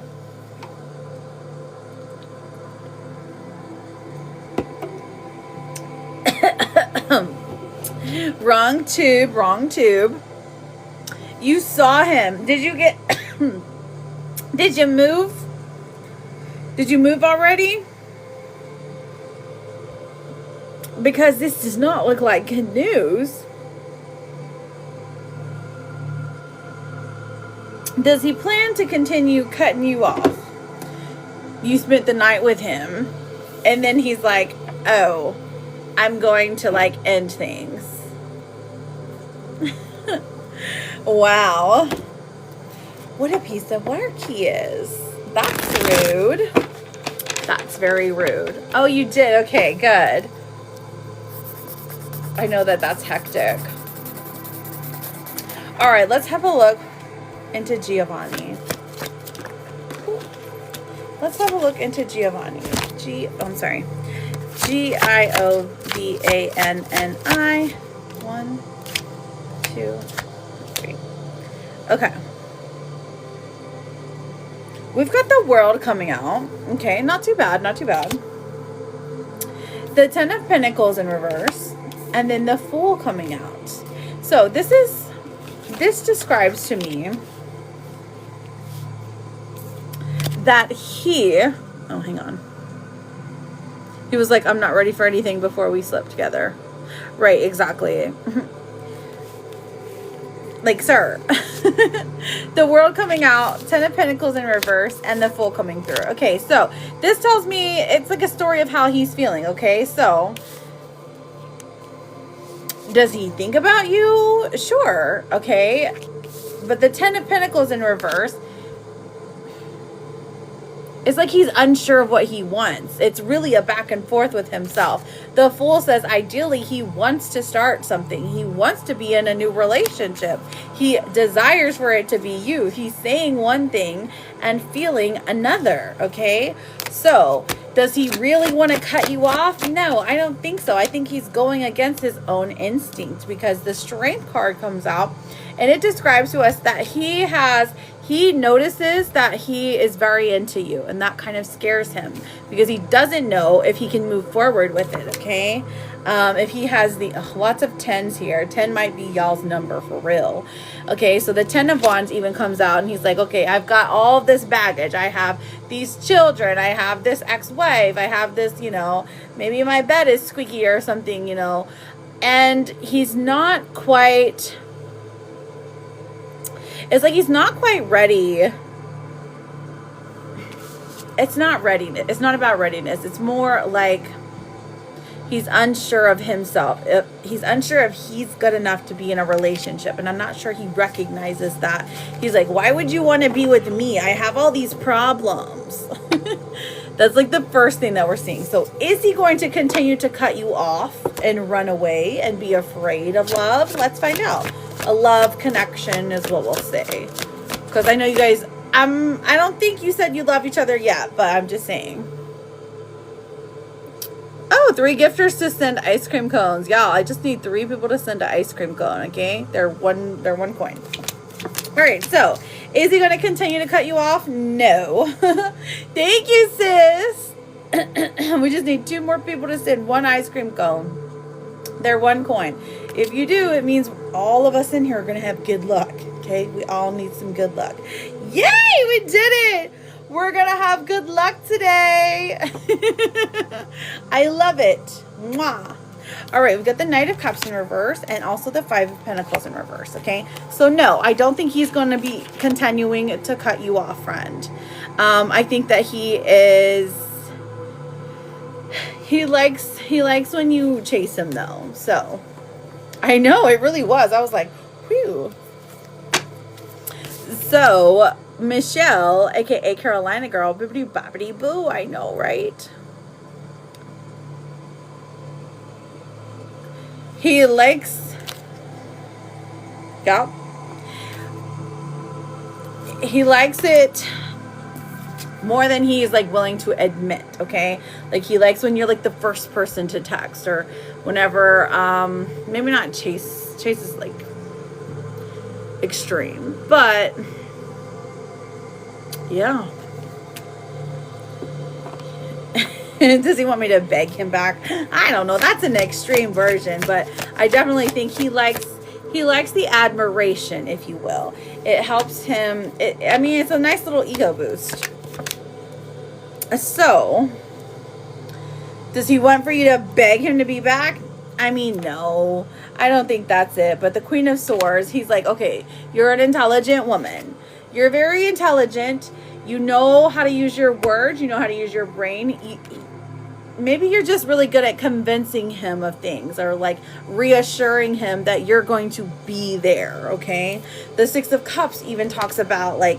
Wrong tube. You saw him. Did you get did you move? Did you move already? Because this does not look like good news. Does he plan to continue cutting you off? You spent the night with him, and then he's like, oh, I'm going to like end things. Wow. What a piece of work he is. That's rude. That's very rude. Oh, you did? Okay, good. I know that that's hectic. All right, let's have a look into Giovanni. Let's have a look into Giovanni. I'm sorry. Giovanni. 1, 2, 3. Okay. We've got the World coming out. Okay, not too bad, not too bad. The Ten of Pentacles in reverse. And then the Fool coming out. So this describes to me that oh, hang on. He was like, I'm not ready for anything before we slept together. Right, exactly. Like, sir. The World coming out, Ten of Pentacles in reverse, and the Fool coming through. Okay, so this tells me it's like a story of how he's feeling. Okay, so does he think about you? Sure. Okay, but the Ten of Pentacles in reverse, it's like he's unsure of what he wants. It's really a back and forth with himself. The Fool says ideally he wants to start something. He wants to be in a new relationship. He desires for it to be you. He's saying one thing and feeling another, okay? So, does he really want to cut you off? No, I don't think so. I think he's going against his own instinct, because the Strength card comes out and it describes to us that he notices that he is very into you, and that kind of scares him because he doesn't know if he can move forward with it, okay? If he has lots of tens here, 10 might be y'all's number for real. Okay, so the 10 of Wands even comes out and he's like, okay, I've got all of this baggage. I have these children. I have this ex-wife. I have this, maybe my bed is squeaky or something, and he's not quite... It's like he's not quite ready it's not readiness. It's not about readiness. It's more like he's unsure of himself. He's unsure if he's good enough to be in a relationship. And I'm not sure he recognizes that. He's like, why would you want to be with me? I have all these problems. That's like the first thing that we're seeing. So is he going to continue to cut you off and run away and be afraid of love? Let's find out. A love connection is what we'll say. Because I know you guys, I don't think you said you love each other yet, but I'm just saying. Oh, 3 gifters to send ice cream cones. Yeah, I just need 3 people to send an ice cream cone, okay? They're one coin. All right, so is he going to continue to cut you off? No. Thank you, sis. We just need 2 more people to send 1 ice cream cone. They're 1 coin. If you do, it means all of us in here are going to have good luck, okay? We all need some good luck. Yay, we did it. We're going to have good luck today. I love it. Mwah. All right, we've got the Knight of Cups in reverse and also the 5 of Pentacles in reverse, okay? So no, I don't think he's going to be continuing to cut you off, friend. I think that he likes when you chase him, though. So I know, it really was. I was like, whew. So Michelle, aka Carolina girl, bibbidi bobbidi boo. I know, right? He likes, yeah. He likes it more than he's like willing to admit, okay? Like he likes when you're like the first person to text, or whenever, maybe not chase is like extreme, but yeah. Does he want me to beg him back? I don't know. That's an extreme version, but I definitely think he likes the admiration, if you will. It helps him. I mean, it's a nice little ego boost. So, does he want for you to beg him to be back? I mean, no. I don't think that's it. But the Queen of Swords, he's like, okay, you're an intelligent woman. You're very intelligent. You know how to use your words. You know how to use your brain. Maybe you're just really good at convincing him of things, or like reassuring him that you're going to be there, okay? The 6 of Cups even talks about like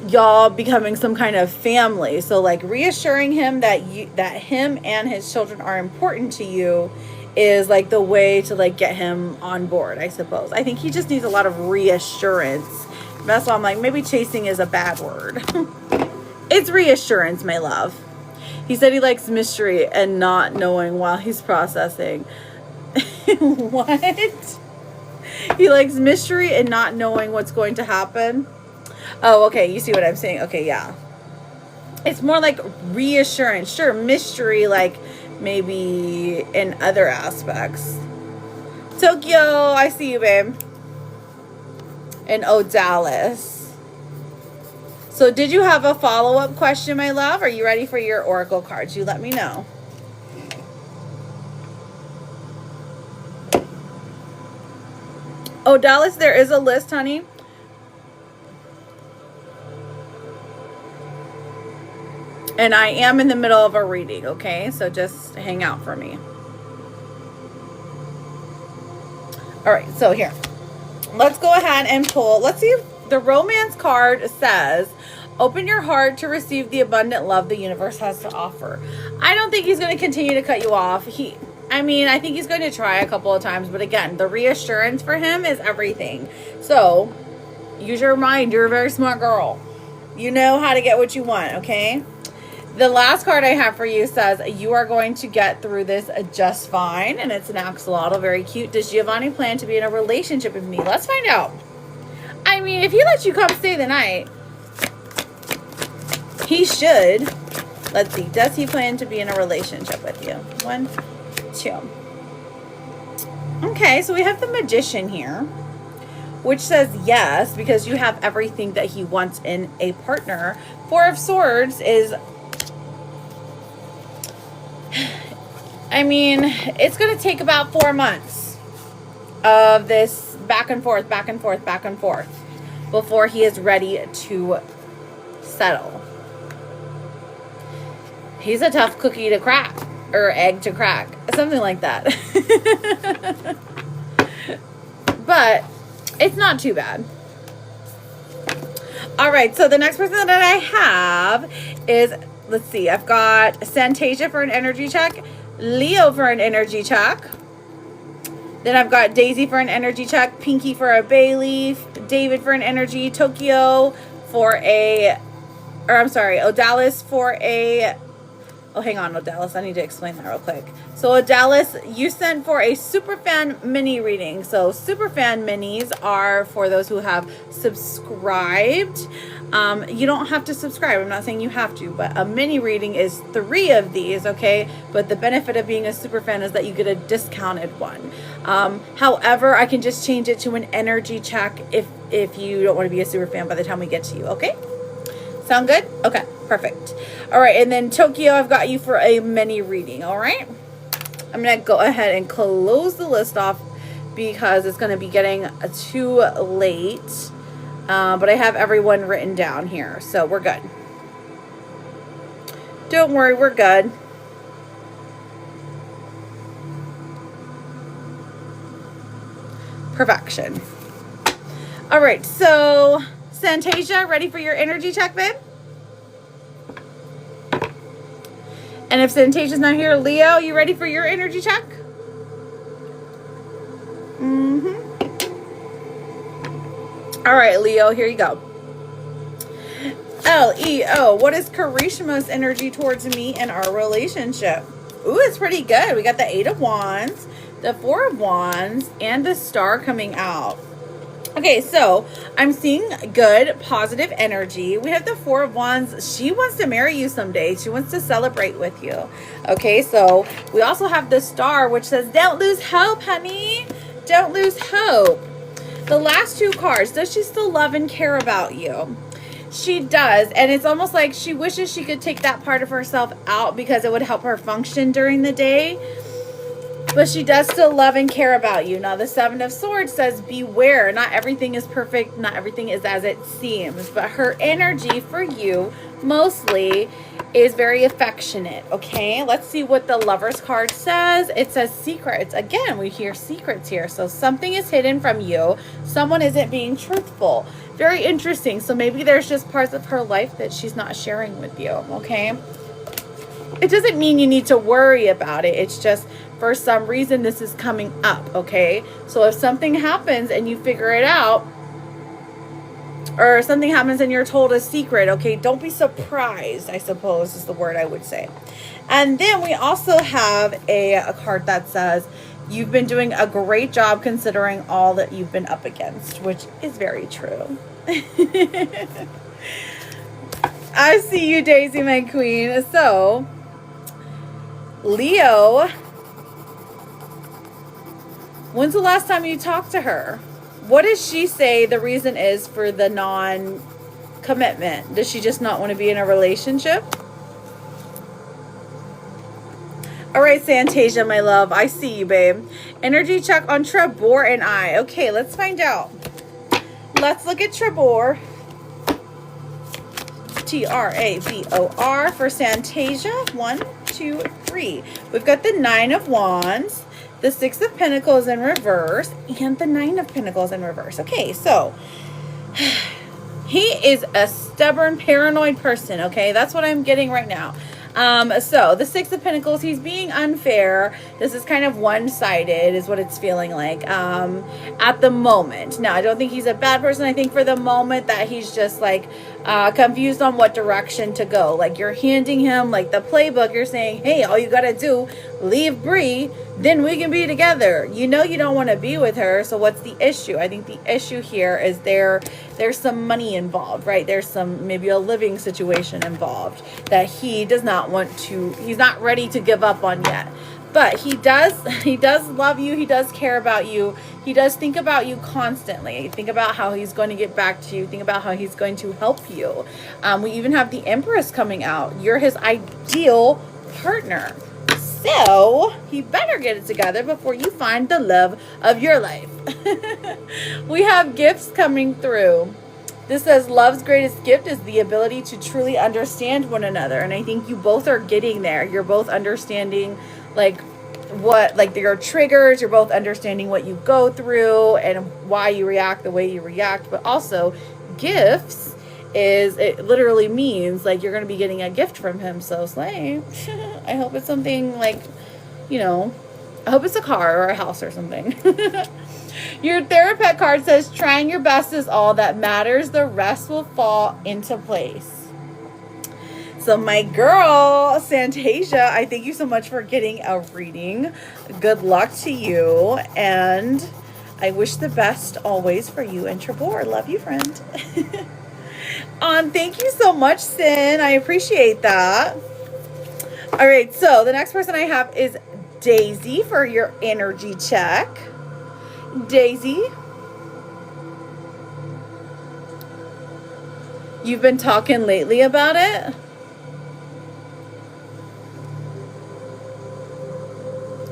y'all becoming some kind of family. So like reassuring him that him and his children are important to you is like the way to like get him on board, I suppose. I think he just needs a lot of reassurance. That's why I'm like, maybe chasing is a bad word. It's reassurance, my love. He said he likes mystery and not knowing while he's processing. What? He likes mystery and not knowing what's going to happen. Oh, okay. You see what I'm saying? Okay, yeah. It's more like reassurance. Sure, mystery, like maybe in other aspects. Tokyo, I see you, babe. And Dallas. So did you have a follow-up question, my love? Are you ready for your oracle cards? You let me know. Oh, Dallas, there is a list, honey. And I am in the middle of a reading, okay? So just hang out for me. All right, so here. Let's go ahead and pull. Let's see if the romance card says, open your heart to receive the abundant love the universe has to offer. I don't think he's going to continue to cut you off. I think he's going to try a couple of times, but again, the reassurance for him is everything. So use your mind. You're a very smart girl. You know how to get what you want, okay? The last card I have for you says, you are going to get through this just fine. And it's an axolotl, very cute. Does Giovanni plan to be in a relationship with me? Let's find out. I mean, if he lets you come stay the night, he should. Let's see. Does he plan to be in a relationship with you? 1, 2. Okay, so we have the Magician here, which says yes, because you have everything that he wants in a partner. 4 of Swords is, I mean, it's going to take about 4 months of this back and forth, back and forth, back and forth before he is ready to settle. He's a tough cookie to crack, or egg to crack, something like that. But it's not too bad. All right, so the next person that I have is, let's see, I've got Santasia for an energy check, Leo for an energy check. Then I've got Daisy for an energy check, Pinky for a bay leaf, David for an energy, Tokyo for a, or I'm sorry, Odalis for a, oh, hang on, Odalis, I need to explain that real quick. So Odalis, you sent for a Superfan mini reading. So Superfan minis are for those who have subscribed. You don't have to subscribe. I'm not saying you have to, but a mini reading is 3 of these, okay? But the benefit of being a Superfan is that you get a discounted one. However, I can just change it to an energy check if you don't want to be a Superfan by the time we get to you, okay? Sound good? Okay, perfect. All right, and then Tokyo, I've got you for a mini reading, all right? I'm going to go ahead and close the list off because it's going to be getting too late. But I have everyone written down here, so we're good. Don't worry, we're good. Perfection. All right, so Santasia, ready for your energy check, babe? And if Santasia's not here, Leo, you ready for your energy check? All right, Leo, here you go. Leo, what is Karishima's energy towards me and our relationship? Ooh, it's pretty good. We got the 8 of Wands, the 4 of Wands, and the Star coming out. Okay, so I'm seeing good, positive energy. We have the 4 of Wands. She wants to marry you someday. She wants to celebrate with you. Okay, so we also have the Star, which says, don't lose hope, honey. Don't lose hope. The last 2 cards, does she still love and care about you? She does, and it's almost like she wishes she could take that part of herself out because it would help her function during the day. But she does still love and care about you. Now, the 7 of Swords says, beware. Not everything is perfect. Not everything is as it seems. But her energy for you, mostly, is very affectionate. Okay, let's see what the Lover's card says. It says secrets. Again, we hear secrets here. So something is hidden from you. Someone isn't being truthful. Very interesting. So maybe there's just parts of her life that she's not sharing with you. Okay, it doesn't mean you need to worry about it. It's just, for some reason, this is coming up, okay? So if something happens and you figure it out, or something happens and you're told a secret, okay, don't be surprised, I suppose is the word I would say. And then we also have a card that says, you've been doing a great job considering all that you've been up against, which is very true. I see you, Daisy, my queen. So, Leo, when's the last time you talked to her? What does she say the reason is for the non-commitment? Does she just not want to be in a relationship? All right, Santasia, my love. I see you, babe. Energy check on Trebor and I. Okay, let's find out. Let's look at Trebor. Trabor for Santasia. 1, 2, 3. We've got the 9 of Wands, the 6 of Pentacles in reverse, and the 9 of Pentacles in reverse. Okay, so he is a stubborn, paranoid person, okay? That's what I'm getting right now. So the 6 of Pentacles, he's being unfair. This is kind of one-sided is what it's feeling like at the moment. Now, I don't think he's a bad person. I think for the moment that he's just like confused on what direction to go. Like you're handing him like the playbook. You're saying, hey, all you got to do, leave Bree, then we can be together. You know you don't want to be with her. So what's the issue? I think the issue here is there's some money involved, right? There's some, maybe a living situation involved that he does not want to, he's not ready to give up on yet. But he does love you. He does care about you. He does think about you constantly. Think about how he's going to get back to you. Think about how he's going to help you. We even have the Empress coming out. You're his ideal partner. So he better get it together before you find the love of your life. We have gifts coming through. This says love's greatest gift is the ability to truly understand one another. And I think you both are getting there. You're both understanding like what, like your triggers. You're both understanding what you go through and why you react the way you react. But also gifts is, it literally means like you're going to be getting a gift from him. So slay. I hope it's something like, you know, I hope it's a car or a house or something. Your therapist card says, trying your best is all that matters. The rest will fall into place. So my girl, Santasia, I thank you so much for getting a reading. Good luck to you. And I wish the best always for you and Trebor. Love you, friend. Thank you so much, Sin. I appreciate that. All right, so the next person I have is Daisy for your energy check. Daisy, you've been talking lately about it?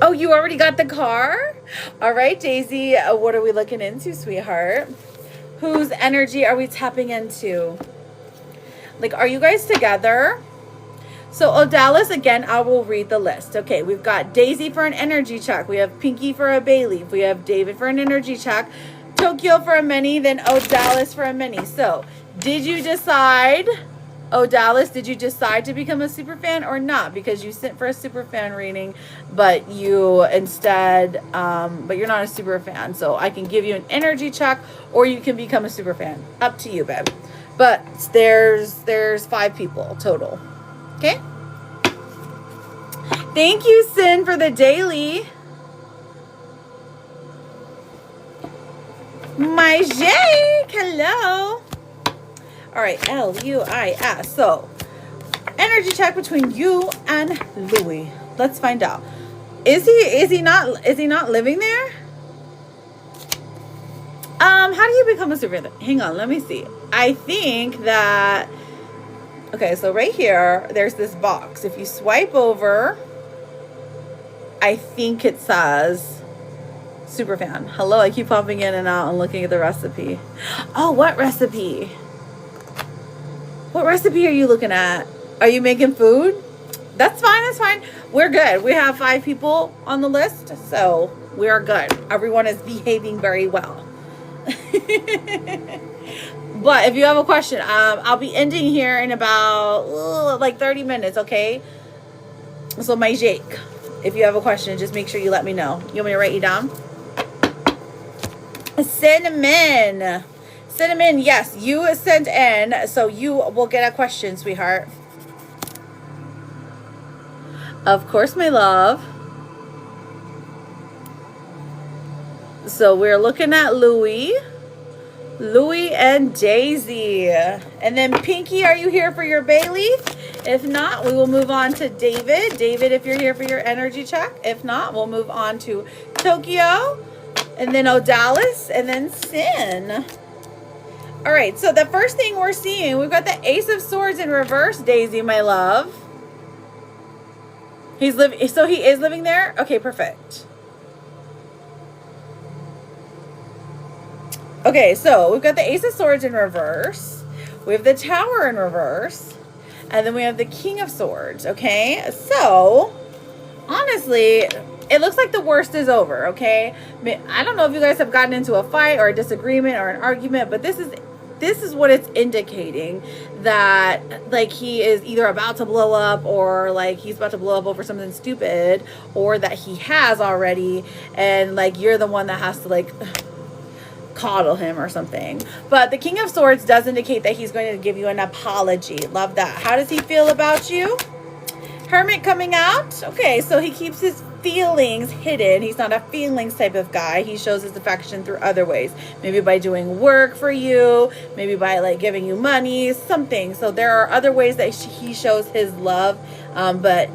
Oh, you already got the car? All right, Daisy, what are we looking into, sweetheart? Whose energy are we tapping into? Like, are you guys together? So Odalis, again, I will read the list. Okay, we've got Daisy for an energy check. We have Pinky for a bay leaf. We have David for an energy check. Tokyo for a mini, then Odalis for a mini. So did you decide, Odalis, did you decide to become a super fan or not? Because you sent for a super fan reading, but you instead, but you're not a super fan. So I can give you an energy check or you can become a super fan. Up to you, babe. But there's 5 people total. Okay. Thank you, Sin, for the daily. My Jake, hello. All right, Luis. So, energy check between you and Louis. Let's find out. Is he not living there? How do you become a super fan? Hang on, let me see. I think that, okay, so right here, there's this box. If you swipe over, I think it says superfan. Hello, I keep popping in and out and looking at the recipe. Oh, what recipe? What recipe are you looking at? Are you making food? That's fine, that's fine. We're good. We have 5 people on the list, so we are good. Everyone is behaving very well. But if you have a question, I'll be ending here in about like 30 minutes, okay? So my Jake, if you have a question, just make sure you let me know. You want me to write you down? Cinnamon. Cinnamon, yes, you sent in, so you will get a question, sweetheart. Of course, my love. So we're looking at Louis and Daisy. And then Pinky, are you here for your bay leaf? If not, we will move on to David. David, if you're here for your energy check. If not, we'll move on to Tokyo. And then Odalis. And then Sin. All right, so the first thing we're seeing, we've got the Ace of Swords in reverse, Daisy, my love. He's living, so he is living there? Okay, perfect. Okay, so we've got the Ace of Swords in reverse. We have the Tower in reverse. And then we have the King of Swords, okay? So, honestly, it looks like the worst is over, okay? I don't know if you guys have gotten into a fight or a disagreement or an argument, but this is what it's indicating, that like he is either about to blow up or like he's about to blow up over something stupid, or that he has already and like you're the one that has to like coddle him or something. But the King of Swords does indicate that he's going to give you an apology. Love that. How does he feel about you? Hermit coming out. Okay, so he keeps his feelings hidden. He's not a feelings type of guy. He shows his affection through other ways. Maybe by doing work for you, maybe by like giving you money, something. So there are other ways that he shows his love. But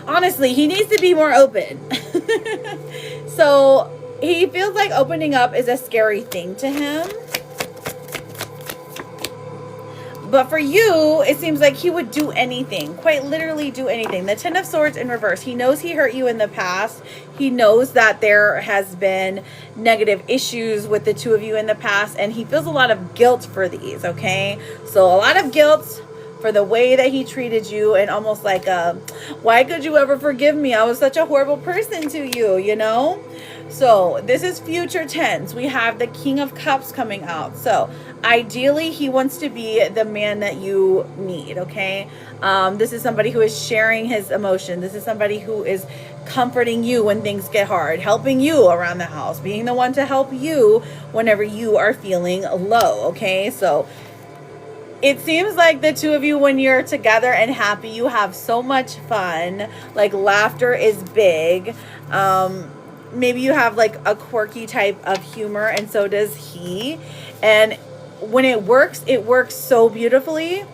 honestly, he needs to be more open. So he feels like opening up is a scary thing to him. But for you, it seems like he would do anything, quite literally do anything. The Ten of Swords in reverse. He knows he hurt you in the past. He knows that there has been negative issues with the two of you in the past, and he feels a lot of guilt for these, okay? So a lot of guilt for the way that he treated you, and almost like, why could you ever forgive me? I was such a horrible person to you, you know? So this is future tense. We have the King of Cups coming out. So ideally, he wants to be the man that you need, okay? This is somebody who is sharing his emotion. This is somebody who is comforting you when things get hard, helping you around the house, being the one to help you whenever you are feeling low, okay? So it seems like the two of you, when you're together and happy, you have so much fun. Like, laughter is big. Maybe you have like a quirky type of humor, and so does he. And when it works so beautifully.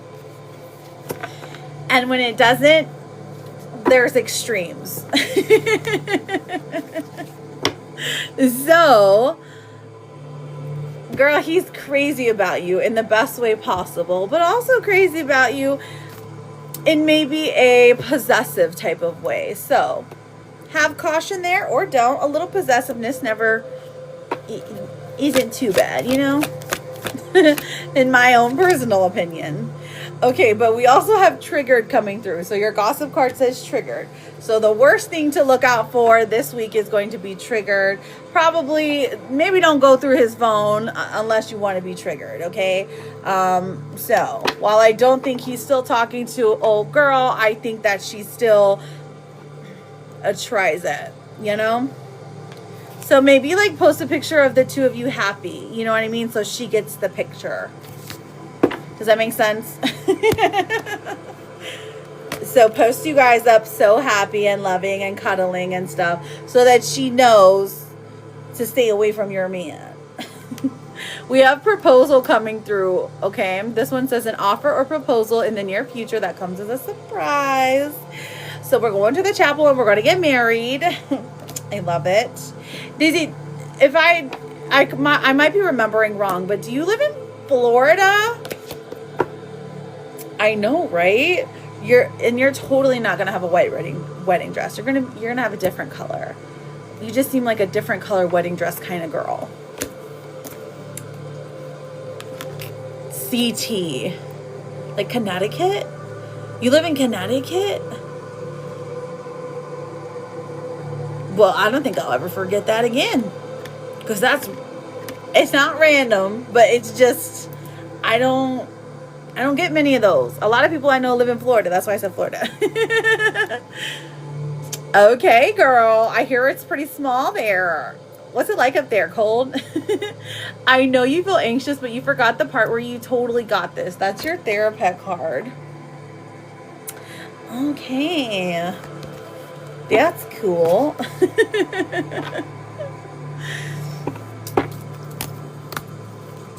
And when it doesn't, there's extremes. So, girl, he's crazy about you in the best way possible, but also crazy about you in maybe a possessive type of way. So have caution there, or don't. A little possessiveness never isn't too bad, you know, in my own personal opinion. Okay, but we also have triggered coming through. So your gossip card says triggered. So the worst thing to look out for this week is going to be triggered. Probably, maybe don't go through his phone unless you want to be triggered, okay? So while I don't think he's still talking to old girl, I think that she still tries it, you know? So maybe like post a picture of the two of you happy, you know what I mean? So she gets the picture. Does that make sense? So post you guys up so happy and loving and cuddling and stuff so that she knows to stay away from your man. We have proposal coming through, okay? This one says an offer or proposal in the near future that comes as a surprise. So we're going to the chapel and we're going to get married. I love it. Daisy, if I might be remembering wrong, but do you live in Florida? I know, right? You're totally not gonna have a white wedding dress. You're gonna have a different color. You just seem like a different color wedding dress kind of girl. CT, like Connecticut. You live in Connecticut? Well, I don't think I'll ever forget that again, because it's not random, but it's just I don't get many of those. A lot of people I know live in Florida. That's why I said Florida. Okay, girl. I hear it's pretty small there. What's it like up there? Cold? I know you feel anxious, but you forgot the part where you totally got this. That's your therapist card. Okay. That's cool.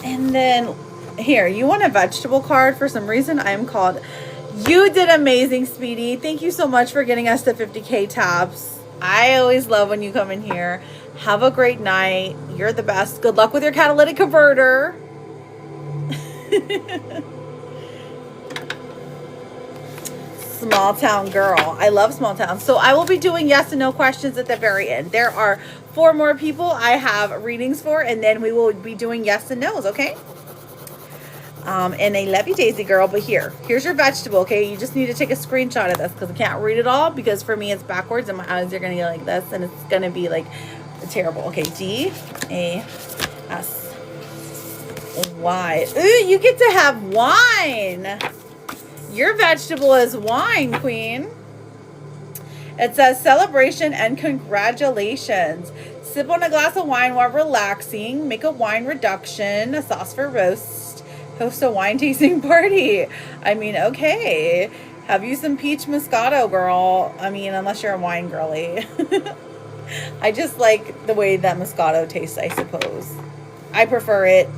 And then here, you want a vegetable card. For some reason I'm called. You did amazing, Speedy. Thank you so much for getting us to 50K taps. I always love when you come in here. Have a great night. You're the best. Good luck with your catalytic converter. Small town girl. I love small towns. So I will be doing yes and no questions at the very end. There are 4 more people I have readings for, and then we will be doing yes and no's, okay? And I love you, Daisy girl, but here's your vegetable, okay? You just need to take a screenshot of this because I can't read it all, because for me it's backwards and my eyes are going to get like this, and it's going to be like terrible. Okay, D-A-S-Y. Ooh, you get to have wine. Your vegetable is wine, queen. It says celebration and congratulations. Sip on a glass of wine while relaxing. Make a wine reduction, a sauce for roast. Host a wine tasting party. I mean, okay. Have you some peach Moscato, girl. I mean, unless you're a wine girly. I just like the way that Moscato tastes, I suppose. I prefer it.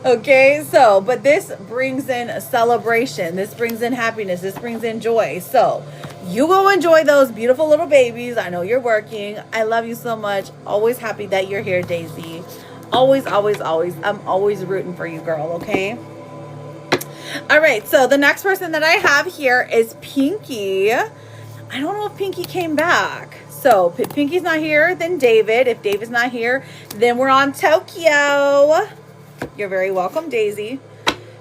Okay, so, but this brings in a celebration. This brings in happiness. This brings in joy. So, you go enjoy those beautiful little babies. I know you're working. I love you so much. Always happy that you're here, Daisy. Always, always, always. I'm always rooting for you, girl, okay? All right, so the next person that I have here is Pinky. I don't know if Pinky came back. So if Pinky's not here, then David. If David's not here, then we're on Tokyo. You're very welcome, Daisy.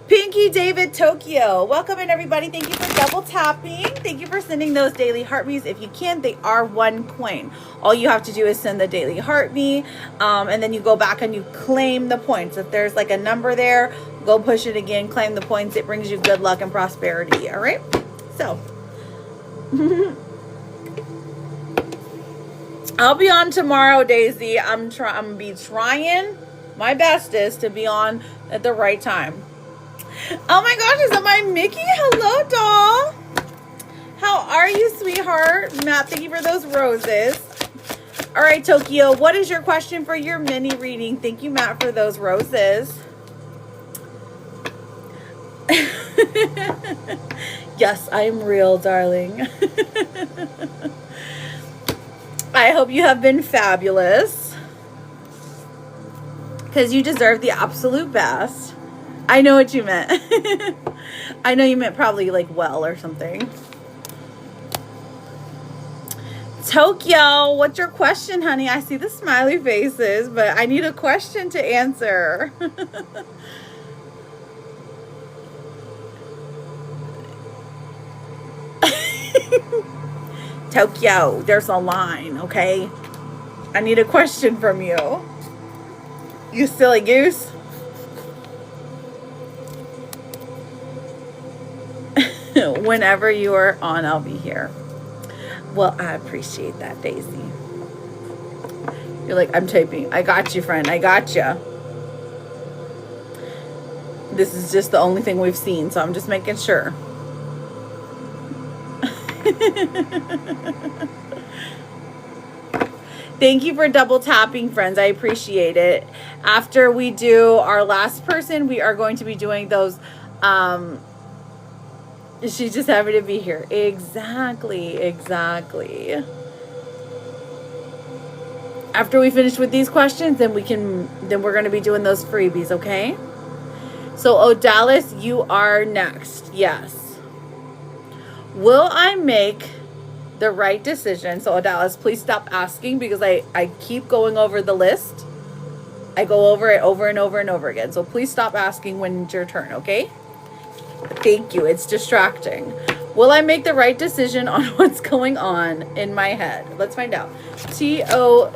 Pinky, David, Tokyo. Welcome in, everybody. Thank you for double tapping. Thank you for sending those daily heart me's. If you can, they are 1 coin. All you have to do is send the daily heart me, and then you go back and you claim the points. If there's like a number there, go push it again, claim the points. It brings you good luck and prosperity. All right? So, I'll be on tomorrow, Daisy. I'm gonna be trying my bestest to be on at the right time. Oh my gosh, is that my Mickey? Hello, doll. How are you, sweetheart? Matt, thank you for those roses. All right, Tokyo, what is your question for your mini reading? Thank you, Matt, for those roses. Yes, I'm real, darling. I hope you have been fabulous, because you deserve the absolute best. I know what you meant. I know you meant probably like well or something. Tokyo, what's your question, honey? I see the smiley faces, but I need a question to answer. Tokyo, there's a line, okay? I need a question from you. You silly goose. Whenever you are on, I'll be here. Well, I appreciate that, Daisy. You're like, I'm typing. I got you, friend. I got you. This is just the only thing we've seen, so I'm just making sure. Thank you for double tapping, friends. I appreciate it. After we do our last person, we are going to be doing those she's just happy to be here. Exactly. After we finish with these questions, then we're going to be doing those freebies, okay? So, Odalis, you are next. Yes. Will I make the right decision? So, Odalis, please stop asking, because I keep going over the list. I go over it over and over and over again. So, please stop asking when it's your turn, okay? Thank you. It's distracting. Will I make the right decision on what's going on in my head? Let's find out. Tokyo.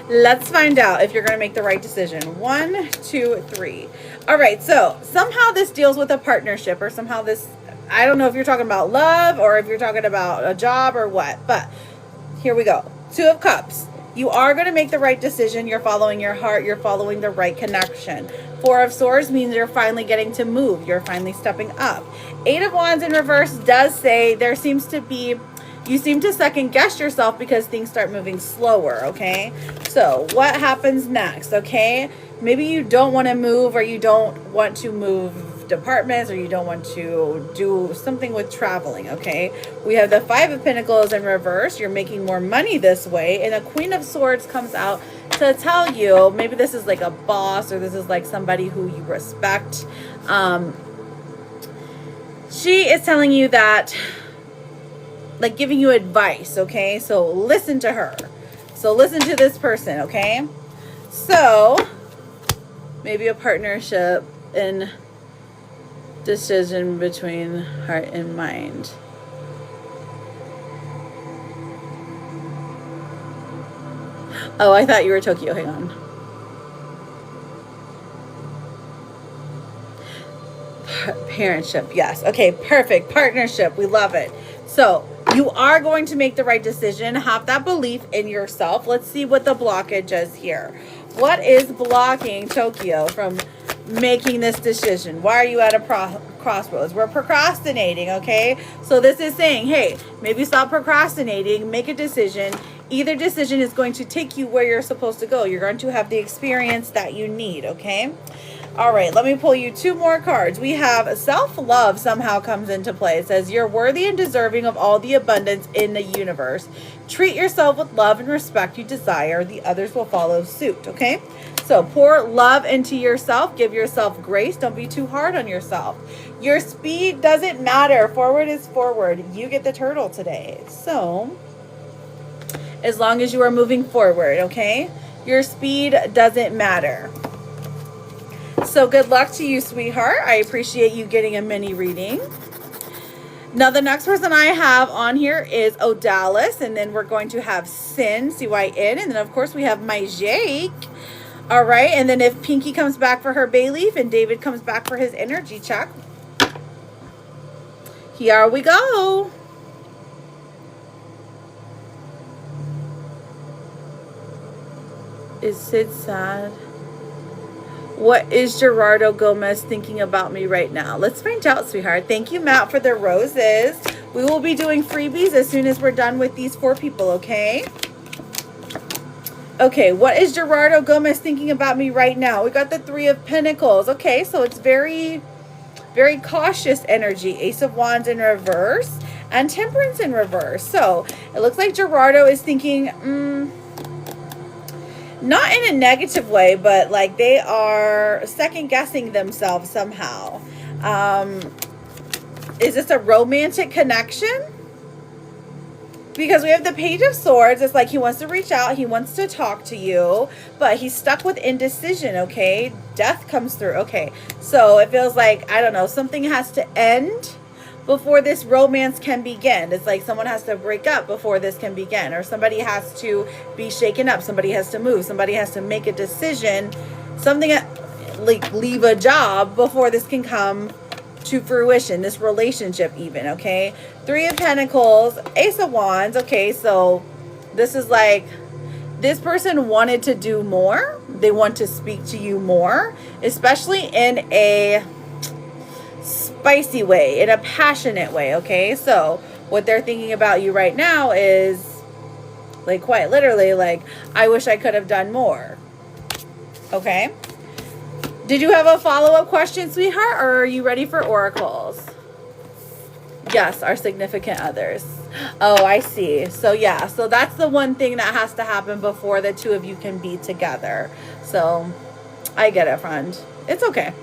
Let's find out if you're going to make the right decision. 1, 2, 3. All right. So somehow this deals with a partnership, or somehow this, I don't know if you're talking about love or if you're talking about a job or what, but here we go. 2 of Cups. You are going to make the right decision. You're following your heart. You're following the right connection. 4 of Swords means you're finally getting to move. You're finally stepping up. 8 of Wands in reverse does say there seems to be, you seem to second guess yourself because things start moving slower, okay? So what happens next, okay? Maybe you don't want to move, or you don't want to move departments, or you don't want to do something with traveling, okay? We have the 5 of Pentacles in reverse. You're making more money this way. And a Queen of Swords comes out to tell you, maybe this is like a boss, or this is like somebody who you respect. She is telling you that, like giving you advice, okay? So listen to her. So listen to this person, okay? So maybe a partnership in decision between heart and mind. Oh, I thought you were Tokyo. Hang on. Parentship. Yes. Okay. Perfect. Partnership. We love it. So you are going to make the right decision. Have that belief in yourself. Let's see what the blockage is here. What is blocking Tokyo from making this decision? Why are you at a crossroads? We're procrastinating, okay? So this is saying, hey, maybe stop procrastinating, make a decision. Either decision is going to take you where you're supposed to go. You're going to have the experience that you need, okay? All right, let me pull you 2 more cards. We have self-love somehow comes into play. It says, you're worthy and deserving of all the abundance in the universe. Treat yourself with love and respect you desire. The others will follow suit, okay? So pour love into yourself. Give yourself grace. Don't be too hard on yourself. Your speed doesn't matter. Forward is forward. You get the turtle today. So as long as you are moving forward, okay? Your speed doesn't matter. So good luck to you, sweetheart. I appreciate you getting a mini reading. Now, the next person I have on here is Odalis, and then we're going to have Sin, C-Y-N, and then, of course, we have my Jake. All right, and then if Pinky comes back for her bay leaf and David comes back for his energy check, here we go. Is Sid sad? What is Gerardo Gomez thinking about me right now? Let's find out, sweetheart. Thank you, Matt, for the roses. We will be doing freebies as soon as we're done with these 4 people, okay? Okay, what is Gerardo Gomez thinking about me right now? We got the 3 of Pentacles. Okay, so it's very, very cautious energy. Ace of Wands in reverse and Temperance in reverse. So it looks like Gerardo is thinking, not in a negative way, but like they are second guessing themselves somehow. Is this a romantic connection? Because we have the Page of Swords. It's like he wants to reach out. He wants to talk to you, but he's stuck with indecision, okay? Death comes through. Okay, so it feels like, I don't know, something has to end before this romance can begin. It's like someone has to break up before this can begin, or somebody has to be shaken up. Somebody has to move. Somebody has to make a decision. Something like leave a job before this can come to fruition, this relationship even, okay? 3 of Pentacles, Ace of Wands. Okay, so this is like this person wanted to do more. They want to speak to you more, especially in a spicy way, in a passionate way, okay? So what they're thinking about you right now is like quite literally like, I wish I could have done more, okay? Did you have a follow-up question, sweetheart, or are you ready for oracles? Yes, our significant others. Oh, I see. So yeah, so that's the one thing that has to happen before the 2 of you can be together. So I get it, friend. It's okay.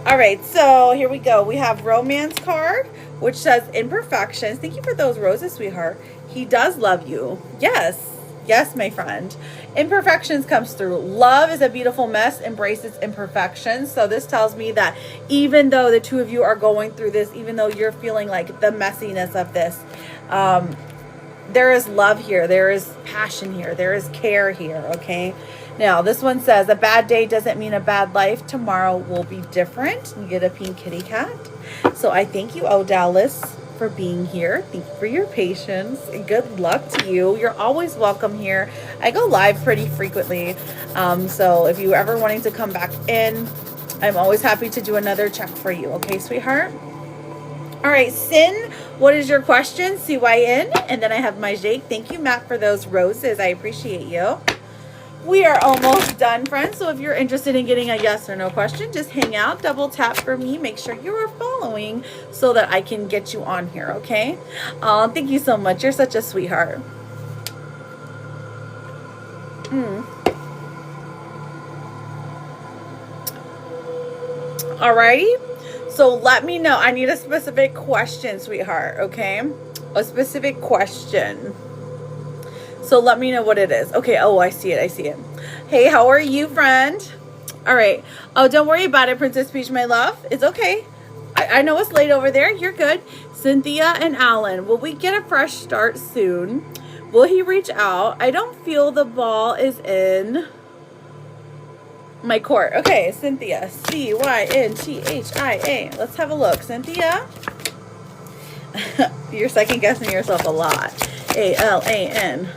All right, so here we go. We have romance card, which says imperfections. Thank you for those roses, sweetheart. He does love you. Yes. Yes, my friend. Imperfections comes through. Love is a beautiful mess, embraces imperfections. So this tells me that even though the 2 of you are going through this, even though you're feeling like the messiness of this, there is love here. There is passion here. There is care here, okay? Now, this one says, a bad day doesn't mean a bad life. Tomorrow will be different. You get a pink kitty cat. So I thank you, Odalis, for being here. Thank you for your patience. Good luck to you. You're always welcome here. I go live pretty frequently. So if you ever wanting to come back in, I'm always happy to do another check for you. Okay, sweetheart? All right, Sin, what is your question? CYN. And then I have my Jake. Thank you, Matt, for those roses. I appreciate you. We are almost done, friends. So if you're interested in getting a yes or no question, just hang out, double tap for me. Make sure you are following so that I can get you on here, okay? Thank you so much. You're such a sweetheart. Alrighty. So let me know. I need a specific question, sweetheart, okay? A specific question. So let me know what it is. Okay, oh, I see it, I see it. Hey, how are you, friend? All right. Oh, don't worry about it, Princess Peach, my love. It's okay. I know it's late over there. You're good. Cynthia and Alan, will we get a fresh start soon? Will he reach out? I don't feel the ball is in my court. Okay, Cynthia, C-Y-N-T-H-I-A. Let's have a look. Cynthia, you're second guessing yourself a lot. A-L-A-N.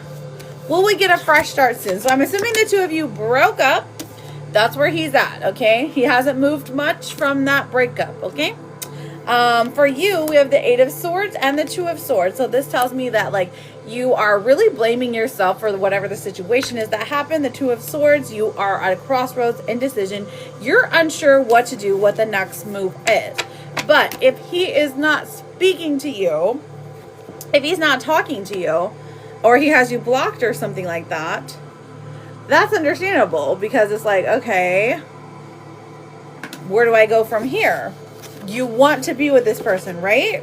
Will we get a fresh start soon? So I'm assuming the 2 of you broke up. That's where he's at, okay? He hasn't moved much from that breakup, okay? For you, we have the Eight of Swords and the Two of Swords. So this tells me that like you are really blaming yourself for whatever the situation is that happened. The Two of Swords, you are at a crossroads, indecision. You're unsure what to do, what the next move is. But if he is not speaking to you, if he's not talking to you, or he has you blocked or something like that, that's understandable, because it's like, okay, where do I go from here? You want to be with this person, right?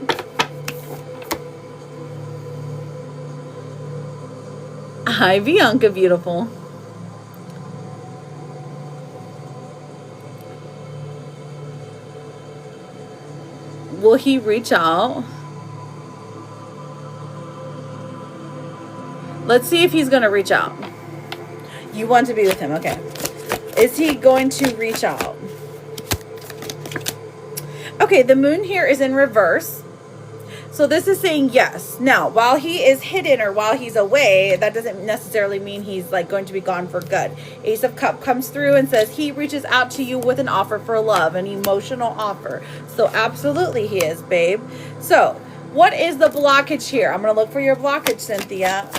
Hi, Bianca, beautiful. Will he reach out? Let's see if he's going to reach out. You want to be with him. Okay. Is he going to reach out? Okay, the moon here is in reverse. So this is saying yes. Now, while he is hidden or while he's away, that doesn't necessarily mean he's like going to be gone for good. Ace of Cups comes through and says he reaches out to you with an offer for love, an emotional offer. So absolutely he is, babe. So what is the blockage here? I'm going to look for your blockage, Cynthia.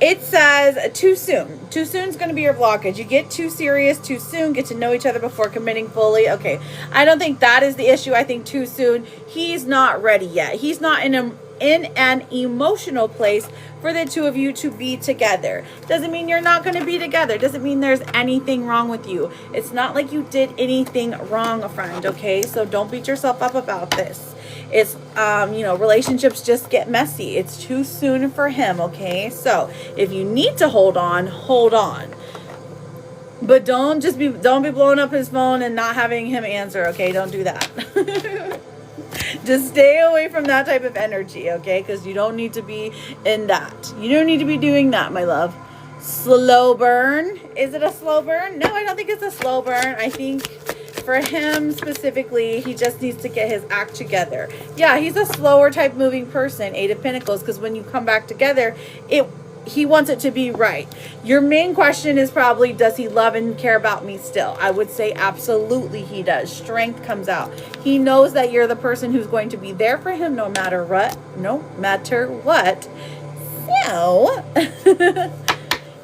It says too soon. Too soon is going to be your blockage. You get too serious too soon, get to know each other before committing fully. Okay, I don't think that is the issue. I think too soon, he's not ready yet. He's not in an emotional place for the two of you to be together. Doesn't mean you're not going to be together. Doesn't mean there's anything wrong with you. It's not like you did anything wrong, friend, okay? So don't beat yourself up about this. It's, relationships just get messy. It's too soon for him, okay? So if you need to hold on, hold on. But don't be blowing up his phone and not having him answer, okay? Don't do that. Just stay away from that type of energy, okay? Because you don't need to be in that. You don't need to be doing that, my love. Slow burn. Is it a slow burn? No, I don't think it's a slow burn. I think for him specifically, he just needs to get his act together. Yeah, he's a slower type moving person, Eight of Pentacles, because when you come back together, he wants it to be right. Your main question is probably, does he love and care about me still? I would say absolutely he does. Strength comes out. He knows that you're the person who's going to be there for him no matter what. No matter what. So,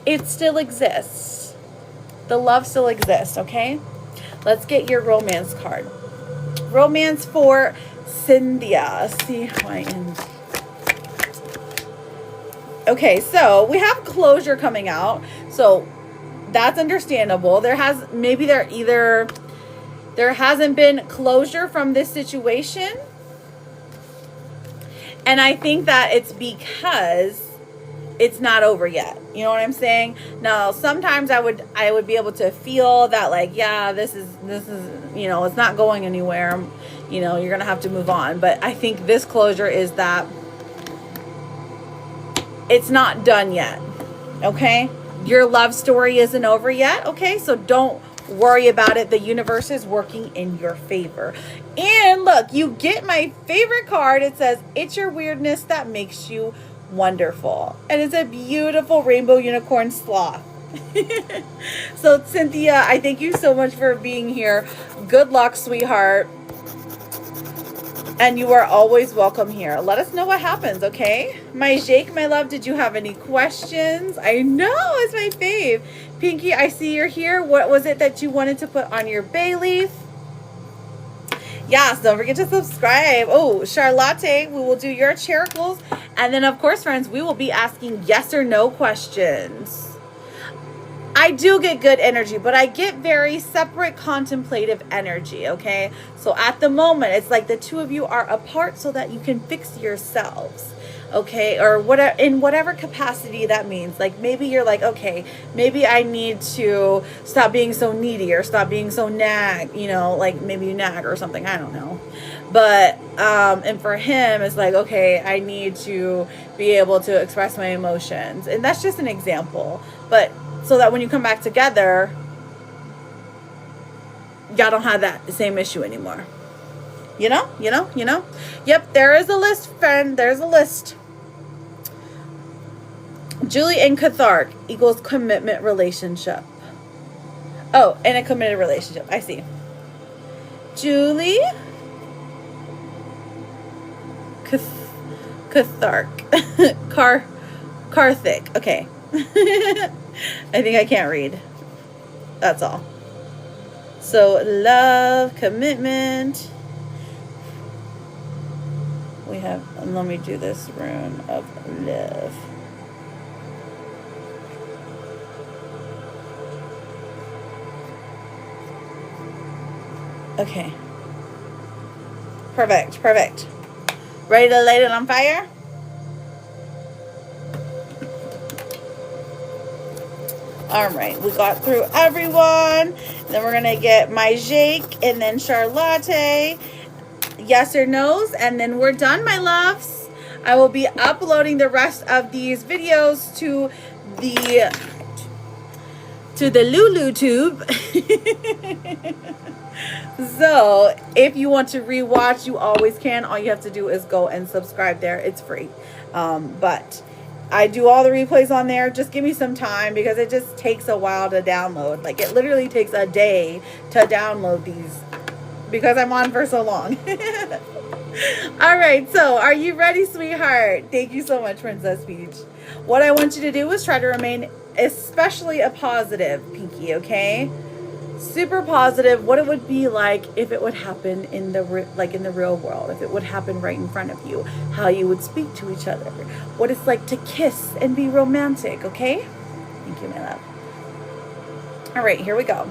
it still exists. The love still exists, okay? Let's get your romance card. Romance for Cynthia. C-Y-N. Okay, so we have closure coming out. So that's understandable. There hasn't been closure from this situation. And I think that it's because it's not over yet. You know what I'm saying? Now, sometimes I would be able to feel that, like, yeah, this is, it's not going anywhere. You're going to have to move on. But I think this closure is that it's not done yet. Okay? Your love story isn't over yet. Okay? So don't worry about it. The universe is working in your favor. And look, you get my favorite card. It says, it's your weirdness that makes you wonderful. And it's a beautiful rainbow unicorn sloth. So Cynthia, I thank you so much for being here. Good luck, sweetheart. And you are always welcome here. Let us know what happens, okay? My Jake, my love, did you have any questions? I know, it's my fave. Pinky, I see you're here. What was it that you wanted to put on your bay leaf? Yes, don't forget to subscribe. Oh, Charlotte, we will do your characters. And then, of course, friends, we will be asking yes or no questions. I do get good energy, but I get very separate contemplative energy, okay? So at the moment, it's like the two of you are apart so that you can fix yourselves, okay? Or whatever, in whatever capacity that means. Like maybe you're like, okay, maybe I need to stop being so needy or stop being so nag, like maybe you nag or something, I don't know. But, and for him, it's like, okay, I need to be able to express my emotions. And that's just an example. But so that when you come back together, y'all don't have that same issue anymore. You know? Yep, there is a list, friend. There's a list. Julie and cathartic equals commitment relationship. Oh, and a committed relationship. I see. Julie Karthik. Okay. I think I can't read. That's all. So love, commitment. We have, let me do this rune of love. Okay. Perfect, perfect. Ready to light it on fire? All right, we got through everyone. Then we're gonna get my Jake and then Charlotte. Yes or no's, and then we're done, my loves. I will be uploading the rest of these videos to the Lulu tube. So if you want to rewatch, you always can. All you have to do is go and subscribe there. It's free. But I do all the replays on there. Just give me some time because it just takes a while to download. Like, it literally takes a day to download these because I'm on for so long. All right, so are you ready, sweetheart? Thank you so much, Princess Peach. What I want you to do is try to remain especially a positive, Pinky, okay? Super positive. What it would be like if it would happen in the real world, if it would happen right in front of you, how you would speak to each other, what it's like to kiss and be romantic, okay? Thank you, my love. All right, here we go.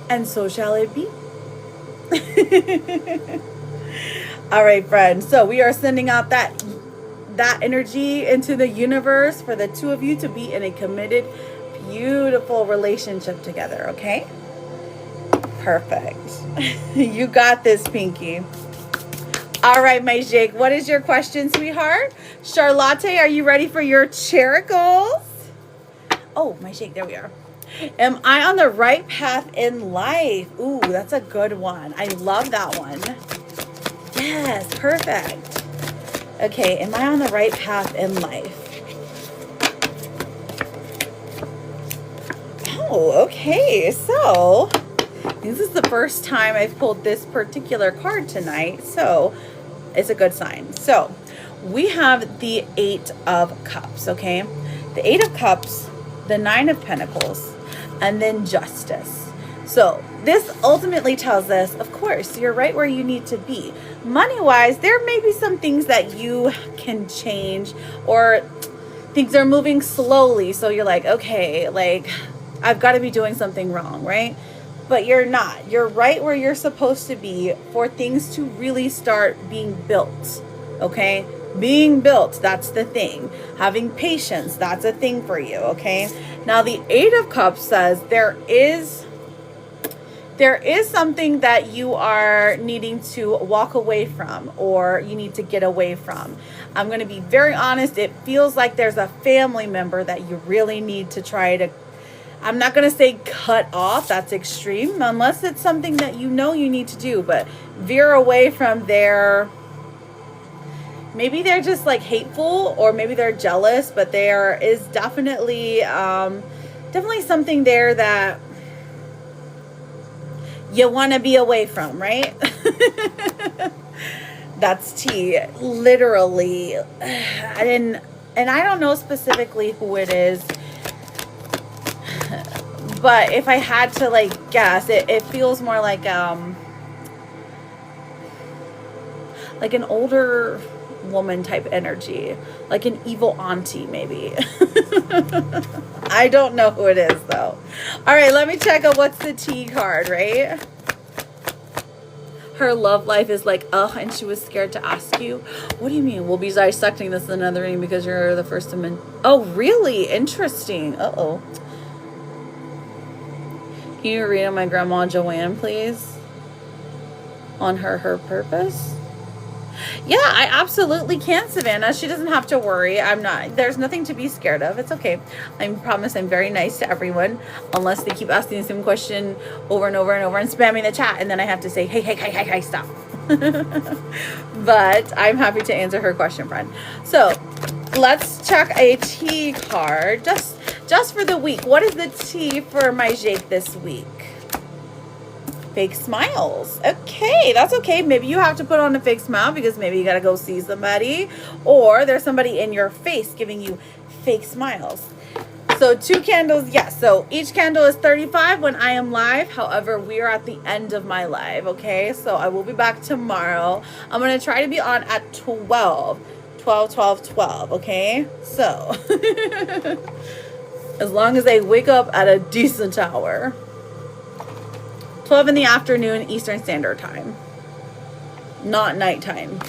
And so shall it be. All right, friends. So we are sending out that energy into the universe for the two of you to be in a committed, beautiful relationship together, okay? Perfect. You got this, Pinky. All right, my Jake. What is your question, sweetheart? Charlotte, are you ready for your characles? Oh, my Jake. There we are. Am I on the right path in life? Ooh, that's a good one. I love that one. Yes, perfect. Okay, am I on the right path in life? Oh, okay. So, this is the first time I've pulled this particular card tonight, so it's a good sign. So, we have the Eight of Cups, okay? The Eight of Cups, the Nine of Pentacles, and then Justice. So this ultimately tells us, of course, you're right where you need to be. Money-wise, there may be some things that you can change, or things are moving slowly. So you're like, okay, like, I've got to be doing something wrong, right? But you're not. You're right where you're supposed to be for things to really start being built, okay? Being built, that's the thing. Having patience, that's a thing for you, okay? Now, the Eight of Cups says there is something that you are needing to walk away from, or you need to get away from. I'm going to be very honest. It feels like there's a family member that you really need to try to, I'm not going to say cut off. That's extreme, unless it's something that you know you need to do, but veer away from their, maybe they're just like hateful, or maybe they're jealous, but there is definitely something there that you want to be away from, right? That's tea, literally. And I don't know specifically who it is, but if I had to like guess, it feels more like an older woman type energy, like an evil auntie maybe. I don't know who it is though. All right, let me check out what's the T card, right? Her love life is like, oh, and she was scared to ask you. What do you mean? We'll be dissecting this in another reading because you're the first to oh, really? Interesting. Uh-oh. Can you read on my grandma Joanne, please? On her purpose? Yeah, I absolutely can, Savannah. She doesn't have to worry. There's nothing to be scared of. It's okay. I promise I'm very nice to everyone, unless they keep asking the same question over and over and over and spamming the chat, and then I have to say, hey, stop. But I'm happy to answer her question, friend. So let's check a tea card just for the week. What is the tea for my Jake this week? Fake smiles. Okay, that's okay. Maybe you have to put on a fake smile because maybe you got to go see somebody, or there's somebody in your face giving you fake smiles. So 2 candles, yes. So each candle is 35 when I am live. However, we are at the end of my live, okay? So I will be back tomorrow. I'm going to try to be on at 12, okay? So as long as I wake up at a decent hour. 12 in the afternoon, Eastern Standard Time. Not nighttime,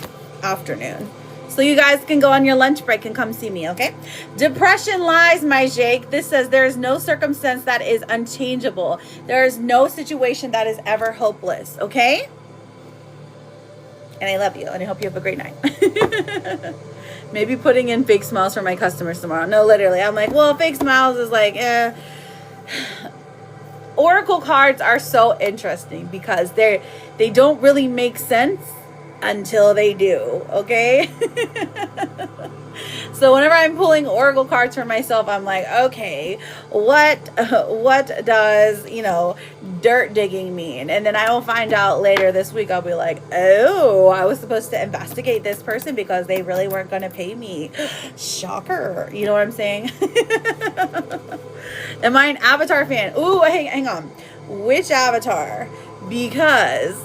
afternoon. So you guys can go on your lunch break and come see me, okay? Depression lies, my Jake. This says there is no circumstance that is unchangeable. There is no situation that is ever hopeless, okay? And I love you, and I hope you have a great night. Maybe putting in fake smiles for my customers tomorrow. No, literally. I'm like, well, fake smiles is like, Oracle cards are so interesting because they don't really make sense until they do, okay? So whenever I'm pulling Oracle cards for myself, I'm like, okay, what does, dirt digging mean? And then I will find out later this week. I'll be like, oh, I was supposed to investigate this person because they really weren't going to pay me. Shocker. You know what I'm saying? Am I an Avatar fan? Ooh, hang on. Which Avatar? Because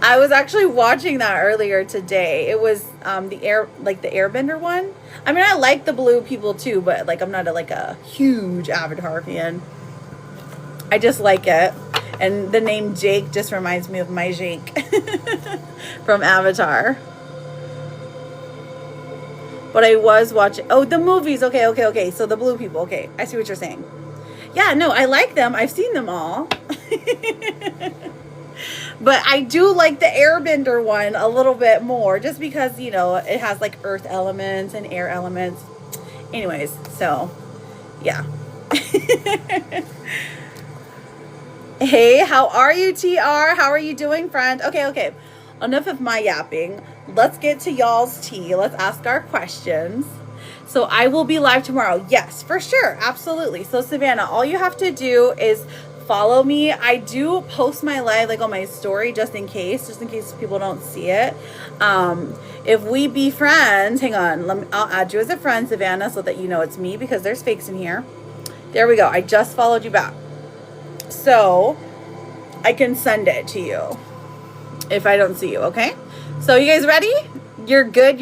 I was actually watching that earlier today. It was the Airbender one. I mean, I like the blue people too, but like I'm not a huge Avatar fan. I just like it. And the name Jake just reminds me of my Jake from Avatar. But I was watching, the movies. Okay. So the blue people. Okay, I see what you're saying. Yeah, no, I like them. I've seen them all. But I do like the Airbender one a little bit more just because, it has like earth elements and air elements. Anyways, so yeah. Hey, how are you, TR? How are you doing, friend? Okay. Enough of my yapping. Let's get to y'all's tea. Let's ask our questions. So I will be live tomorrow. Yes, for sure. Absolutely. So Savannah, all you have to do is follow me. I do post my live on my story just in case people don't see it. If we be friends, hang on, I'll add you as a friend, Savannah, so that you know it's me because there's fakes in here. There we go. I just followed you back. So I can send it to you if I don't see you, okay? So you guys ready? You're good.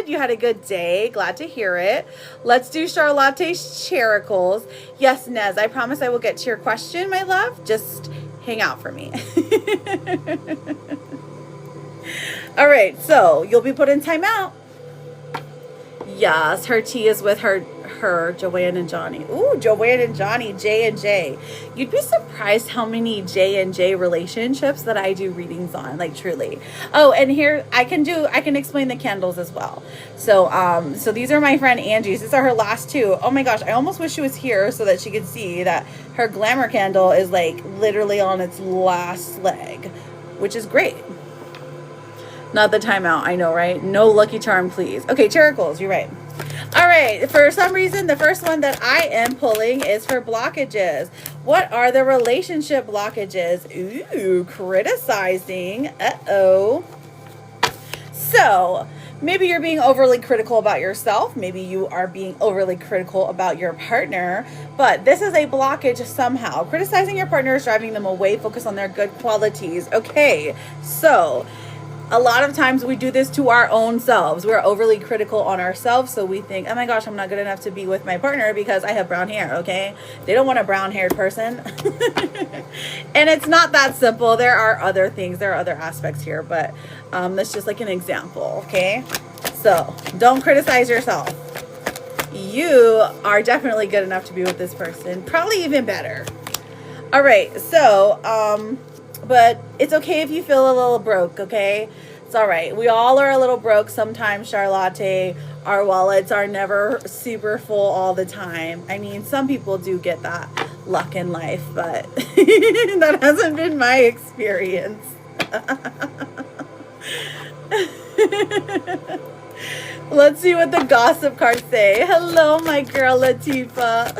You had a good day. Glad to hear it. Let's do Charlotte's Charicles. Yes, Nez, I promise I will get to your question, my love. Just hang out for me. All right, so you'll be put in timeout. Yes, her tea is with her Joanne and Johnny. Ooh, Joanne and Johnny, J and J. You'd be surprised how many J and J relationships that I do readings on, like truly. Oh, and here I can explain the candles as well. So these are my friend Angie's. These are her last 2. Oh my gosh, I almost wish she was here so that she could see that her glamour candle is like literally on its last leg, which is great. Not the timeout, I know, right? No Lucky Charm, please. Okay, Charicles, you're right. All right, for some reason, the first one that I am pulling is for blockages. What are the relationship blockages? Ooh, criticizing. Uh-oh. So, maybe you're being overly critical about yourself. Maybe you are being overly critical about your partner. But this is a blockage somehow. Criticizing your partner is driving them away. Focus on their good qualities. Okay, so a lot of times we do this to our own selves. We're overly critical on ourselves. So we think, oh my gosh, I'm not good enough to be with my partner because I have brown hair, okay? They don't want a brown haired person. And it's not that simple. There are other things. There are other aspects here. But that's just like an example, okay? So don't criticize yourself. You are definitely good enough to be with this person. Probably even better. All right. So, but it's okay if you feel a little broke, okay? It's all right. We all are a little broke sometimes, Charlotte. Our wallets are never super full all the time. I mean, some people do get that luck in life, but that hasn't been my experience. Let's see what the gossip cards say. Hello, my girl Latifa.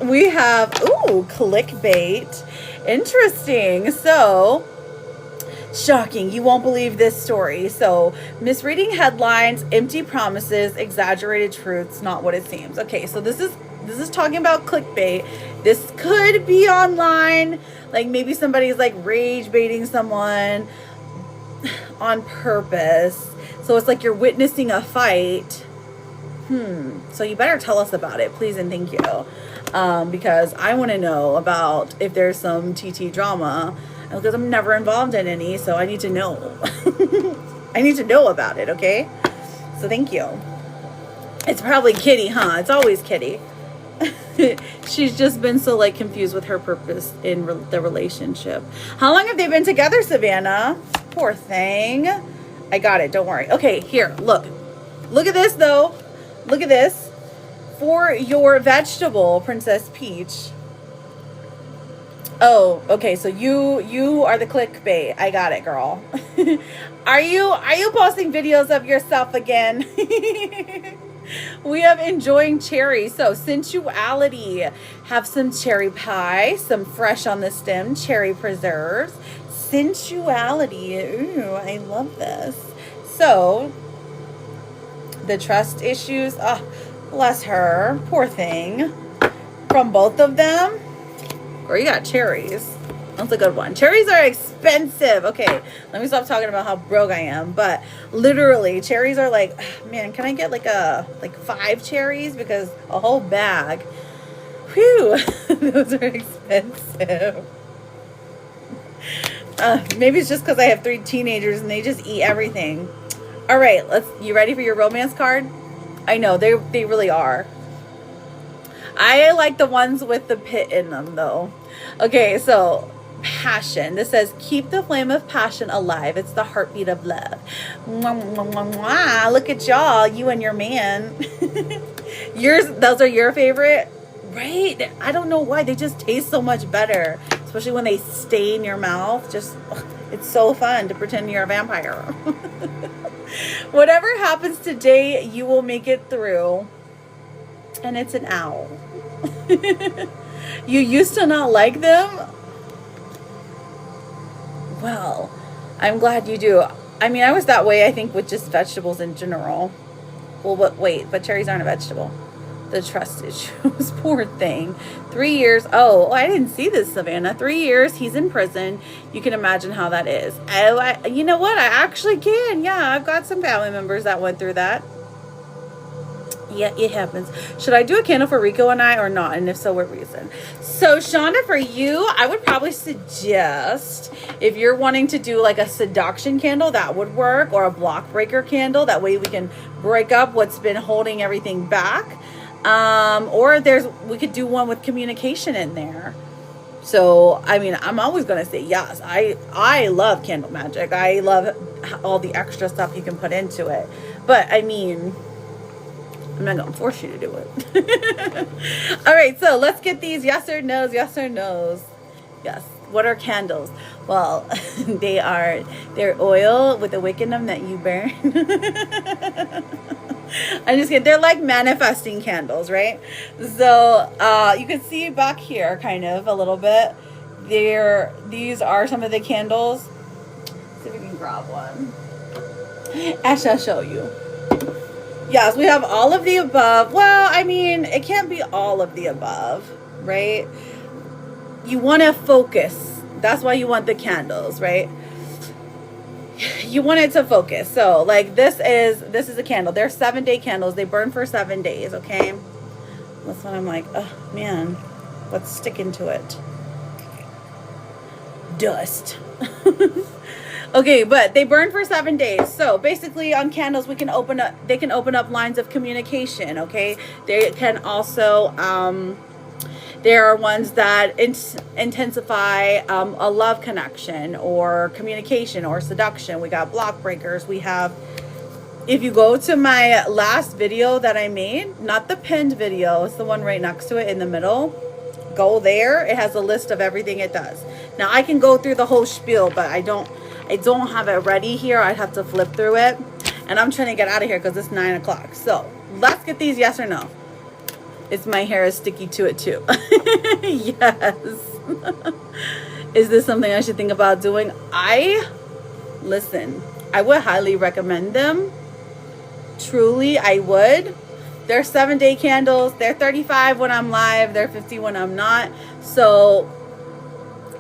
We have, ooh, clickbait. Interesting. So, shocking. You won't believe this story. So, misreading headlines, empty promises, exaggerated truths, not what it seems. Okay, so this is talking about clickbait. This could be online. Like maybe somebody's like rage baiting someone on purpose. So it's like you're witnessing a fight. So you better tell us about it, please and thank you. Because I want to know about if there's some TT drama, because I'm never involved in any, so I need to know. I need to know about it, okay? So thank you. It's probably Kitty, huh? It's always Kitty. She's just been so like confused with her purpose in the relationship. How long have they been together, Savannah? Poor thing. I got it. Don't worry. Okay, here. Look at this though. Look at this. For your vegetable, Princess Peach. Oh, okay. So you are the clickbait. I got it, girl. Are you posting videos of yourself again? We have enjoying cherry. So sensuality. Have some cherry pie, some fresh on the stem cherry preserves. Sensuality. Ooh, I love this. So the trust issues. Oh, bless her. Poor thing. From both of them. Or you got cherries. That's a good one. Cherries are expensive. Okay, let me stop talking about how broke I am. But literally, cherries are like, man, can I get like 5 cherries? Because a whole bag. Whew, those are expensive. Maybe it's just because I have 3 teenagers and they just eat everything. All right, you ready for your romance card? I know, they really are. I like the ones with the pit in them though. Okay, so passion. This says, keep the flame of passion alive. It's the heartbeat of love. Mwah, mwah, mwah, mwah. Look at y'all, you and your man. Those are your favorite? Right? I don't know why. They just taste so much better. Especially when they stay in your mouth. It's so fun to pretend you're a vampire. Whatever happens today, you will make it through. And it's an owl. You used to not like them? Well, I'm glad you do. I mean, I was that way, I think, with just vegetables in general. Well, but cherries aren't a vegetable. The trust issues. Poor thing. 3 years. Oh, I didn't see this, Savannah. 3 years. He's in prison. You can imagine how that is. You know what? I actually can. Yeah, I've got some family members that went through that. Yeah, it happens. Should I do a candle for Rico and I or not? And if so, what reason? So, Shonda, for you, I would probably suggest if you're wanting to do like a seduction candle, that would work, or a block breaker candle. That way we can break up what's been holding everything back. Or we could do one with communication in there. So, I mean, I'm always going to say yes. I love candle magic. I love all the extra stuff you can put into it. But, I mean, I'm not going to force you to do it. All right, so let's get these yes or no's, yes or no's. Yes. What are candles? Well, they're oil with a wick in them that you burn. I'm just kidding. They're like manifesting candles, right? So you can see back here kind of a little bit. These are some of the candles. Let's see if we can grab one. Actually, I'll show you. Yes, we have all of the above. Well, I mean, it can't be all of the above, right? You want to focus. That's why you want the candles, right? You want it to focus. So, like, this is a candle. They're 7-day candles. They burn for 7 days, okay? That's when I'm like, oh, man, what's sticking to it? Dust. Okay, but they burn for 7 days. So basically on candles, they can open up lines of communication, okay? They can also, there are ones that intensify a love connection or communication or seduction. We got block breakers. We have, if you go to my last video that I made, not the pinned video, it's the one right next to it in the middle. Go there. It has a list of everything it does. Now I can go through the whole spiel, but I don't have it ready here. I'd have to flip through it. And I'm trying to get out of here because it's 9 o'clock. So let's get these yes or no. My hair is sticky to it too. Yes. Is this something I should think about doing? Listen, I would highly recommend them. Truly, I would. They're 7-day candles. They're 35 when I'm live. They're 50 when I'm not. So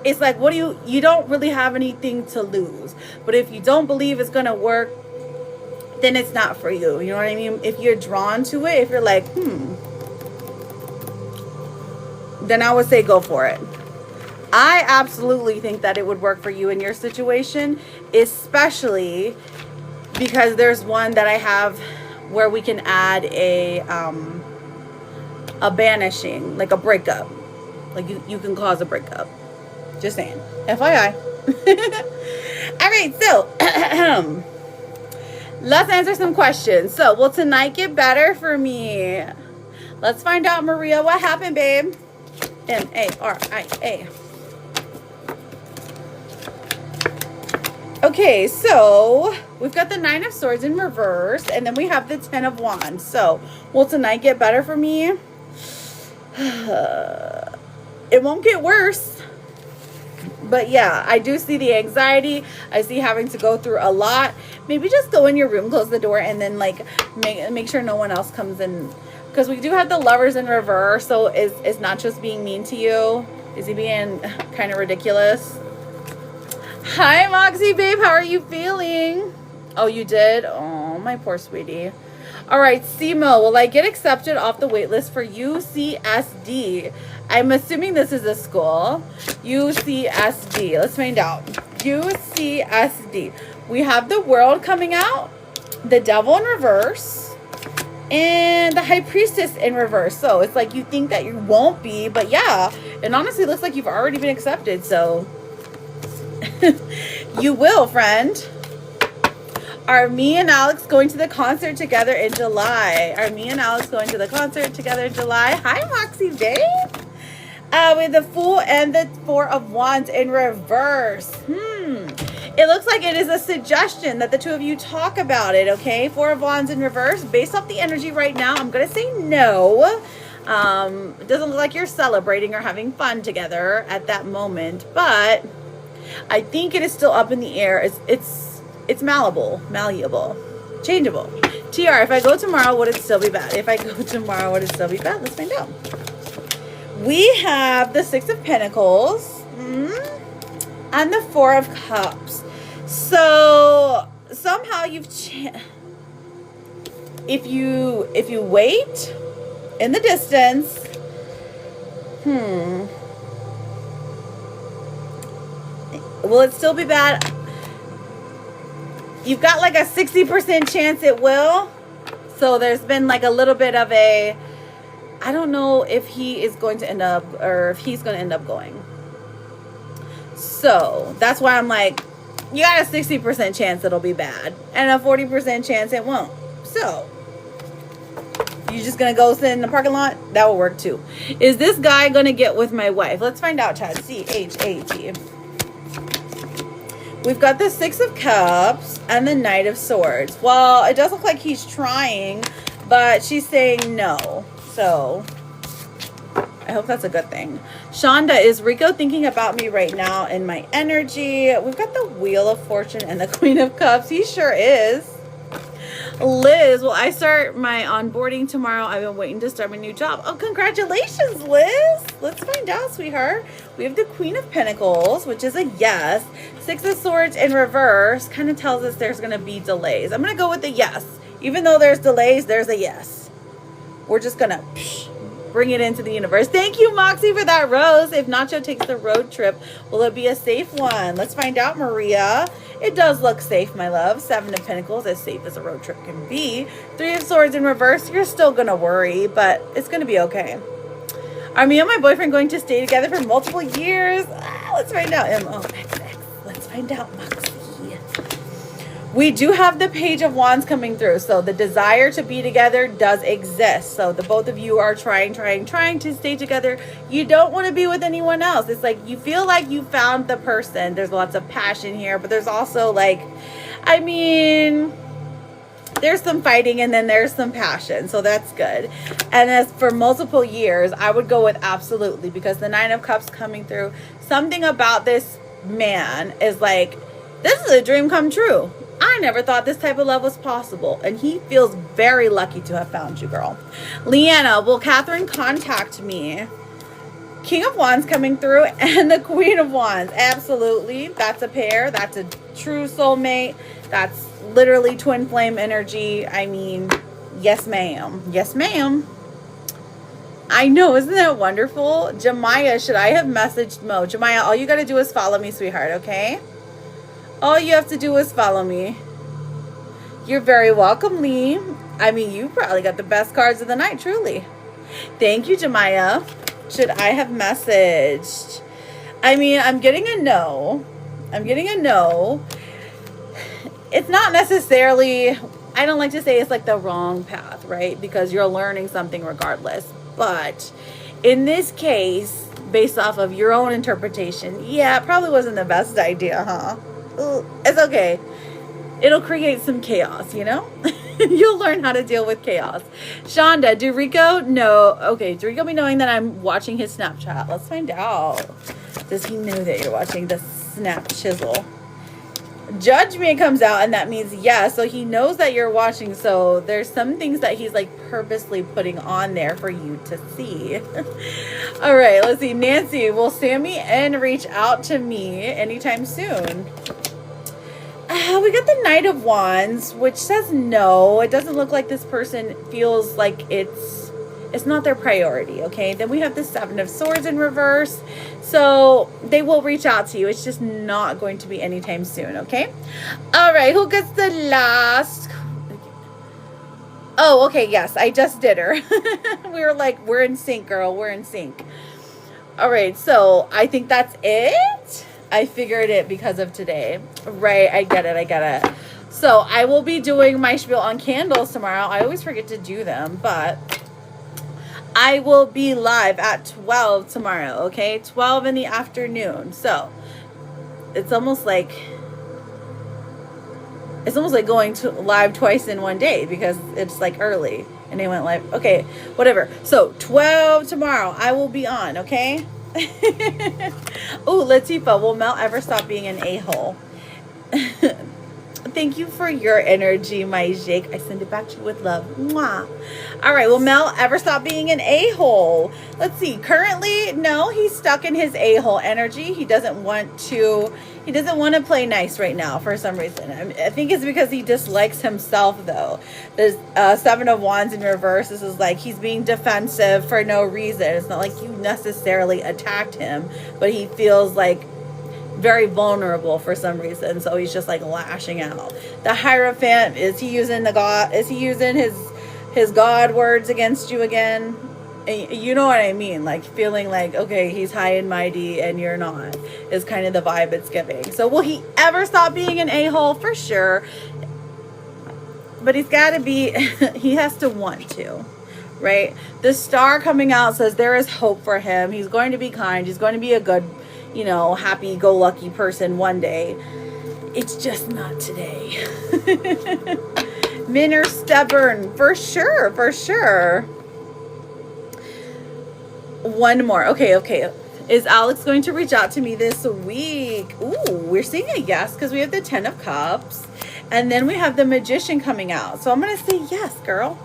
it's like, what do you don't really have anything to lose. But if you don't believe it's going to work, then it's not for you. You know what I mean? If you're drawn to it, if you're like, then I would say go for it. I absolutely think that it would work for you in your situation, especially because there's one that I have where we can add a banishing, like a breakup. Like you can cause a breakup. Just saying. FYI. All right, so let's answer some questions. So, will tonight get better for me? Let's find out, Maria. What happened, babe? Maria. Okay, so we've got the 9 of Swords in reverse, and then we have the 10 of Wands. So, will tonight get better for me? It won't get worse. But yeah, I do see the anxiety. I see having to go through a lot. Maybe just go in your room, close the door, and then like make sure no one else comes in. Because we do have the Lovers in reverse. So is not just being mean to you. Is he being kind of ridiculous? Hi, Moxie, babe. How are you feeling? Oh, you did? Oh, my poor sweetie. All right, Simo, will I get accepted off the wait list for UCSD? I'm assuming this is a school. UCSD. Let's find out. UCSD. We have the World coming out, the Devil in reverse, and the High Priestess in reverse. So it's like you think that you won't be, but yeah. It honestly looks like you've already been accepted. So you will, friend. Are me and Alex going to the concert together in July? Are me and Alex going to the concert together in July? Hi, Moxie, babe. With the Fool and the 4 of Wands in reverse. It looks like it is a suggestion that the two of you talk about it, okay? 4 of Wands in reverse. Based off the energy right now, I'm going to say no. It doesn't look like you're celebrating or having fun together at that moment, but I think it is still up in the air. It's malleable, changeable. TR, if I go tomorrow, would it still be bad? If I go tomorrow, would it still be bad? Let's find out. We have the 6 of Pentacles and the 4 of Cups. So somehow if you wait in the distance, will it still be bad? You've got like a 60% chance it will. So there's been like a little bit of a, I don't know if he is going to end up, or if he's going to end up going. So that's why I'm like, you got a 60% chance it'll be bad and a 40% chance it won't. So you just going to go sit in the parking lot? That will work too. Is this guy going to get with my wife? Let's find out, Chad. C-H-A-T. We've got the 6 of Cups and the Knight of Swords. Well, it does look like he's trying, but she's saying no. So I hope that's a good thing. Shonda, is Rico thinking about me right now in my energy? We've got the Wheel of Fortune and the Queen of Cups. He sure is. Liz, will I start my onboarding tomorrow? I've been waiting to start my new job. Oh, congratulations, Liz. Let's find out, sweetheart. We have the Queen of Pentacles, which is a yes. 6 of Swords in reverse kind of tells us there's going to be delays. I'm going to go with the yes. Even though there's delays, there's a yes. We're just going to bring it into the universe. Thank you, Moxie, for that rose. If Nacho takes the road trip, will it be a safe one? Let's find out, Maria. It does look safe, my love. 7 of Pentacles, as safe as a road trip can be. 3 of Swords in reverse. You're still going to worry, but it's going to be okay. Are me and my boyfriend going to stay together for multiple years? Let's find out. M-O-X-X. Let's find out, Moxie. We do have the Page of Wands coming through. So the desire to be together does exist. So the both of you are trying to stay together. You don't want to be with anyone else. It's like you feel like you found the person. There's lots of passion here, but there's also like, I mean, there's some fighting and then there's some passion. So that's good. And as for multiple years, I would go with absolutely, because the Nine of Cups coming through, something about this man is like, this is a dream come true. I never thought this type of love was possible. And he feels very lucky to have found you, girl. Leanna, will Catherine contact me? King of Wands coming through and the Queen of Wands. Absolutely. That's a pair. That's a true soulmate. That's literally twin flame energy. I mean, yes, ma'am. Yes, ma'am. I know. Isn't that wonderful? Jemiah, should I have messaged Mo? Jemiah, all you got to do is follow me, sweetheart, okay? All you have to do is follow me. You're very welcome, Lee. I mean, you probably got the best cards of the night, truly. Thank you, Jemiah. Should I have messaged? I mean, I'm getting a no. I'm getting a no. It's not necessarily, I don't like to say it's like the wrong path, right? Because you're learning something regardless. But in this case, based off of your own interpretation, yeah, it probably wasn't the best idea, huh? It's okay. It'll create some chaos, you know? You'll learn how to deal with chaos. Shonda, do Rico know? Okay, do Rico be knowing that I'm watching his Snapchat? Let's find out. Does he know that you're watching the Snap Chisel? Judgment comes out, and that means yes. So he knows that you're watching. So there's some things that he's like purposely putting on there for you to see. All right, let's see. Nancy, will Sammy N reach out to me anytime soon? We got the Knight of Wands, which says no. It doesn't look like this person feels like it's not their priority, okay? Then we have the Seven of Swords in reverse. So they will reach out to you. It's just not going to be anytime soon, okay? All right, who gets the last? Oh, okay, yes, I just did her. We were like, we're in sync, girl. We're in sync. All right, so I think that's it. I figured it because of today. Right, I get it. So I will be doing my spiel on candles tomorrow. I always forget to do them, but I will be live at 12 tomorrow, okay? 12 in the afternoon. So it's almost like going to live twice in one day because it's like early and they went live. Okay, whatever. So 12 tomorrow, I will be on, okay? Oh, Latifa, will Mel ever stop being an a-hole? Thank you for your energy, my Jake. I send it back to you with love. Mwah. All right, will Mel ever stop being an a-hole? Let's see. Currently, no, he's stuck in his a-hole energy. He doesn't want to play nice right now for some reason. I think it's because he dislikes himself, though. There's Seven of Wands in reverse. This is like he's being defensive for no reason. It's not like you necessarily attacked him, but he feels like very vulnerable for some reason, so he's just like lashing out. The Hierophant, is he using his God words against you again? You know what I mean, like feeling like, okay, he's high and mighty and you're not, is kind of the vibe it's giving. So will he ever stop being an a-hole? For sure, but he's got to be he has to want to, right? The Star coming out says there is hope for him. He's going to be kind, he's going to be a good, you know, happy-go-lucky person one day. It's just not today. Men are stubborn, for sure, for sure. One more. Okay. Is Alex going to reach out to me this week? Ooh, we're seeing a yes because we have the 10 of Cups. And then we have the Magician coming out. So I'm going to say yes, girl.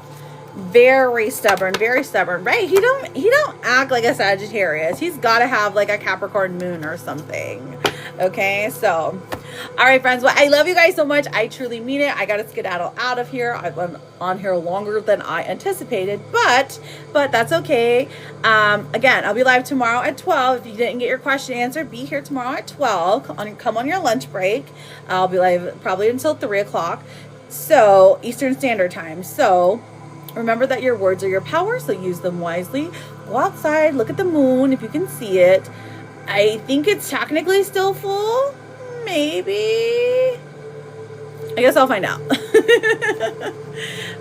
Very stubborn, right? He don't act like a Sagittarius. He's got to have like a Capricorn moon or something. Okay, so all right, friends, well, I love you guys so much. I truly mean it. I gotta skedaddle out of here. I've been on here longer than I anticipated, but that's okay. Again, I'll be live tomorrow at 12. If you didn't get your question answered, be here tomorrow at 12. Come on your lunch break. I'll be live probably until 3 o'clock, so Eastern Standard Time. So remember that your words are your power, so use them wisely. Go outside, look at the moon if you can see it. I think it's technically still full. Maybe. I guess I'll find out.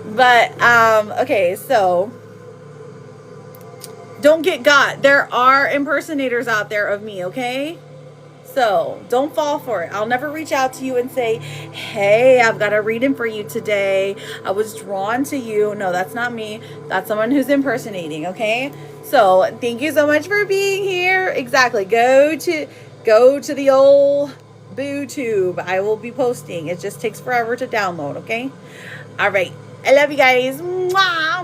But, okay, so don't get got. There are impersonators out there of me, okay? So don't fall for it. I'll never reach out to you and say, hey, I've got a reading for you today. I was drawn to you. No, that's not me. That's someone who's impersonating, okay? So thank you so much for being here. Exactly. Go to the old BooTube. I will be posting. It just takes forever to download, okay? All right. I love you guys. Mwah!